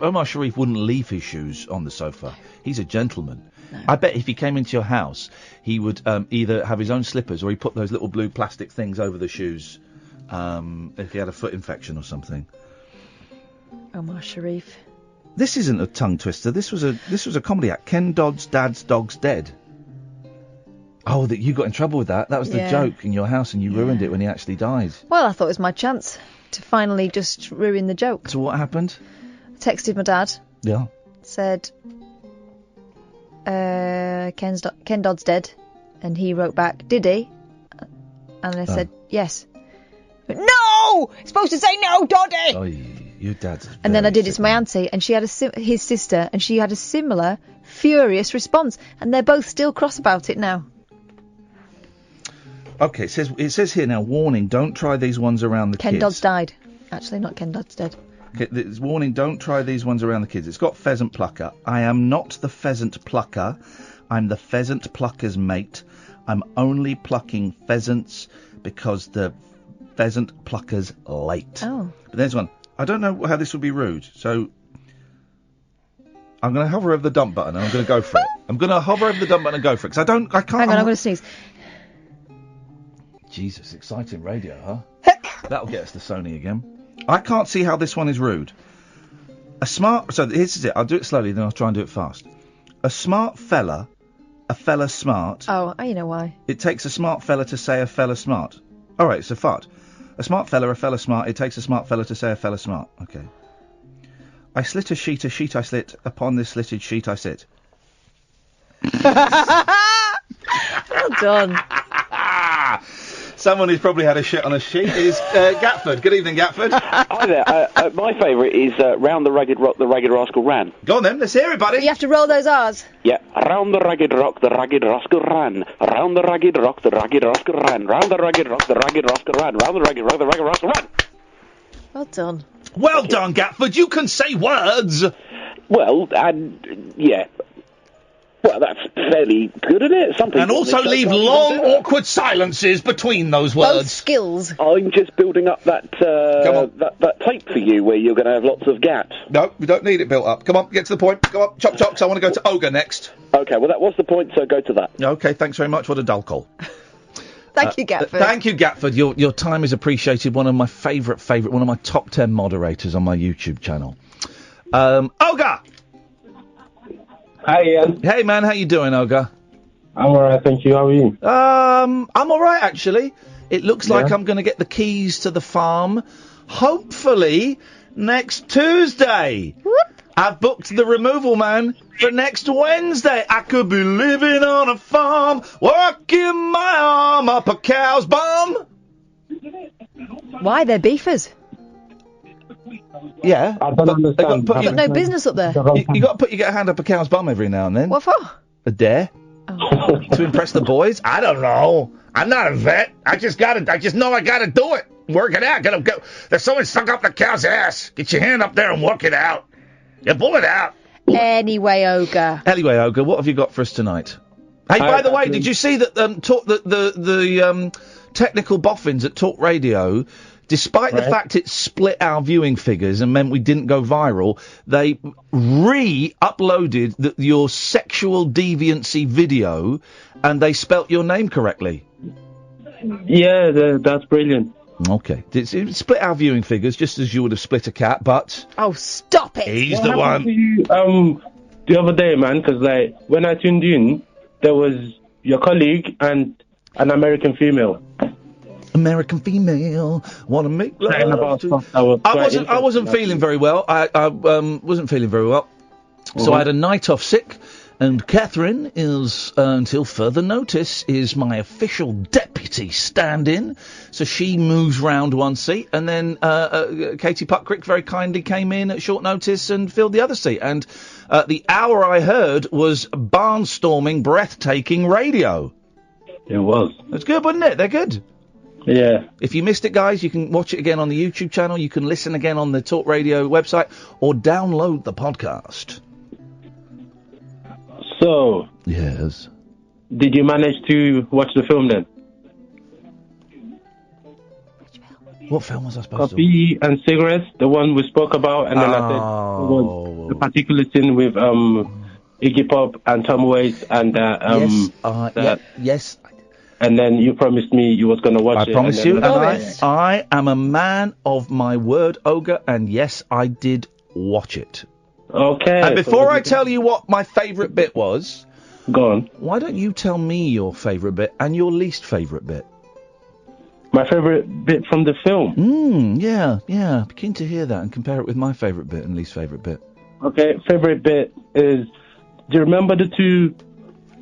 Omar Sharif wouldn't leave his shoes on the sofa. He's a gentleman. No. I bet if he came into your house, he would either have his own slippers or he put those little blue plastic things over the shoes if he had a foot infection or something.
Omar Sharif.
This isn't a tongue twister. This was a comedy act. Ken Dodd's dad's dog's dead. Oh, that you got in trouble with that. That was the joke in your house, and you ruined it when he actually died.
Well, I thought it was my chance to finally just ruin the joke.
So what happened?
I texted my dad.
Yeah.
Said, Ken Dodd's dead, and he wrote back, did he? And I said yes. But no, it's supposed to say no, Doddy.
Oh, your dad's.
And then I did it to my auntie, and she had his sister, and she had a similar furious response, and they're both still cross about it now.
Okay, it says here now, warning, don't try these ones around the kids.
Ken Dodd's died. Actually, not Ken Dodd's dead.
Okay, there's warning, don't try these ones around the kids. It's got pheasant plucker. I am not the pheasant plucker. I'm the pheasant plucker's mate. I'm only plucking pheasants because the pheasant plucker's late.
Oh.
But there's one. I don't know how this would be rude, so I'm going to hover over the dump button and I'm going to go for it. I'm going to hover over the dump button and go for it, because I can't...
Hang on, I'm going to sneeze.
Jesus, exciting radio, huh? That'll get us to Sony again. I can't see how this one is rude. So here's it. I'll do it slowly, then I'll try and do it fast. A smart fella, a fella smart.
Oh, you know why.
It takes a smart fella to say a fella smart. All right, so fart. A smart fella, a fella smart. It takes a smart fella to say a fella smart. Okay. I slit a sheet I slit. Upon this slitted sheet I sit.
Well done.
Someone who's probably had a shit on a sheet is Gatford. Good evening, Gatford.
Hi there. My favourite is Round the Ragged Rock, the Ragged Rascal ran.
Go on then, let's hear it, buddy.
You have to roll those R's.
Yeah. Round the Ragged Rock, the Ragged Rascal ran. Round the Ragged Rock, the Ragged Rascal ran. Round the Ragged Rock, the Ragged Rascal ran. Round the Ragged Rock, the Ragged Rascal ran.
Well done.
Well done, Gatford. You can say words.
Well, yeah. Well, that's fairly good, isn't it? Some people
And also leave long, awkward silences between those words.
Both skills.
I'm just building up that that tape for you where you're going to have lots of gaps.
No, we don't need it built up. Come on, get to the point. Go on, chop chops. I want to go to Ogre next.
Okay, well, that was the point, so go to that.
Okay, thanks very much. What a dull call.
Thank you, Gatford.
Thank you, Gatford. Your time is appreciated. One of my favourite, one of my top 10 moderators on my YouTube channel. Ogre!
Hi, Ian.
Hey, man, how you doing, Ogre?
I'm alright, thank you. How are you?
I'm alright, actually. It looks like I'm going to get the keys to the farm, hopefully, next Tuesday.
Whoop.
I've booked the removal man for next Wednesday. I could be living on a farm, working my arm up a cow's bum.
Why? They're beefers.
Yeah.
I don't understand.
You've got no business up there.
You got to put your hand up a cow's bum every now and then.
What for?
A dare.
Oh.
To impress the boys? I don't know. I'm not a vet. I just know I gotta do it. Work it out. Gotta go. There's someone stuck up the cow's ass. Get your hand up there and work it out. You pull it out.
Anyway, Ogre,
what have you got for us tonight? Hey, by the way, did you see that the technical boffins at Talk Radio, despite the fact it split our viewing figures and meant we didn't go viral, they re-uploaded your sexual deviancy video and they spelt your name correctly?
Yeah, that's brilliant.
Okay. It split our viewing figures just as you would have split a cat, but...
Oh, stop it!
He's
What
the one.
happened to you, the other day, man, because when I tuned in, there was your colleague and an American female.
American female, wanna make love to... I wasn't feeling very well. I wasn't feeling very well. So I had a night off sick, and Katherine is, until further notice, is my official deputy stand-in. So she moves round one seat, and then Katie Puckrick very kindly came in at short notice and filled the other seat. And the hour I heard was barnstorming, breathtaking radio.
It was.
It's good, wasn't it? They're good.
Yeah.
If you missed it, guys, you can watch it again on the YouTube channel. You can listen again on the Talk Radio website or download the podcast.
So.
Yes.
Did you manage to watch the film then?
What film was I supposed
Coffee and Cigarettes, the one we spoke about, and then I said it was the particular scene with Iggy Pop and Tom Waits and
yes.
And then you promised me you was going to watch it.
I promise you, and I am a man of my word, Ogre, and yes, I did watch it.
Okay.
And before I tell you what my favourite bit was...
Go on.
Why don't you tell me your favourite bit and your least favourite bit?
My favourite bit from the film?
Yeah. Be keen to hear that and compare it with my favourite bit and least favourite bit.
Okay, favourite bit is Do you remember the two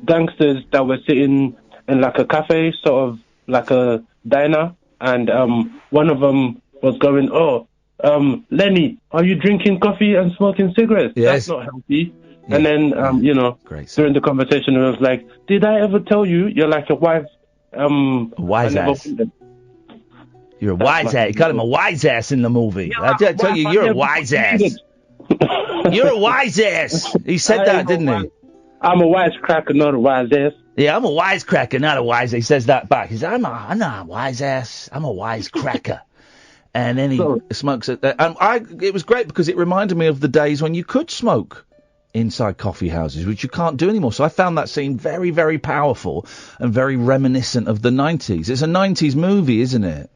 gangsters that were sitting in like a cafe, sort of like a diner, and one of them was going, Lenny, are you drinking coffee and smoking cigarettes?
Yes.
That's not healthy. And then, during the conversation, it was like, did I ever tell you you're like a wise...
wise ass. You're a wise ass. You call him a wise ass in the movie. I tell you, you're a wise ass. You're a wise ass. He said that, didn't he?
I'm a wisecracker, not a wise ass.
Yeah, I'm a wisecracker, not a wise ass. He says that back. He says, I'm not a wise ass. I'm a wisecracker. And then he smokes it. It was great because it reminded me of the days when you could smoke inside coffee houses, which you can't do anymore. So I found that scene very, very powerful and very reminiscent of the 90s. It's a 90s movie, isn't it?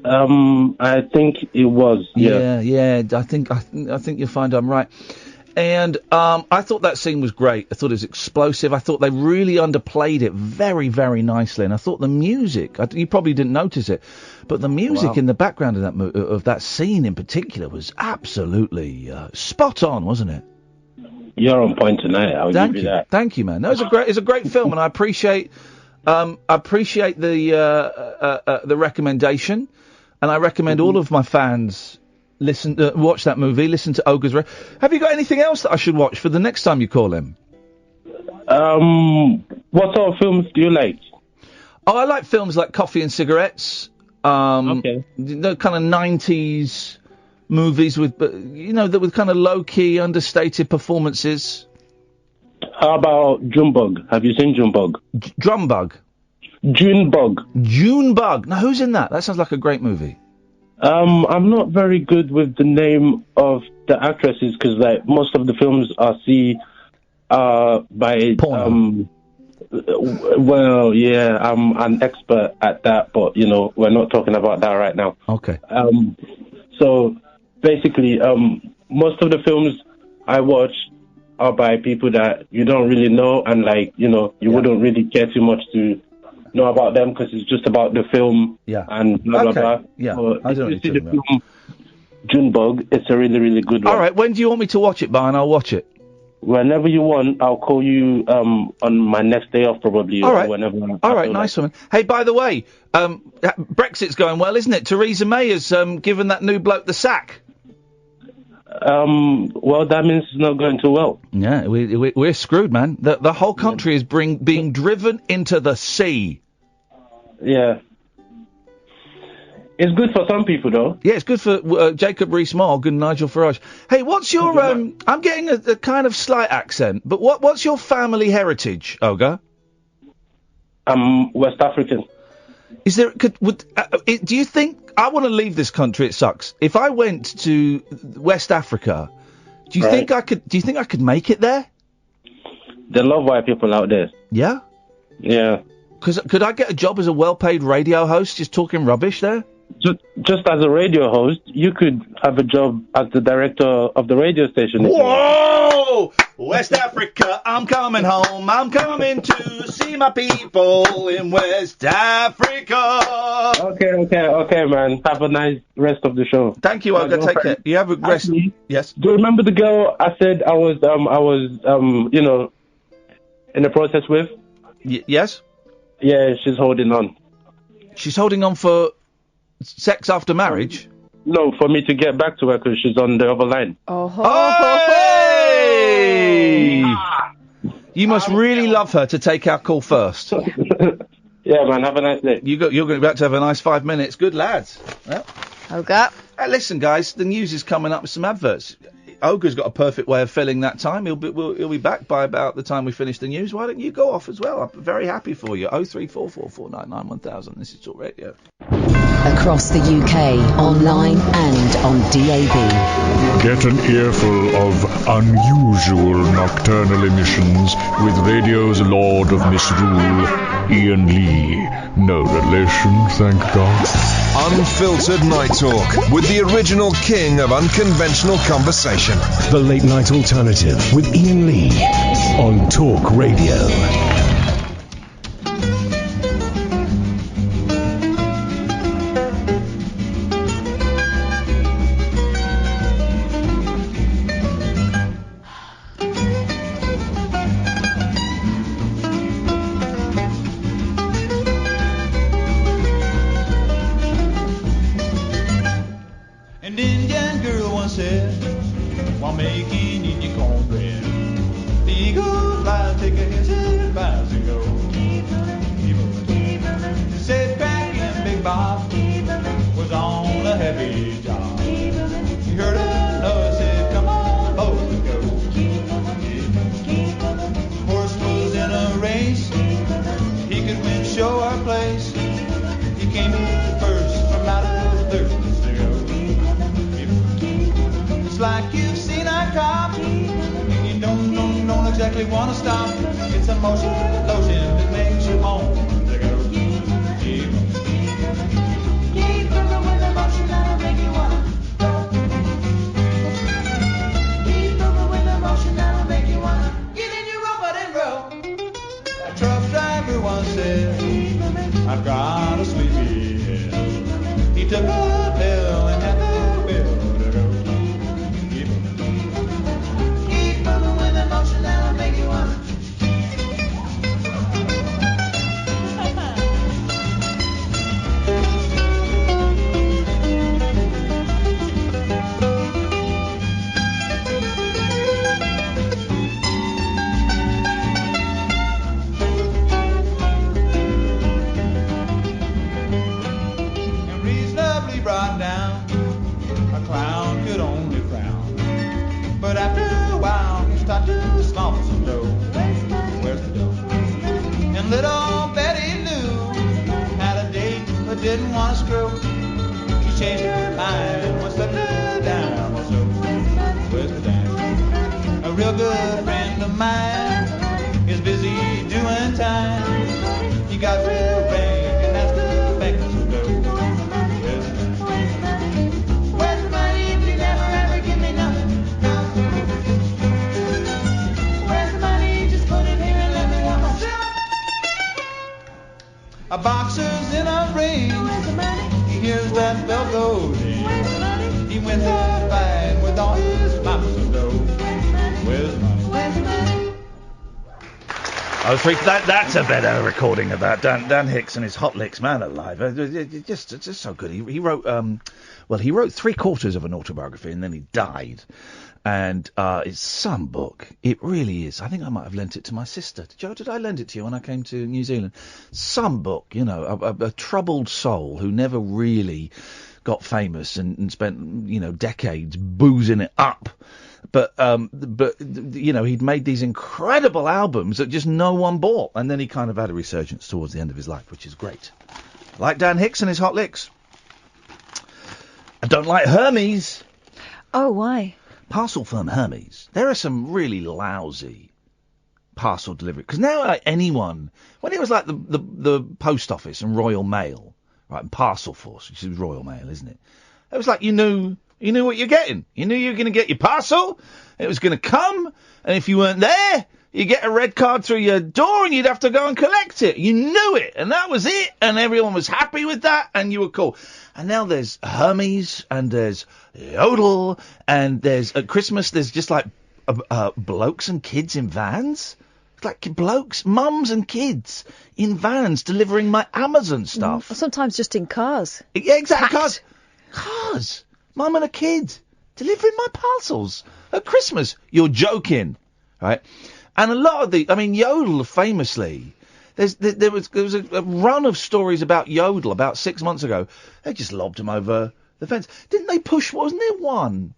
I think it was.
Yeah. I think you'll find I'm right. And I thought that scene was great. I thought it was explosive. I thought they really underplayed it very, very nicely. And I thought the music, you probably didn't notice it, but the music in the background of that scene in particular was absolutely spot on, wasn't it?
You're on point tonight. I'll give you that.
Thank you, man. No, it's a great film, and I appreciate the recommendation, and I recommend all of my fans watch that movie. Listen to Ogre's. Have you got anything else that I should watch for the next time you call him?
What sort of films do you like?
Oh, I like films like Coffee and Cigarettes.
Okay.
The kind of 90s movies with kind of low-key, understated performances.
How about Junebug? Have you seen Junebug?
Drumbug? Junebug. Now, who's in that? That sounds like a great movie.
I'm not very good with the name of the actresses because like most of the films I see are by well, yeah, I'm an expert at that, but we're not talking about that right now.
Okay.
So basically, most of the films I watch are by people that you don't really know, and you wouldn't really care too much to know about them because it's just about the film and blah blah blah.
Yeah,
so
I don't
if you see the film Junebug, it's a really, really good one.
All right, when do you want me to watch it, and I'll watch it?
Whenever you want, I'll call you on my next day off probably.
All right.
Or whenever.
All right, nice one. Hey, by the way, Brexit's going well, isn't it? Theresa May has given that new bloke the sack.
Well, that means it's not going too well.
Yeah, we're screwed, man. The whole country is being driven into the sea.
Yeah. It's good for some people, though.
Yeah, it's good for Jacob Rees-Mogg and Nigel Farage. Hey, what's your... I'm getting a kind of slight accent, but what's your family heritage, Olga?
I'm West African.
Is there... do you think... I want to leave this country, it sucks. If I went to West Africa, do you think I could... Do you think I could make it there?
They love white people out there.
Yeah?
Yeah.
Could I get a job as a well-paid radio host just talking rubbish there?
Just as a radio host, you could have a job as the director of the radio station.
Whoa! West Africa, I'm coming home. I'm coming to see my people in West Africa.
Okay, man. Have a nice rest of the show.
Thank you, Olga. Take care. You have a rest.
Actually,
yes.
Do you remember the girl I said I was in the process with?
Yes.
Yeah, she's holding on.
She's holding on for sex after marriage?
No, for me to get back to her because she's on the other line.
Hey! You must really love her to take our call first.
Yeah, man. Have a nice day.
You're going to be back to have a nice 5 minutes. Good lads. Well,
Olga.
Listen, guys, the news is coming up with some adverts. Olga's got a perfect way of filling that time. He'll be back by about the time we finish the news. Why don't you go off as well? I'm very happy for you. 03444991000. This is Talk Radio.
Across the UK, online and on DAB.
Get an earful of unusual nocturnal emissions with radio's Lord of Misrule, Iain Lee. No relation, thank God.
Unfiltered Night Talk with the original king of unconventional conversation.
The Late Night Alternative with Iain Lee on Talk Radio.
making in your cornbread. The eagle flies, take a hit and flies and go. Said cracking Big Bob was on a heavy job. He heard a noise, said, come on, boat to go. Horse was in a race, he could win show or place. He came in first from out of third to go. It's like you've seen a cop, and you don't exactly want to stop. It's a motion lotion that makes you moan to go. Keep moving with emotion that'll make you wanna go. Keep moving with emotion that'll make you wanna get in your robot and roll. A truck driver once said, I've got a sleepy head. He took a pill and had the will to go. Keep moving with emotion that'll make you wanna. Brought down, a clown could only frown. But after a while, he started to slump some dough. Where's the dough? And little Betty Lou had a date but didn't want to screw. She changed her mind, once let her down. So, where's the dime? A real good friend of mine is busy doing time. He got real rank and has to bank some dough. A boxer's in a ring. He hears that bell go ding. He wins a fight with all his pops of dough. Where's the money?
Oh, that's a better recording of that. Dan Hicks and his Hot Licks, man alive. It's just so good. He wrote, he wrote 3/4 of an autobiography and then he died. And it's some book. It really is. I think I might have lent it to my sister. Joe, did I lend it to you when I came to New Zealand? Some book, you know, a troubled soul who never really got famous and spent, you know, decades boozing it up. But you know, he'd made these incredible albums that just no one bought. And then he kind of had a resurgence towards the end of his life, which is great. Like Dan Hicks and his Hot Licks. I don't like Hermes.
Oh, why?
Parcel firm Hermes. There are some really lousy parcel delivery. Because now, like, anyone, when it was like the post office and Royal Mail, right, and Parcel Force, which is Royal Mail, isn't it? It was like you knew what you're getting. You knew you were going to get your parcel. It was going to come, and if you weren't there, you get a red card through your door, and you'd have to go and collect it. You knew it, and that was it, and everyone was happy with that, and you were cool. And now there's Hermes, and there's Yodel, and there's at Christmas there's just like blokes and kids in vans. It's like blokes, mums and kids in vans delivering my Amazon stuff.
Or sometimes just in cars.
Yeah, exactly. Cars. Mum and a kid delivering my parcels at Christmas. You're joking, right? And a lot of Yodel famously. There was a run of stories about Yodel about 6 months ago. They just lobbed him over the fence. Didn't they push? Wasn't there one?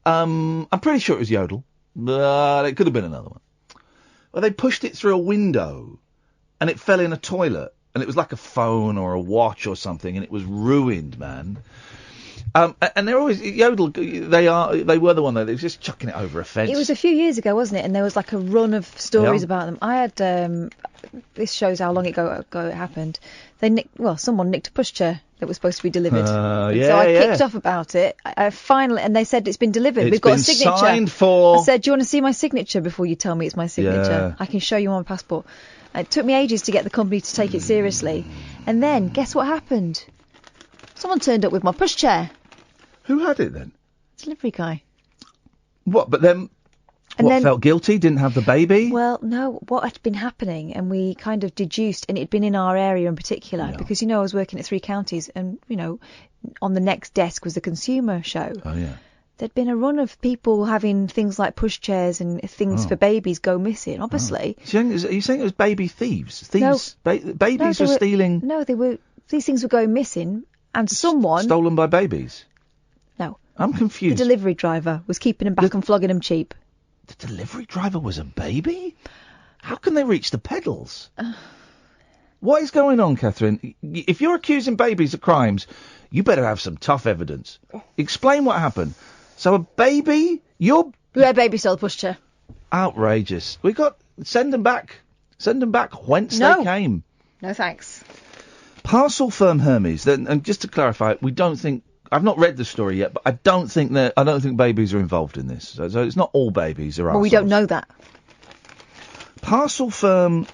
I'm pretty sure it was Yodel, but it could have been another one. Well, they pushed it through a window, and it fell in a toilet, and it was like a phone or a watch or something, and it was ruined, man. And they're always Yodel. They were the one though. They were just chucking it over a fence.
It was a few years ago, wasn't it? And there was like a run of stories about them. I had this shows how long ago it happened. Someone nicked a pushchair that was supposed to be delivered. So I kicked off about it. I finally, and they said it's been delivered. We've got a signature.
Signed for.
I said, do you want to see my signature before you tell me it's my signature? I can show you on my passport. It took me ages to get the company to take it seriously. And then, guess what happened? Someone turned up with my pushchair.
Who had it then?
Delivery guy.
What? But then, felt guilty? Didn't have the baby?
Well, no. What had been happening, and we kind of deduced, and it had been in our area in particular, because, I was working at 3 counties, and, on the next desk was the consumer show.
Oh, yeah.
there'd been a run of people having things like pushchairs and things for babies go missing, obviously.
Are you saying it was baby thieves? Thieves? Babies were stealing...
No, these things were going missing, and someone...
Stolen by babies?
No.
I'm confused.
The delivery driver was keeping them back and flogging them cheap.
The delivery driver was a baby? How can they reach the pedals? What is going on, Katherine? If you're accusing babies of crimes, you better have some tough evidence. Explain what happened. So a baby,
We had baby stole the pushchair.
Outrageous. Send them back. Send them back whence they came.
No thanks.
Parcel firm Hermes, and just to clarify, I've not read the story yet, but I don't think babies are involved in this. So it's not all babies are.
Well, we don't know that.
Parcel firm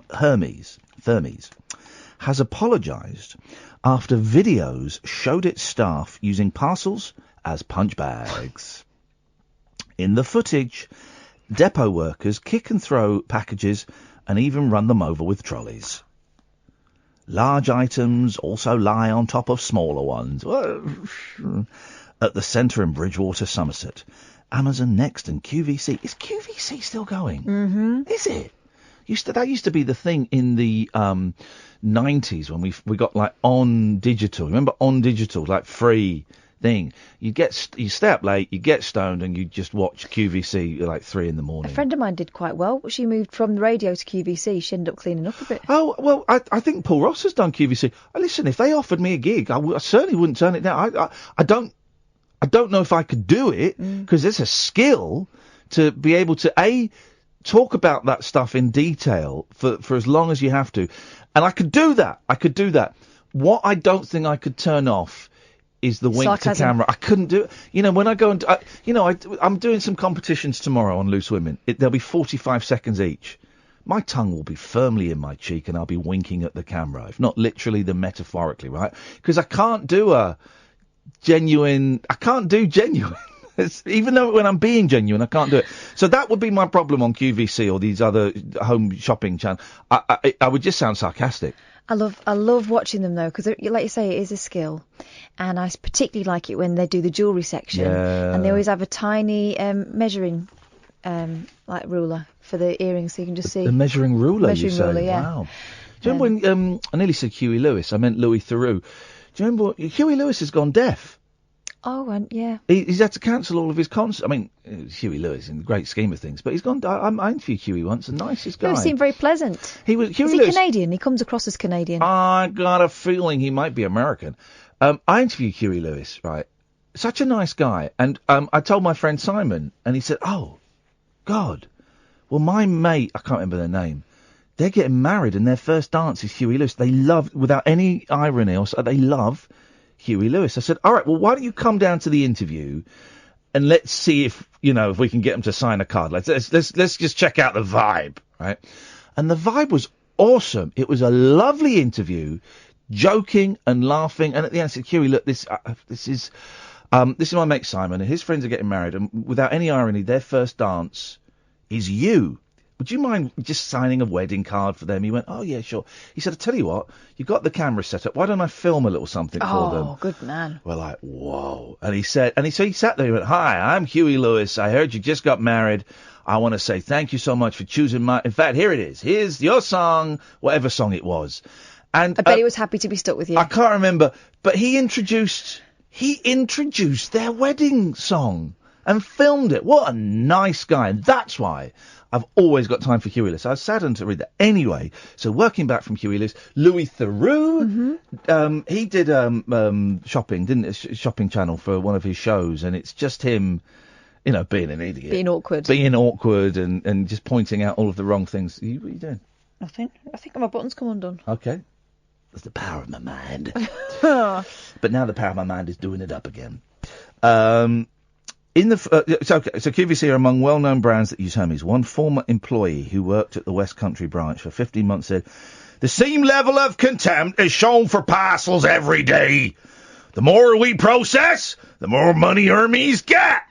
Hermes has apologised after videos showed its staff using parcels as punch bags. In the footage, depot workers kick and throw packages and even run them over with trolleys. Large items also lie on top of smaller ones. At the centre in Bridgewater, Somerset. Amazon Next and QVC. Is QVC still going?
Mm-hmm.
Is it? That used to be the thing in the 90s when we got like On Digital. Remember On Digital, like free thing. You stay up late, you get stoned, and you just watch QVC at like 3 in the morning.
A friend of mine did quite well. She moved from the radio to QVC. She ended up cleaning up a bit.
Oh, well, I think Paul Ross has done QVC. Listen, if they offered me a gig, I certainly wouldn't turn it down. I don't know if I could do it, because there's a skill to be able to, talk about that stuff in detail for as long as you have to. And I could do that. What I don't think I could turn off is the wink to camera. I couldn't do it. When I go and, I'm doing some competitions tomorrow on Loose Women. There'll be 45 seconds each. My tongue will be firmly in my cheek and I'll be winking at the camera, if not literally, then metaphorically, right? Because I can't do genuine. Even though when I'm being genuine, I can't do it. So that would be my problem on QVC or these other home shopping channels. I would just sound sarcastic.
I love watching them though, because like you say, it is a skill, and I particularly like it when they do the jewellery section, and they always have a tiny measuring ruler for the earrings, so you can just see
the measuring ruler.
Measuring ruler, yeah.
Wow. Do you remember when I nearly said Huey Lewis? I meant Louis Theroux. Do you remember Huey Lewis has gone deaf?
Oh, and yeah.
He's had to cancel all of his concerts. I mean, Huey Lewis in the great scheme of things, but he's gone. I interviewed Huey once, the nicest guy.
He seemed very pleasant.
Is he
Canadian? He comes across as Canadian.
I got a feeling he might be American. I interviewed Huey Lewis, right? Such a nice guy. And I told my friend Simon, and he said, "Oh, God. Well, my mate, I can't remember their name, they're getting married, and their first dance is Huey Lewis. They love, without any irony, they love Huey Lewis." I said, "All right, well, why don't you come down to the interview and let's see if we can get him to sign a card. Let's just check out the vibe, right?" And the vibe was awesome. It was a lovely interview, joking and laughing. And at the end, I said, "Huey, look, this is my mate Simon, and his friends are getting married, and without any irony, their first dance is you. Would you mind just signing a wedding card for them?" He went, "Oh, yeah, sure." He said, "I tell you what, you've got the camera set up. Why don't I film a little something for them?"
Oh, good man.
We're like, whoa. And he said, so he sat there, he went, "Hi, I'm Huey Lewis. I heard you just got married. I want to say thank you so much for choosing in fact, here it is. Here's your song," whatever song it was. And
I bet he was happy to be stuck with you.
I can't remember, but he introduced their wedding song and filmed it. What a nice guy. And that's why I've always got time for Huey Lewis. I was saddened to read that. Anyway, so working back from Huey Lewis, Louis Theroux, he did shopping, didn't it? Shopping Channel for one of his shows, and it's just him, being an idiot.
Being awkward.
And just pointing out all of the wrong things. What are you doing?
Nothing. I think my button's come undone.
Okay. That's the power of my mind. But now the power of my mind is doing it up again. So QVC are among well-known brands that use Hermes. One former employee who worked at the West Country branch for 15 months said, "The same level of contempt is shown for parcels every day. The more we process, the more money Hermes get."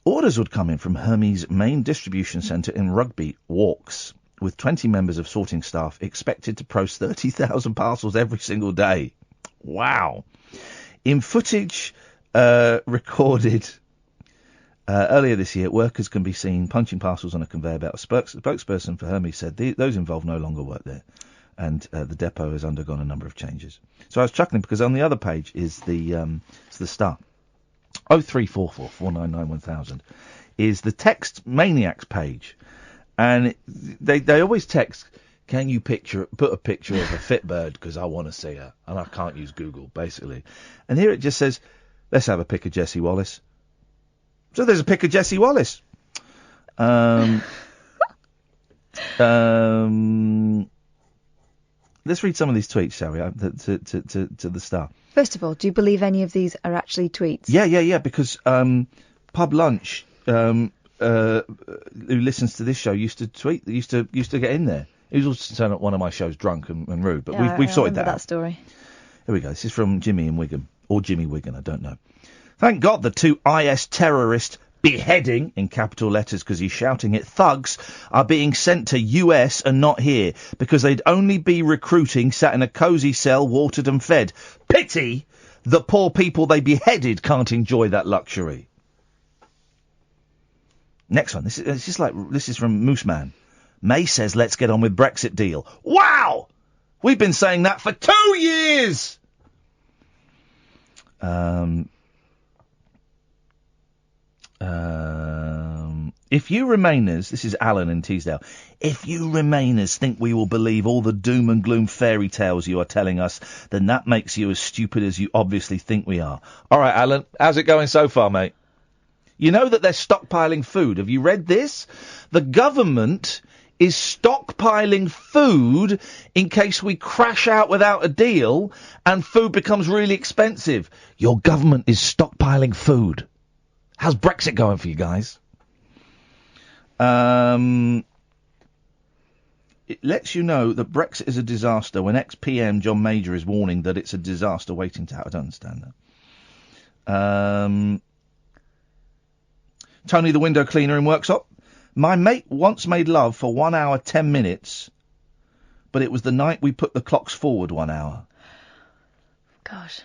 Orders would come in from Hermes' main distribution centre in Rugby Walks, with 20 members of sorting staff expected to process 30,000 parcels every single day. Wow. In footage recorded earlier this year, workers can be seen punching parcels on a conveyor belt. A spokesperson for Hermes said those involved no longer work there, and the depot has undergone a number of changes. So I was chuckling because on the other page is the Star. 0344 499 1000 is the Text Maniacs page, and they always text, can you put a picture of a Fitbird because I want to see her, and I can't use Google, basically. And here it just says, let's have a pic of Jessie Wallace. So there's a pic of Jessie Wallace. Let's read some of these tweets, shall we, to the Star.
First of all, do you believe any of these are actually tweets?
Yeah, because Pub Lunch, who listens to this show, used to tweet, used to get in there. He was also turning up one of my shows drunk and rude, but we've sorted that out.
That story.
Here we go. This is from Jimmy in Wigan, or Jimmy Wigan, I don't know. Thank God the two IS terrorist beheading, in capital letters because he's shouting it, thugs are being sent to US and not here, because they'd only be recruiting sat in a cosy cell, watered and fed. Pity the poor people they beheaded can't enjoy that luxury. Next one. This is from Mooseman. May says let's get on with Brexit deal. Wow! We've been saying that for 2 years! If you Remainers, this is Alan in Teesdale, if you Remainers think we will believe all the doom and gloom fairy tales you are telling us, then that makes you as stupid as you obviously think we are. All right, Alan, how's it going so far, mate? You know that they're stockpiling food. Have you read this? The government is stockpiling food in case we crash out without a deal and food becomes really expensive. Your government is stockpiling food. How's Brexit going for you guys? It lets you know that Brexit is a disaster when ex-PM John Major is warning that it's a disaster waiting to happen. I don't understand that. Tony the window cleaner in Worksop. My mate once made love for 1 hour 10 minutes, but it was the night we put the clocks forward 1 hour.
Gosh.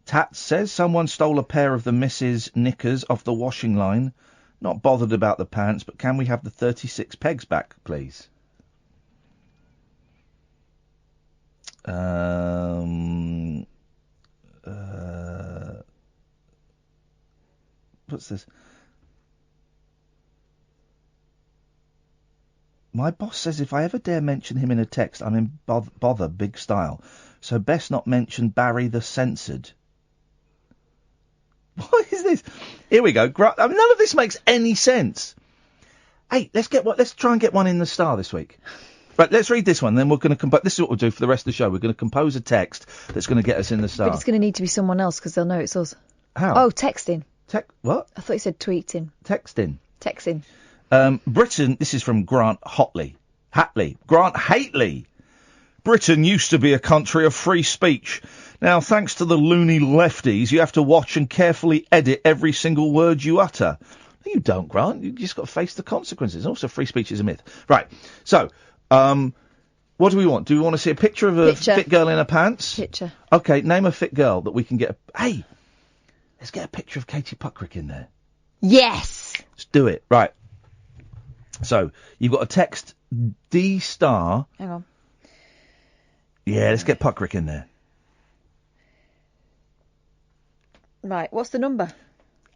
Tat says someone stole a pair of the Mrs. knickers off the washing line. Not bothered about the pants, but can we have the 36 pegs back, please? What's this? My boss says if I ever dare mention him in a text, I'm in bother big style. So best not mention Barry the Censored. What is this? Here we go. I mean, none of this makes any sense. Hey, let's try and get one in the Star this week. Right, let's read this one, then we're going to compose. This is what we'll do for the rest of the show. We're going to compose a text that's going to get us in the Star.
But it's going to need to be someone else because they'll know it's us.
How?
Oh, texting.
What?
I thought you said tweeting.
Texting.
Texting.
Britain, this is from Grant Hatley. Grant Hatley. Britain used to be a country of free speech. Now, thanks to the loony lefties, you have to watch and carefully edit every single word you utter. No, you don't, Grant. You just got to face the consequences. Also, free speech is a myth. Right. So, what do we want? Do we want to see a picture of a fit girl in her pants?
Picture.
Okay, name a fit girl that we can get. Hey, let's get a picture of Katie Puckrick in there.
Yes.
Let's do it. Right. So, you've got a text D star.
Hang on.
Yeah, let's get Puckrick in there.
Right, what's the number?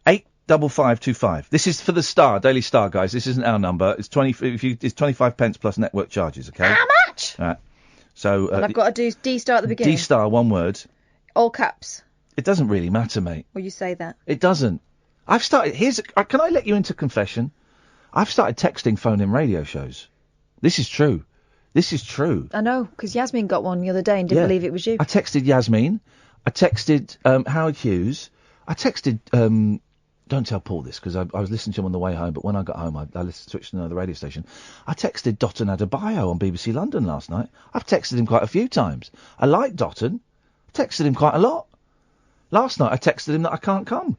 85525. This is for the Star, Daily Star, guys. This isn't our number. It's 25 pence plus network charges, okay?
How much?
Right. So,
And I've got to do D star at the beginning.
D star, one word.
All caps.
It doesn't really matter, mate.
Will you say that?
It doesn't. I've started. Can I let you into confession? I've started texting phone-in radio shows. This is true.
I know, because Yasmin got one the other day and didn't believe it was you.
I texted Yasmin. I texted Howard Hughes. I texted. Don't tell Paul this, because I was listening to him on the way home, but when I got home, I switched to another radio station. I texted Dotton Adebayo on BBC London last night. I've texted him quite a few times. I like Dotton. I texted him quite a lot. Last night I texted him that I can't come.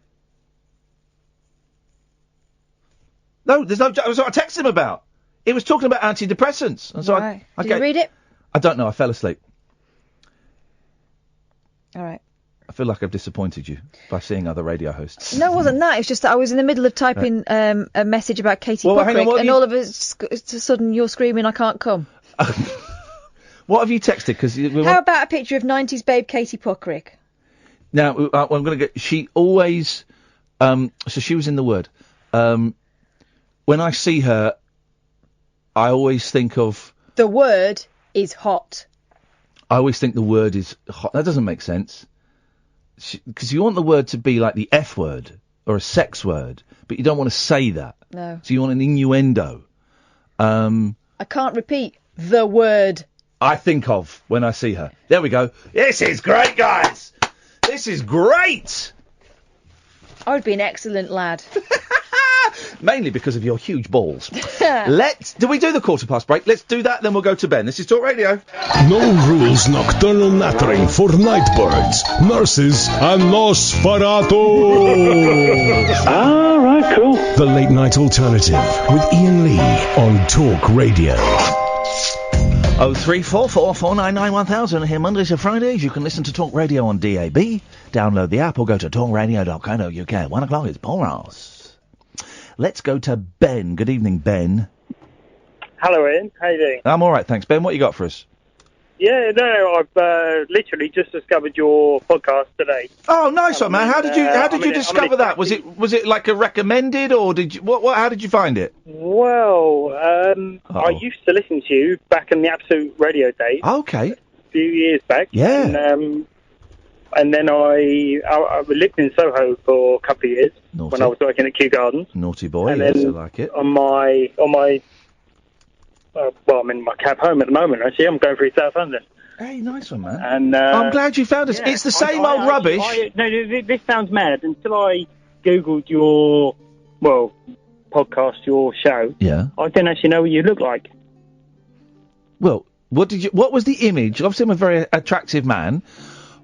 No, there's no. That was what I texted him about. He was talking about antidepressants. And so
right. Did you read it?
I don't know. I fell asleep.
All right.
I feel like I've disappointed you by seeing other radio hosts.
No, it wasn't that. It's just that I was in the middle of typing a message about Katie
Well, hang on,
Puckrick,
what
and
you-
all of a sudden you're screaming, I can't come.
What have you texted? Because
How about a picture of 90s babe Katie Puckrick?
now I'm going to get. She always. So she was in the Word. When I see her, I always think of.
The word is hot.
I always think the word is hot. That doesn't make sense. Because you want the word to be like the F word or a sex word, but you don't want to say that.
No.
So you want an innuendo.
I can't repeat the word.
I think of when I see her. There we go. This is great, guys. This is great.
I would be an excellent lad.
Mainly because of your huge balls. Do we do the quarter past break? Let's do that, then we'll go to Ben. This is Talk Radio.
No rules nocturnal nattering for nightbirds, nurses, and Nosferatu.
All right, cool.
The Late Night Alternative with Iain Lee on Talk Radio.
0344 499 1000 here Mondays and Fridays. You can listen to Talk Radio on DAB. Download the app or go to talkradio.co.uk. 1 o'clock is Paul Ross. Let's go to Ben. Good evening, Ben.
Hello, Ian. How you doing?
I'm all right, thanks. Ben, what you got for us?
Yeah, no, I've literally just discovered your podcast today.
Oh, nice one, man. How did you discover that? Was it like a recommended, or did you how did you find it?
Well, I used to listen to you back in the Absolute Radio days.
Okay.
A few years back.
Yeah.
And then I lived in Soho for a couple of years when I was working at Kew Gardens.
Naughty boy,
And
yes, I
then
like it.
On my well, I'm in my cab home at the moment. Actually, I'm going through South London.
Hey, nice one, man.
And
I'm glad you found us.
yeah,
It's the same old rubbish.
This sounds mad. Until I googled your podcast, your show.
Yeah.
I didn't actually know what you look like.
Well, what was the image? Obviously, I'm a very attractive man.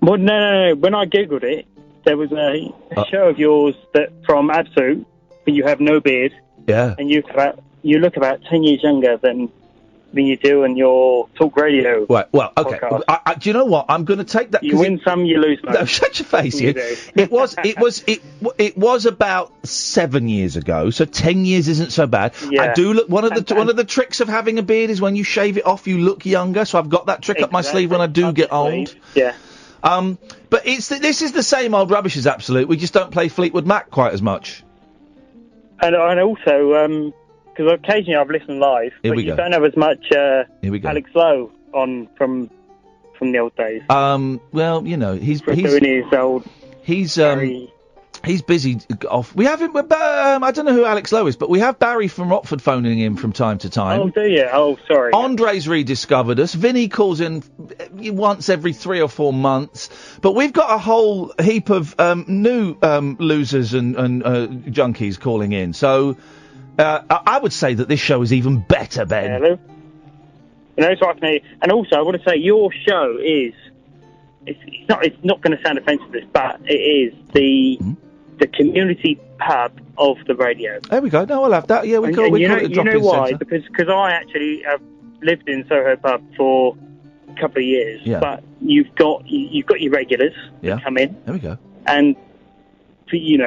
Well, no. When I googled it, there was a show of yours that from Absolute, but you have no beard.
Yeah.
And you look about 10 years younger than you do in your Talk Radio.
Right. Well, okay. Do you know what? I'm going to take that.
You win some, you lose most.
No, shut your face, Ian. It was about 7 years ago, so 10 years isn't so bad.
Yeah.
I do look. One of the tricks of having a beard is when you shave it off, you look younger. So I've got that trick up my sleeve when I do get old.
Yeah.
But this is the same old rubbish as Absolute. We just don't play Fleetwood Mac quite as much.
And also, because occasionally I've listened live,
Here
but
we
you
go.
don't have as much
Here we go.
Alex Lowe on from the old days.
Well, you know, he's
doing his old.
He's busy off. We have him. I don't know who Alex Lowe is, but we have Barry from Rockford phoning in from time to time.
Oh, do you? Oh, sorry.
Andre's rediscovered us. Vinny calls in once every 3 or 4 months. But we've got a whole heap of new losers and junkies calling in. So I would say that this show is even better, Ben.
Hello. You know, so I can hear. And also, I want to say your show is. It's not going to sound offensive, but it is the community pub of the radio.
There we go. No, I'll have that. Yeah, we call it a
You
drop-in
know why?
centre.
Because I actually have lived in Soho pub for a couple of years.
Yeah.
But you've got your regulars
Yeah.
that come in,
There we go.
and for you,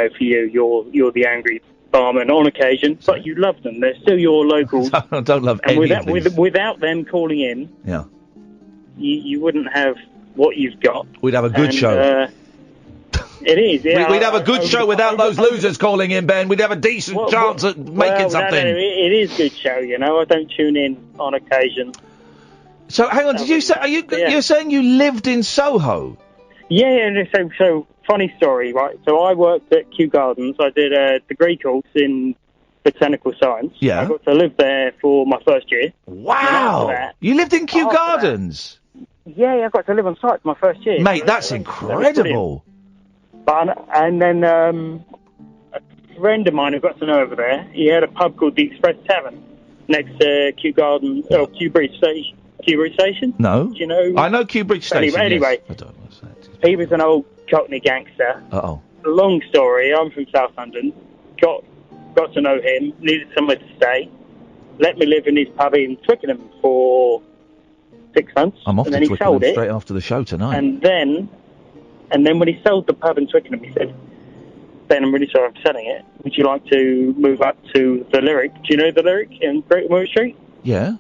you're the angry barman on occasion, but you love them. They're still your locals.
I don't love
And
any of these.
without them calling in,
Yeah.
you wouldn't have what you've got.
We'd have a good show.
It is. Yeah,
We'd have a good show without those losers calling in, Ben. We'd have a decent chance at making something.
No, it is a good show, you know. I don't tune in on occasion.
So, hang on, did you say, you're saying you lived in Soho?
Yeah, and so funny story, right? So I worked at Kew Gardens. I did a degree course in botanical science.
Yeah.
I got to live there for my first year.
Wow! You lived in Kew Gardens?
Yeah, I got to live on site for my first year.
Mate, that's incredible.
And then a friend of mine who got to know over there, he had a pub called the Express Tavern next to Kew Garden, or Kew Bridge Station. Kew Bridge Station?
No.
Do you know?
I know Kew Bridge Station.
Anyway,
yes.
he was an old Cockney gangster.
Uh-oh.
Long story. I'm from South London. Got to know him. Needed somewhere to stay. Let me live in his pub in Twickenham for 6 months.
I'm off
and
to
then he
Twickenham
sold it.
straight after the show tonight.
And then And then when he sold the pub in Twickenham, he said, Ben, I'm really sorry I'm selling it. Would you like to move up to the Lyric? Do you know the Lyric in Great Moore Street?
Yeah.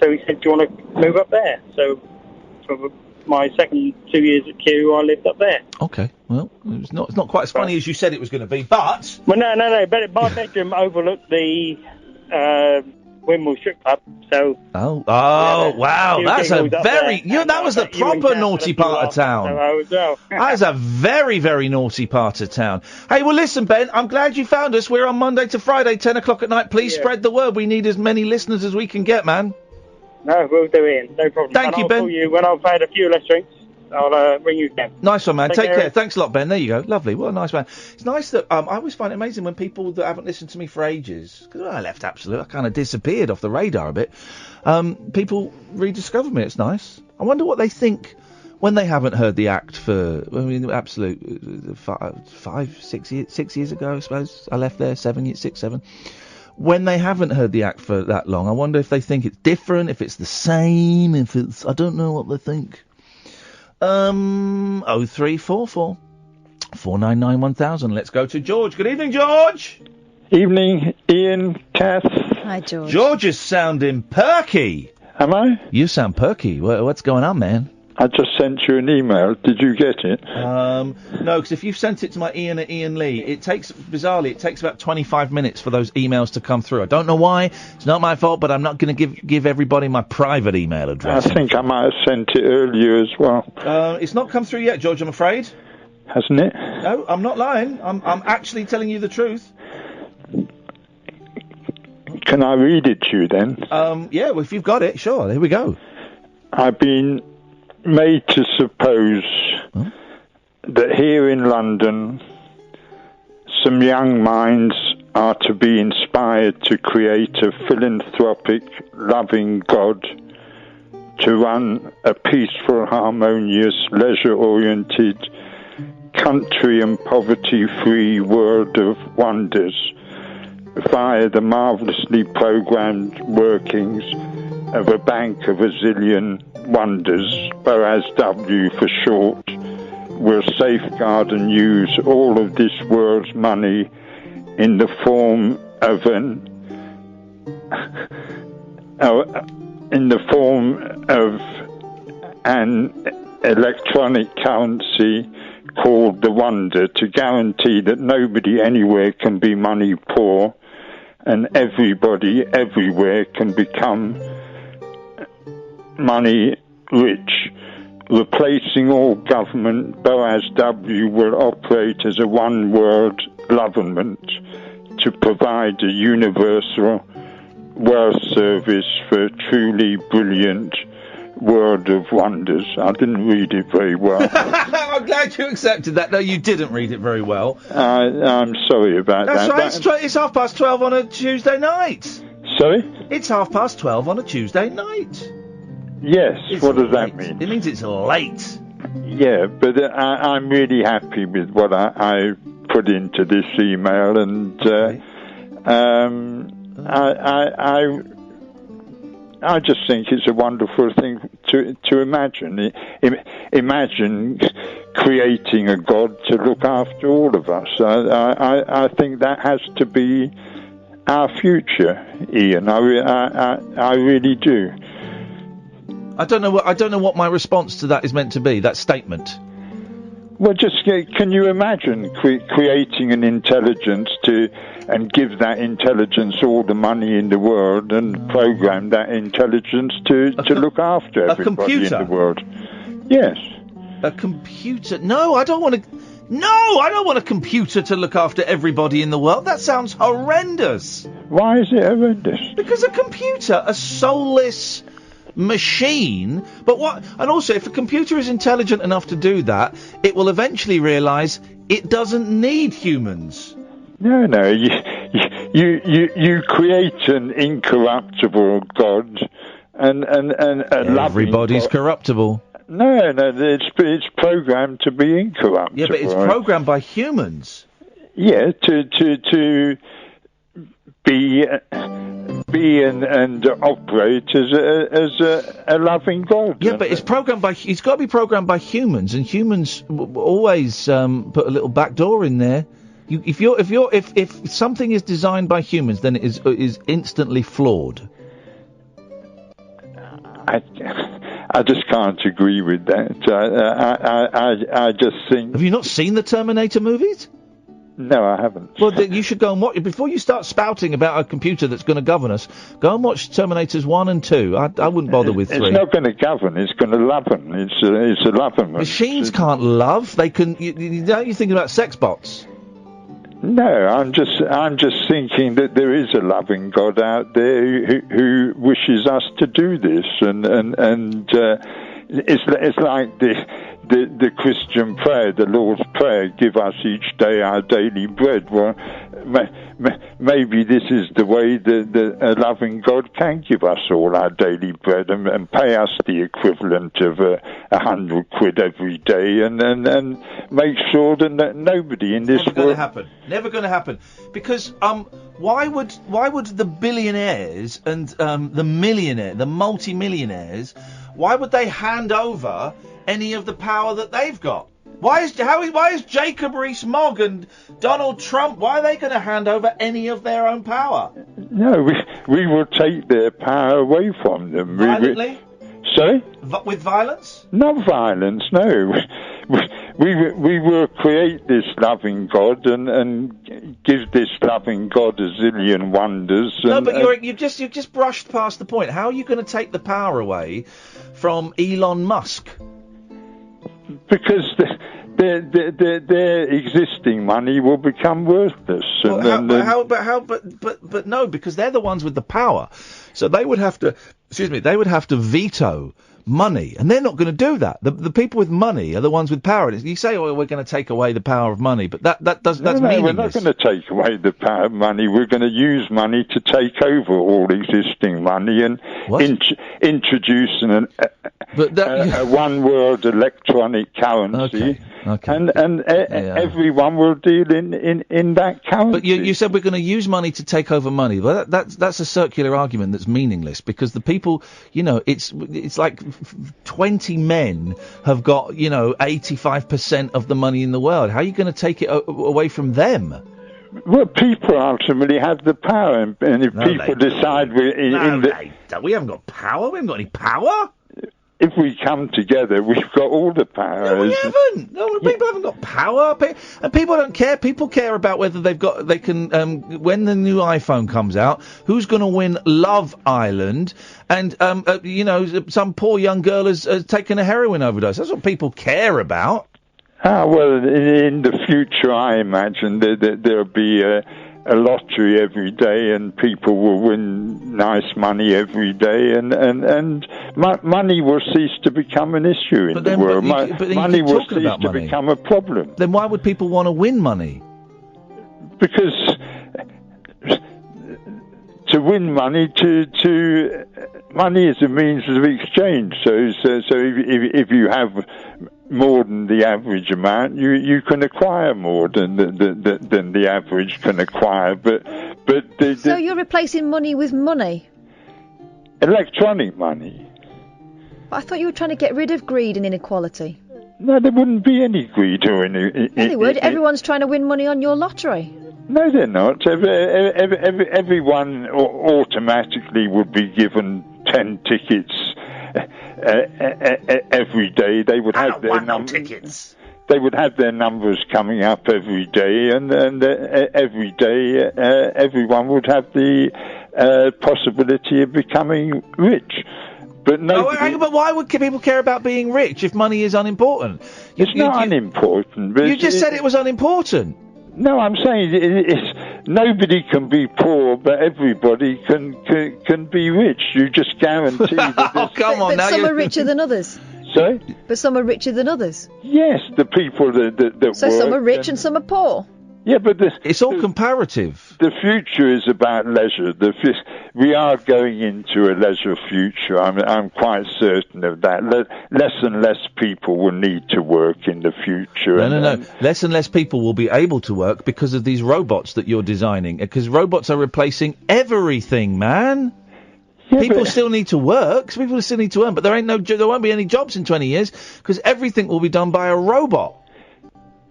So he said, do you want to move up there? So for my second 2 years at Kew, I lived up there.
Okay. Well, it's not quite as funny as you said it was going to be, but...
Well, no. But my bedroom overlooked the Windmill Strip Club, so...
Oh, wow, that's a very... that was the proper naughty part of town. That's a very, very naughty part of town. Hey, well, listen, Ben, I'm glad you found us. We're on Monday to Friday, 10 o'clock at night. Please spread the word. We need as many listeners as we can get, man.
No, we'll do it. No problem.
Thank you, Ben.
I'll call you when I've had a few less drinks. I'll ring you again.
Nice one, man. Take
care.
care. Thanks a lot, Ben. There you go. Lovely. What a nice man. It's nice that I always find it amazing when people that haven't listened to me for ages, because I left Absolute, I kind of disappeared off the radar a bit. People rediscover me. It's nice. I wonder what they think when they haven't heard the act for. I mean, Absolute 6 years ago, I suppose. I left there 7 years, 6, 7. When they haven't heard the act for that long, I wonder if they think it's different, if it's the same, if it's... I don't know what they think. 0344 499 1000. Let's go to George. Good evening, George.
Evening, Iain, Kath.
Hi, George.
George is sounding perky.
Am I?
You sound perky. What's going on, man?
I just sent you an email. Did you get it?
No, because if you've sent it to my Iain at Iain Lee, it takes about 25 minutes for those emails to come through. I don't know why. It's not my fault, but I'm not going to give everybody my private email address.
I think I might have sent it earlier as well.
It's not come through yet, George, I'm afraid.
Hasn't it?
No, I'm not lying. I'm actually telling you the truth.
Can I read it to you then?
Yeah, well, if you've got it, sure. Here we go.
I've been made to suppose that here in London some young minds are to be inspired to create a philanthropic, loving God to run a peaceful, harmonious, leisure-oriented, country and poverty-free world of wonders via the marvellously programmed workings of a bank of a zillion wonders, Boaz W for short, will safeguard and use all of this world's money in the form of an electronic currency called the Wonder to guarantee that nobody anywhere can be money poor and everybody everywhere can become money rich. Replacing all government, Boaz W will operate as a one-world government to provide a universal wealth service for a truly brilliant world of wonders. I didn't read it very well.
I'm glad you accepted that. No, you didn't read it very well.
I'm sorry about that.
That's right. It's 12:30 on a Tuesday night.
Sorry?
It's 12:30 on a Tuesday night.
Yes, what does that mean?
It means it's late.
Yeah, but I'm really happy with what I put into this email, and I just think it's a wonderful thing to imagine. Imagine creating a God to look after all of us. I think that has to be our future, Iain. I really do.
I don't know what my response to that is meant to be. That statement.
Well, just can you imagine creating an intelligence and give that intelligence all the money in the world and program that intelligence to look after everybody in the world? Yes.
A computer? No, I don't want to. No, I don't want a computer to look after everybody in the world. That sounds horrendous.
Why is it horrendous?
Because a computer, a soulless machine, and also if a computer is intelligent enough to do that, it will eventually realise it doesn't need humans.
No, you create an incorruptible God and
everybody's
loving God.
Corruptible.
No, it's programmed to be incorruptible.
Yeah, but it's programmed by humans.
Yeah, to be be and operate as a loving God.
Yeah, but it's programmed by. It's got to be programmed by humans, and humans always put a little back door in there. If something is designed by humans, then it is instantly flawed.
I just can't agree with that. I just think.
Have you not seen the Terminator movies?
No, I haven't.
Well, you should go and watch it before you start spouting about a computer that's going to govern us. Go and watch Terminators 1 and 2. I wouldn't bother with 3.
It's not going to govern. It's going to lovin'. It's a lovin'.
Machines can't love. They can. Don't you think about sex bots?
No, I'm just thinking that there is a loving God out there who wishes us to do this, and it's like the Christian prayer, the Lord's Prayer, give us each day our daily bread. Well, maybe this is the way that a loving God can give us all our daily bread and pay us the equivalent of 100 quid every day, and make sure that nobody in this world...
Never going to happen. Because why would the billionaires and the multi-millionaires, why would they hand over any of the power that they've got? Why is Jacob Rees-Mogg and Donald Trump, why are they going to hand over any of their own power?
No, we will take their power away from them.
Violently?
Sorry?
With violence?
Not violence, no. We will create this loving God and give this loving God a zillion wonders.
No, but you've just brushed past the point. How are you going to take the power away from Elon Musk?
Because their existing money will become worthless.
But no, because they're the ones with the power. So they would have to, they would have to veto money, and they're not going to do that. The people with money are the ones with power. You say, "Oh, we're going to take away the power of money," but that's meaningless.
We're not going to take away the power of money. We're going to use money to take over all existing money and introduce a one world electronic currency. Okay. And everyone will deal in that currency.
But you said we're going to use money to take over money. Well, that's a circular argument that's meaningless, because the people, it's like 20 men have got 85% of the money in the world. How are you going to take it away from them?
Well, people ultimately have the power, and if people decide
we haven't got power. We haven't got any power.
If we come together, we've got all the power.
No, we haven't. No, people haven't got power. And people don't care. People care about whether they can, when the new iPhone comes out, who's going to win Love Island, and, some poor young girl has taken a heroin overdose. That's what people care about.
Well, in the future, I imagine that there'll be a lottery every day, and people will win nice money every day, and money will cease to become an issue in the world. Money will cease to become a problem.
Then why would people want to win money?
Because to win money, money is a means of exchange. So if you have more than the average amount, you can acquire more than the average can acquire. So
you're replacing money with money?
Electronic money.
But I thought you were trying to get rid of greed and inequality.
No, there wouldn't be any greed or any.
Yeah, they would. Everyone's trying to win money on your lottery.
No, they're not. Everyone automatically would be given 10 tickets every day. They would have their numbers. They would have their numbers coming up every day, and every day everyone would have the possibility of becoming rich. But
but why would people care about being rich if money is unimportant?
It's not unimportant. But
you just said it was unimportant.
No, I'm saying nobody can be poor, but everybody can be rich. You just guarantee that.
Oh, come on,
but some are richer than others.
Sorry?
But some are richer than others.
Yes, the people that
So
work,
some are rich and some are poor.
Yeah, but
it's all comparative.
The future is about leisure. We are going into a leisure future. I'm quite certain of that. Less and less people will need to work in the future.
No. Less and less people will be able to work because of these robots that you're designing. Because robots are replacing everything, man.
Yeah,
people still need to work. People still need to earn, but there won't be any jobs in 20 years because everything will be done by a robot.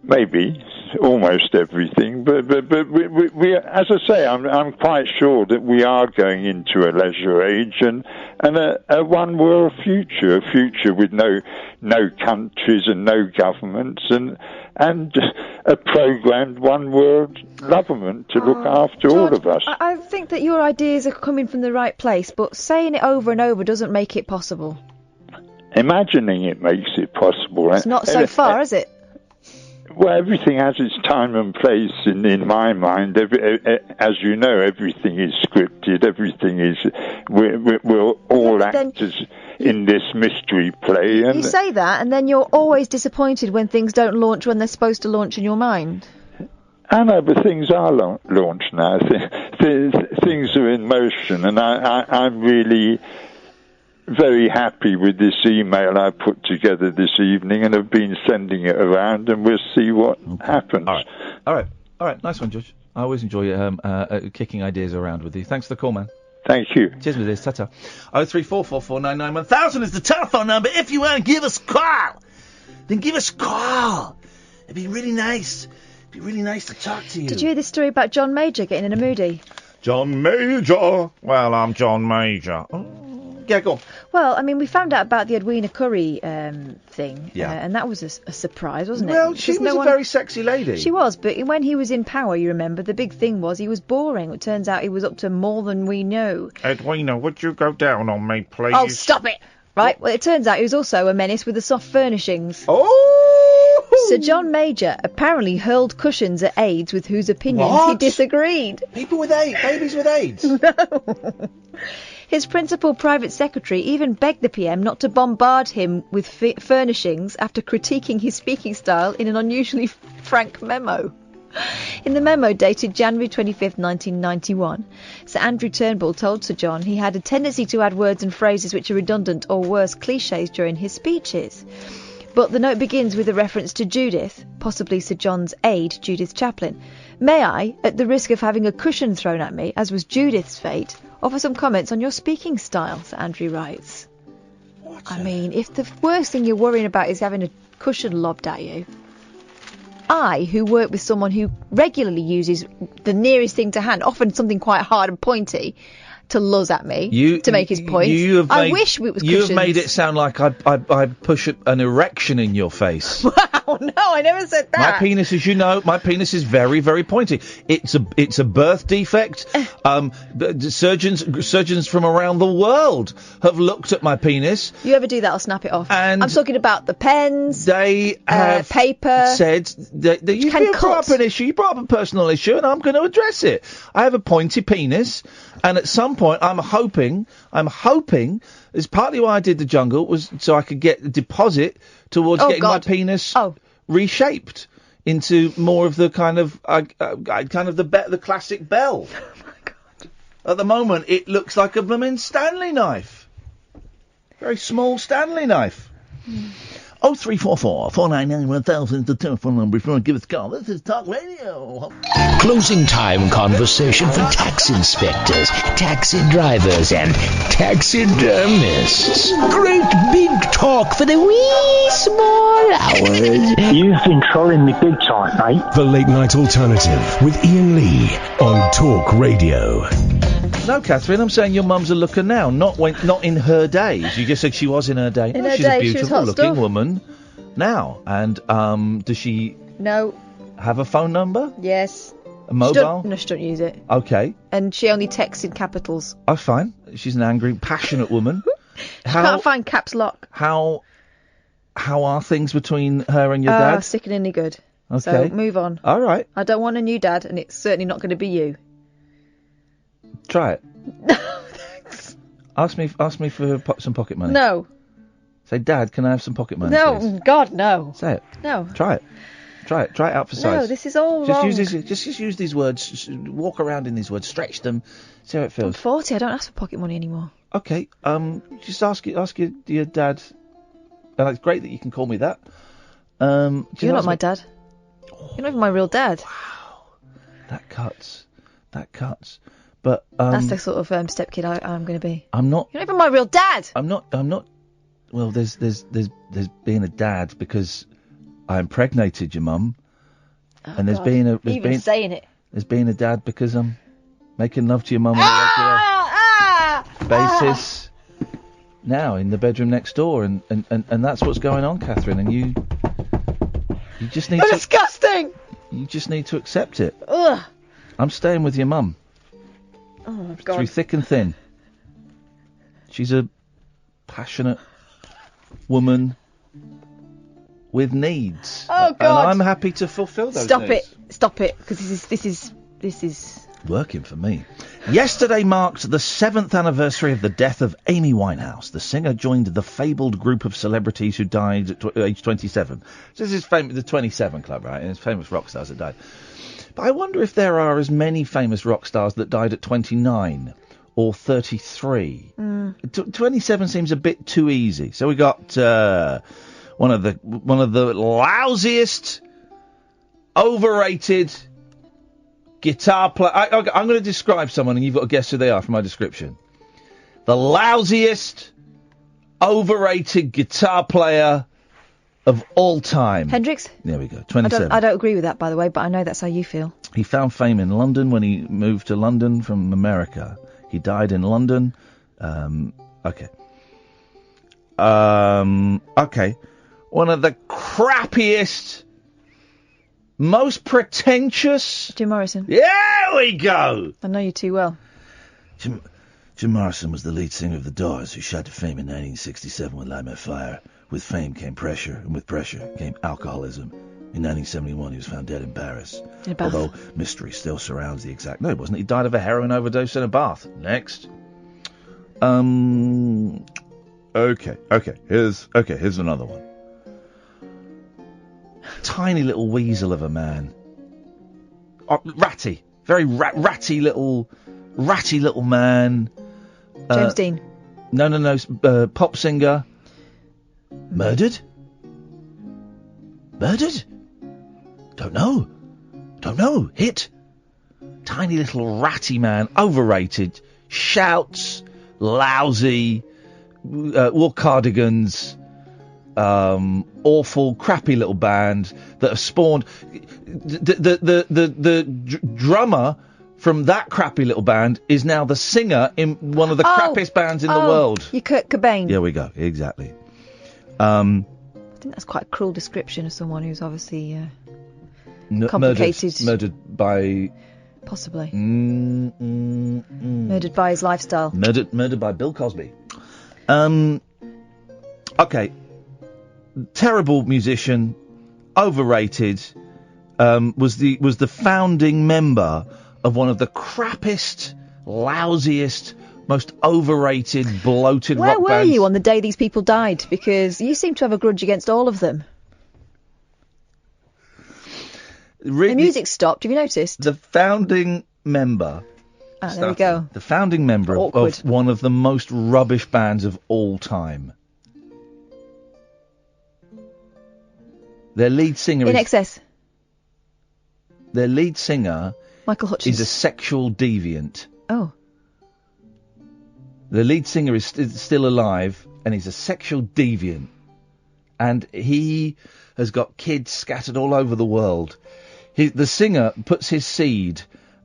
Maybe almost everything, but we as I say, I'm quite sure that we are going into a leisure age and a one world future, a future with no countries and no governments and a programmed one world government to look after all of us.
I think that your ideas are coming from the right place, but saying it over and over doesn't make it possible.
Imagining it makes it possible.
It's not so far, is it?
Well, everything has its time and place in my mind. As you know, everything is scripted. Everything is... We're all actors in this mystery play. And
you say that, and then you're always disappointed when things don't launch when they're supposed to launch in your mind.
I know, but things are launched now. Things are in motion, and I'm really... very happy with this email I put together this evening and have been sending it around, and we'll see what happens.
All right. Nice one, George. I always enjoy kicking ideas around with you. Thanks for the call, man.
Thank you.
Cheers, with this. Ta-ta. 03444991000 is the telephone number. If you want to give us a call, then give us a call. It'd be really nice. It'd be really nice to talk to you.
Did you hear this story about John Major getting in a moody?
John Major. Well, I'm John Major. Yeah, go on.
Well, I mean, we found out about the Edwina Currie thing,
Yeah.
And that was a surprise, wasn't it?
Well, she
Because
was a very sexy lady.
She was, but when he was in power, you remember, the big thing was he was boring. It turns out he was up to more than we know.
Edwina, would you go down on me, please?
Oh, stop it! Right, well, it turns out he was also a menace with the soft furnishings.
Oh!
Sir John Major apparently hurled cushions at aides with whose opinions he
What?
disagreed.
People with AIDS, babies with AIDS.
No. His principal private secretary even begged the PM not to bombard him with furnishings after critiquing his speaking style in an unusually frank memo. In the memo dated January 25th, 1991, Sir Andrew Turnbull told Sir John he had a tendency to add words and phrases which are redundant or worse, clichés during his speeches. But the note begins with a reference to Judith, possibly Sir John's aide, Judith Chaplin. May I, at the risk of having a cushion thrown at me, as was Judith's fate, offer some comments on your speaking style, Sir Andrew writes. I mean, if the worst thing you're worrying about is having a cushion lobbed at you, I, who work with someone who regularly uses the nearest thing to hand, often something quite hard and pointy, to luzz at me to make his point. I wish it was cushions.
You have made it sound like I push an erection in your face.
Wow, no, I never said that.
My penis, as you know, is very, very pointy. It's a birth defect. Surgeons from around the world have looked at my penis.
You ever do that, I'll snap it off.
And
I'm talking about the pens.
They have
paper.
Said that you brought up an issue. You brought up a personal issue, and I'm going to address it. I have a pointy penis, and at some point, I'm hoping, is partly why I did the jungle, was so I could get a deposit towards getting my penis reshaped into more of the kind of the classic bell. Oh my God. At the moment, it looks like a blooming Stanley knife. Very small Stanley knife. 0344 499 1000 is the telephone number if you want to give us a call. This is Talk Radio.
Closing time conversation for tax inspectors, taxi drivers, and taxidermists. Great big talk for the wee small hours.
You've been trolling me big time, mate.
The Late Night Alternative with Iain Lee on Talk Radio.
No, Katherine, I'm saying your mum's a looker now, not in her days. You just said she was in her day.
In
No,
her
she's
day,
a
she was
beautiful
hot
looking
stuff.
woman now. And does she
No.
have a phone number?
Yes.
A mobile?
She don't use it.
Okay.
And she only texts in capitals.
Oh, fine. She's an angry, passionate woman.
She can't find caps lock.
How are things between her and your dad?
Sickeningly good.
Okay.
So move on.
All right.
I don't want a new dad, and it's certainly not going to be you.
Try it. Ask me for some pocket money.
No.
Say, Dad, can I have some pocket money,
No.
please?
God, no.
Say it.
No.
Try it. Try it out for size.
No, this is all
just
wrong.
Just use these words. Walk around in these words. Stretch them. See how it
I'm
feels.
40. I don't ask for pocket money anymore.
Okay. Just ask your dad. And it's great that you can call me that.
You're not my dad. You're not even my real dad.
That cuts. But
That's the sort of stepkid I'm going to be.
I'm not.
You're not even my real dad.
I'm not. Well, there's being a dad because I impregnated your mum, and there's
God.
being
Saying it.
There's being a dad because I'm making love to your mum on a regular basis. Now in the bedroom next door, and that's what's going on, Katherine. And you just need
disgusting.
You just need to accept it.
Ugh.
I'm staying with your mum.
Oh God.
Through thick and thin. She's a passionate woman with needs.
Oh God.
And I'm happy to fulfil those needs.
Stop it, because this is
working for me. Yesterday marked the 7th anniversary of the death of Amy Winehouse. The singer joined the fabled group of celebrities who died at age 27. This is the 27 Club, right? And it's famous rock stars that died. But I wonder if there are as many famous rock stars that died at 29 or 33. 27 seems a bit too easy. So we got one of the lousiest, overrated guitar player. I'm going to describe someone, and you've got to guess who they are from my description. The lousiest, overrated guitar player of all time.
Hendrix?
There we go. 27.
I don't agree with that, by the way, but I know that's how you feel.
He found fame in London when he moved to London from America. He died in London. Okay. Okay. One of the crappiest, most pretentious...
Jim Morrison.
There we go!
I know you too well.
Jim Morrison was the lead singer of The Doors, who shot to fame in 1967 with Light My Fire. With fame came pressure, and with pressure came alcoholism. In 1971, he was found dead in Paris.
In a bath.
Although mystery still surrounds the exact... No, he wasn't. He died of a heroin overdose in a bath. Next. Okay. Here's another one. Tiny little weasel of a man. Ratty. Very ratty little man.
James Dean.
No. Pop singer. Murdered? Don't know. Hit. Tiny little ratty man. Overrated. Shouts. Lousy. Wore cardigans. Awful, crappy little band that have spawned. The drummer from that crappy little band is now the singer in one of the crappiest bands in the world.
You're Kurt Cobain.
There we go. Exactly.
I think that's quite a cruel description of someone who's obviously complicated.
Murdered by...
Possibly. Murdered by his lifestyle.
Murdered by Bill Cosby. Okay. Terrible musician, overrated, was the founding member of one of the crappiest, lousiest, most overrated, bloated rock bands.
Where were you on the day these people died? Because you seem to have a grudge against all of them. The music stopped, have you noticed?
The founding member...
there we go.
The founding member of one of the most rubbish bands of all time. Their lead singer
In Excess.
Their lead singer...
Michael Hutchence.
...is a sexual deviant.
Oh.
The lead singer is still alive, and he's a sexual deviant. And he has got kids scattered all over the world. The singer puts his seed...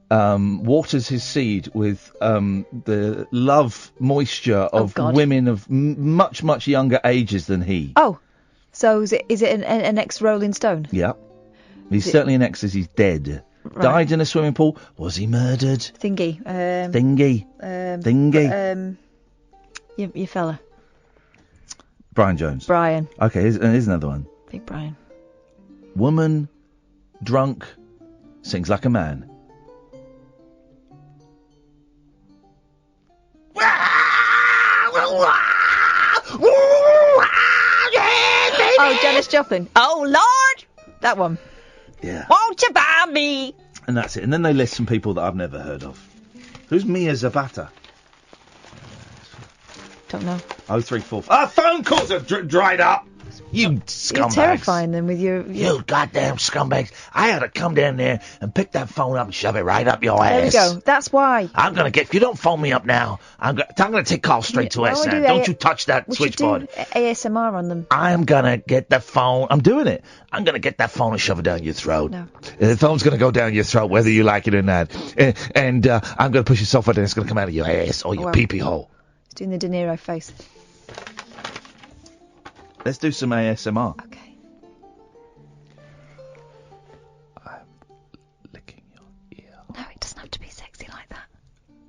waters his seed with the love moisture of women of much, much younger ages than he.
Oh, so is it an ex-Rolling Stone?
Yeah. He's certainly an ex as he's dead. Right. Died in a swimming pool. Was he murdered?
Thingy. Your fella.
Brian Jones.
Brian.
Okay, here's another one.
Big Brian.
Woman, drunk, sings like a man.
Oh, Janis Joplin. Oh, Lord! That one.
Yeah.
Won't you buy me?
And that's it. And then they list some people that I've never heard of. Who's Mia Zapata?
Don't know.
0344. Phone calls have dried up. You scumbags.
You're terrifying them with your...
You goddamn scumbags. I had to come down there and pick that phone up and shove it right up your
There we
ass.
go. That's why.
I'm going to get... If you don't phone me up now, I'm going to take calls straight to
Why don't we
SN.
do
Don't you touch that
We should do
switchboard.
ASMR on them.
I'm going to get the phone. I'm doing it. I'm going to get that phone and shove it down your throat.
No.
The phone's going to go down your throat whether you like it or not. And I'm going to push your sofa down. It's going to come out of your ass or your
Wow.
pee-pee hole.
It's doing the De Niro face.
Let's do some ASMR.
Okay. No, it doesn't have to be sexy like that.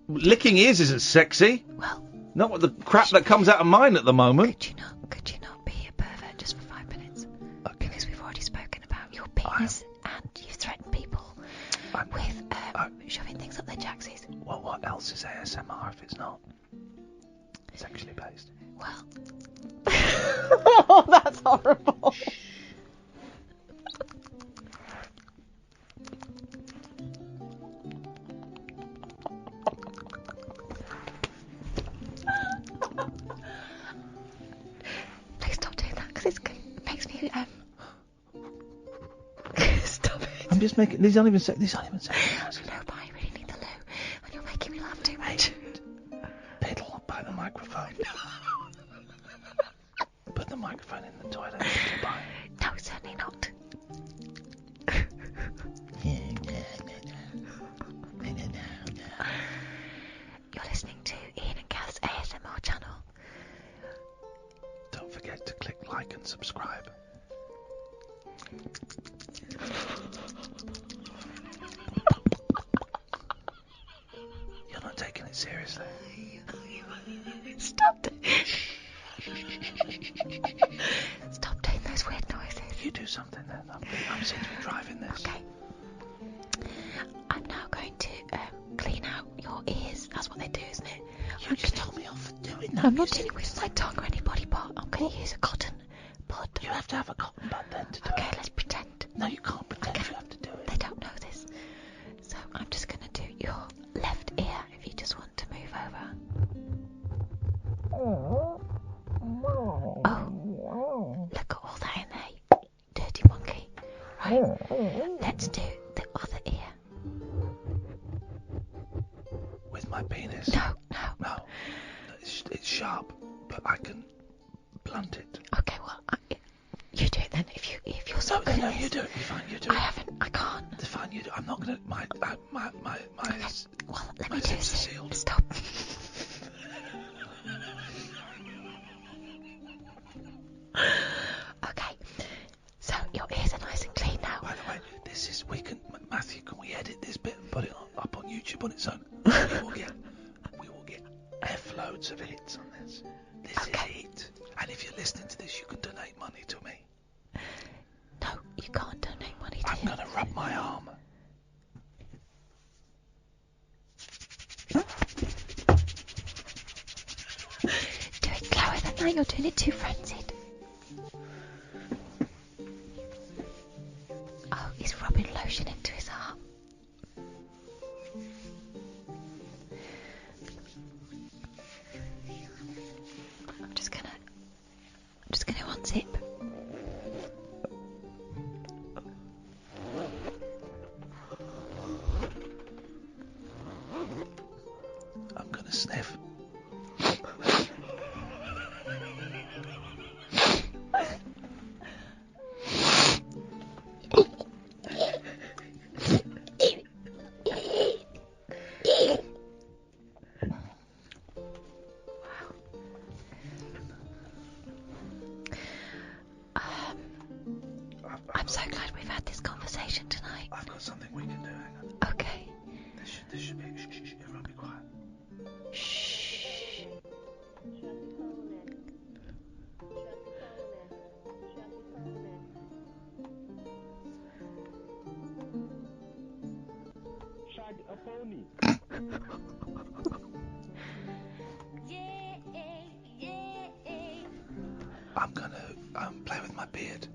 Licking ears isn't sexy.
Well...
Not with the crap that comes out of mine at the moment.
Could you not be a pervert just for 5 minutes? Okay. Because we've already spoken about your penis and you've threatened people with shoving things up their jacksies.
Well, what else is ASMR if it's not sexually based?
Well... Oh, that's horrible. Please stop doing that, because it makes me, Stop it.
I'm just making... These aren't even sexy.
No, but I really need the loo, and you're making me laugh too much.
Piddle up by the microphone. Put the microphone in the toilet.
No, certainly not. You're listening to Iain and Kath's ASMR channel.
Don't forget to click like and subscribe. You're not taking it seriously.
Stop Stop doing those weird noises.
You do something then. I'm seeing you driving this.
Okay. I'm now going to clean out your ears. That's what they do, isn't it?
You just told me off for doing that.
I'm not doing it with my tongue or any body part. I'm going to use a cotton bud.
You have to have a cotton bud then to do
Okay,
it.
let's pretend.
No, you can't pretend. You have to do it.
They don't know this. So I'm just going to do your left ear if you just want to move over. Oh, look at all that in there, dirty monkey. Right, let's do the other ear.
With my penis?
No.
It's sharp, but I can blunt it.
Okay, well, you do it then. If you're so good at this.
You do it. You're fine. You do it.
I can't.
It's fine. You do. I'm not gonna. My
Well, let me do
zips are
it.
sealed.
Stop. Okay, so your ears are nice and clean now.
By the way, this is Matthew. Can we edit this bit and put it up on YouTube on its own? we will get F loads of hits on this. This is it. And if you're listening to this, you can donate money to me.
No, you can't donate money to
I'm gonna rub my arm.
Do it slower than that. You're doing it too frenzied. Oh, he's rubbing lotion into his arm. I'm just gonna unzip.
I'm gonna sniff.
I'm so glad we've had this conversation tonight.
I've got something we can do. Hang on.
Okay.
This should be. Shh, everyone be quiet.
Shh.
Shag a pony.
I'm gonna play with my beard.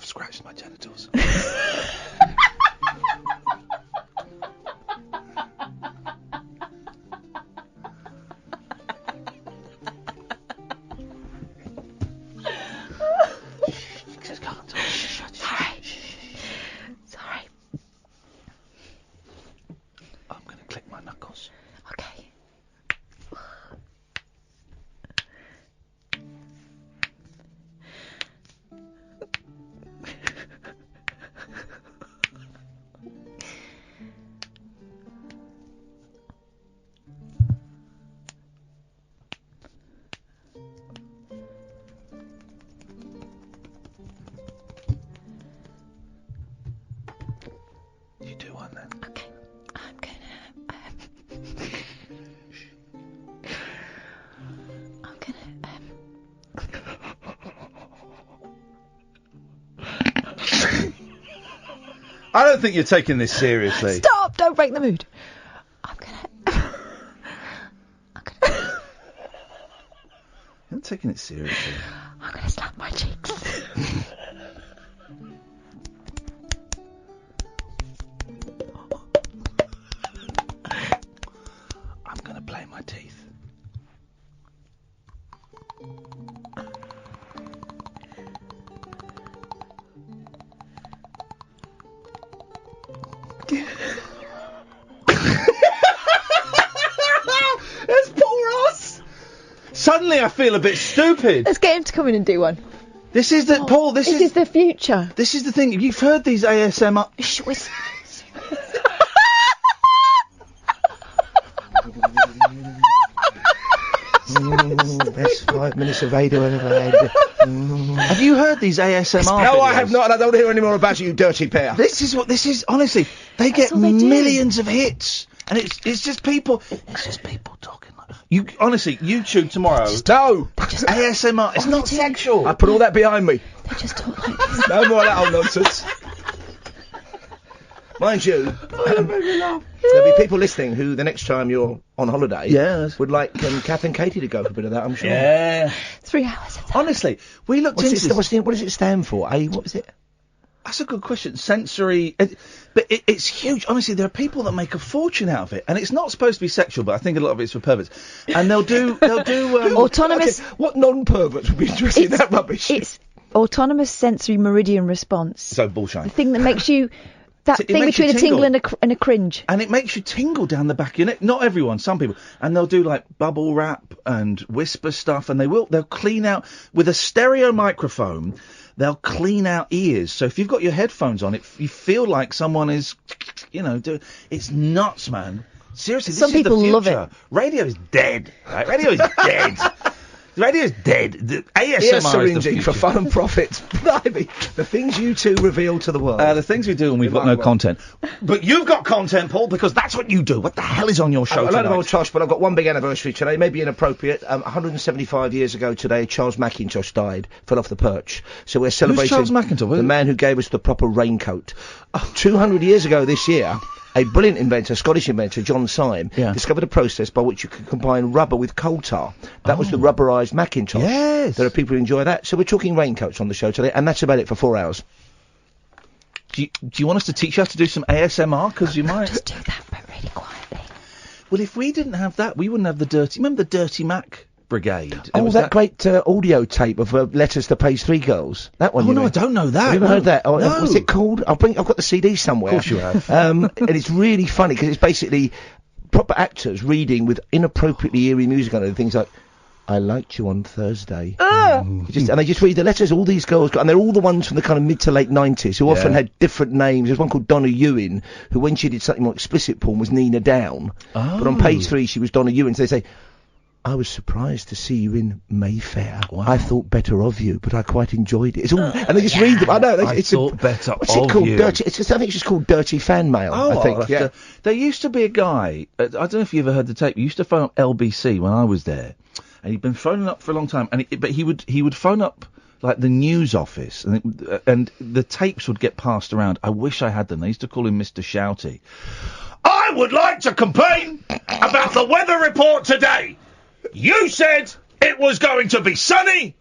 scratched my genitals.
Sorry.
I'm going to click my knuckles.
Okay.
You do one then.
Okay. I'm gonna.
I don't think you're taking this seriously.
Stop! Don't break the mood.
You're not taking it seriously.
I'm gonna slap my cheeks.
I'm going to play my teeth. It's Paul Ross! Suddenly I feel a bit stupid.
Let's get him to come in and do one.
This is the Paul. This
is the future.
This is the thing. You've heard these ASMR.
Shh, whisper.
Best 5 minutes of radio I've ever had.
Have you heard these ASMR?
No, I
videos?
have not. And I don't want to hear any more about you dirty pair.
This is what this is. Honestly, they get millions of hits, and it's just people. It's just people talking. You honestly, YouTube tomorrow.
No,
ASMR. It's not sexual.
I put all that behind me.
They just talk like this.
No more of that old nonsense. Mind you, there'll be people listening who, the next time you're on holiday, would like Kath and Katie to go for a bit of that, I'm sure.
Yeah.
3 hours.
Honestly, we looked into this.
What does it stand for? What was it?
That's a good question. Sensory, but it's huge. Honestly, there are people that make a fortune out of it, and it's not supposed to be sexual, but I think a lot of it's for perverts. And they'll do
autonomous.
Okay, what non-perverts would be interested in that rubbish?
It's autonomous sensory meridian response.
So bullshit.
The thing that makes you. That
It
thing
makes you
between a tingle
tingle.
and a cringe.
And it makes you tingle down the back of your neck. Not everyone, some people. And they'll do like bubble wrap and whisper stuff, and they'll clean out with a stereo microphone. They'll clean out ears. So if you've got your headphones on, you feel like someone is, it's nuts, man. Seriously, this
Some
is the
people love
future. Radio is dead. Right? Radio is dead. Radio is dead. The ASMR is the future.
For fun and profit. Blimey, the things you two reveal to the world.
The things we do when we've got no content. But you've got content, Paul, because that's what you do. What the hell is on your show
A
tonight?
lot of old tosh, but I've got one big anniversary today, maybe inappropriate. 175 years ago today, Charles Mackintosh died, fell off the perch. So we're celebrating
Charles Mackintosh?
the man who gave us the proper raincoat. 200 years ago this year, a brilliant inventor, Scottish inventor, John Syme, discovered a process by which you could combine rubber with coal tar. That was the rubberised Mackintosh.
Yes.
There are people who enjoy that. So we're talking raincoats on the show today, and that's about it for 4 hours.
Do you want us to teach you how to do some ASMR? Because you might.
Just do that, but really quietly.
Well, if we didn't have that, we wouldn't have the dirty. Remember the Dirty Mac Brigade?
Oh, that great audio tape of Letters to Page 3 Girls. That one.
Oh,
you
no,
mean?
I don't know that.
Have you ever heard that? Oh,
No.
what's it called? I've got the CD somewhere.
Of course you have.
And it's really funny because it's basically proper actors reading with inappropriately eerie music on it. Things like, I liked you on Thursday. And they just read the letters all these girls got, and they're all the ones from the kind of mid to late 90s who often had different names. There's one called Donna Ewing, who when she did something more explicit porn was Nina Down. But on page 3 she was Donna Ewing. So they say, I was surprised to see you in Mayfair. Wow. I thought better of you, but I quite enjoyed it. It's all, and they just read them. I know.
I thought better
what's
of
it called?
you.
Dirty. I think it's just called Dirty Fan Mail.
Oh,
I think. Yeah.
There used to be a guy. I don't know if you ever heard the tape. He used to phone up LBC when I was there, and he'd been phoning up for a long time. But he would phone up like the news office, and the tapes would get passed around. I wish I had them. They used to call him Mr. Shouty. I would like to complain about the weather report today. You said it was going to be sunny,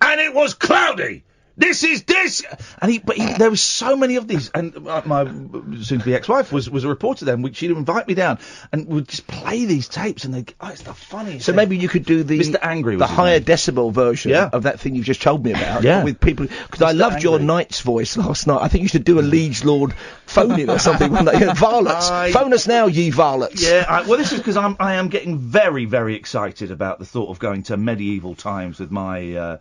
and it was cloudy. This is this, and there was so many of these, and my soon-to-be ex-wife was a reporter then. She'd invite me down and would just play these tapes, and it's the funniest.
So
thing.
maybe you could do the
Mr. Angry,
the higher decibel version of that thing you've just told me about.
Yeah.
With people, because I loved your Knight's voice last night. I think you should do a Liege Lord phone-in or something. Varlets, phone us now, ye varlets.
Yeah. Well, this is because I am getting very, very excited about the thought of going to medieval times with my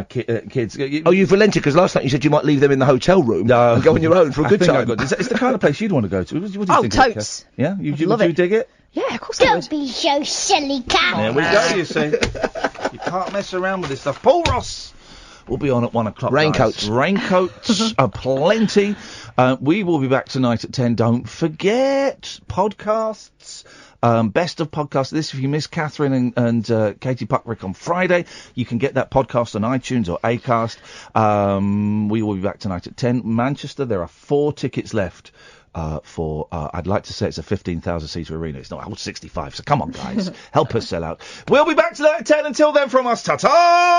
kids.
Oh, you've relented, because last night you said you might leave them in the hotel room and go on your own for a good time.
It's the kind of place you'd want to go to. What do you think?
Totes.
Yeah, would you dig it?
Yeah, of course I would.
Don't be so silly, Kath.
There we go, you see. You can't mess around with this stuff. Paul Ross will be on at 1 o'clock.
Raincoats.
Guys. Raincoats are plenty. We will be back tonight at 10. Don't forget, podcasts. Best of podcasts. This, if you miss Katherine and Katie Puckrick on Friday, you can get that podcast on iTunes or Acast. We will be back tonight at 10. Manchester, there are 4 tickets left for, I'd like to say it's a 15,000-seater arena. It's not, I was 65, so come on, guys. Help us sell out. We'll be back tonight at 10. Until then, from us, ta-ta!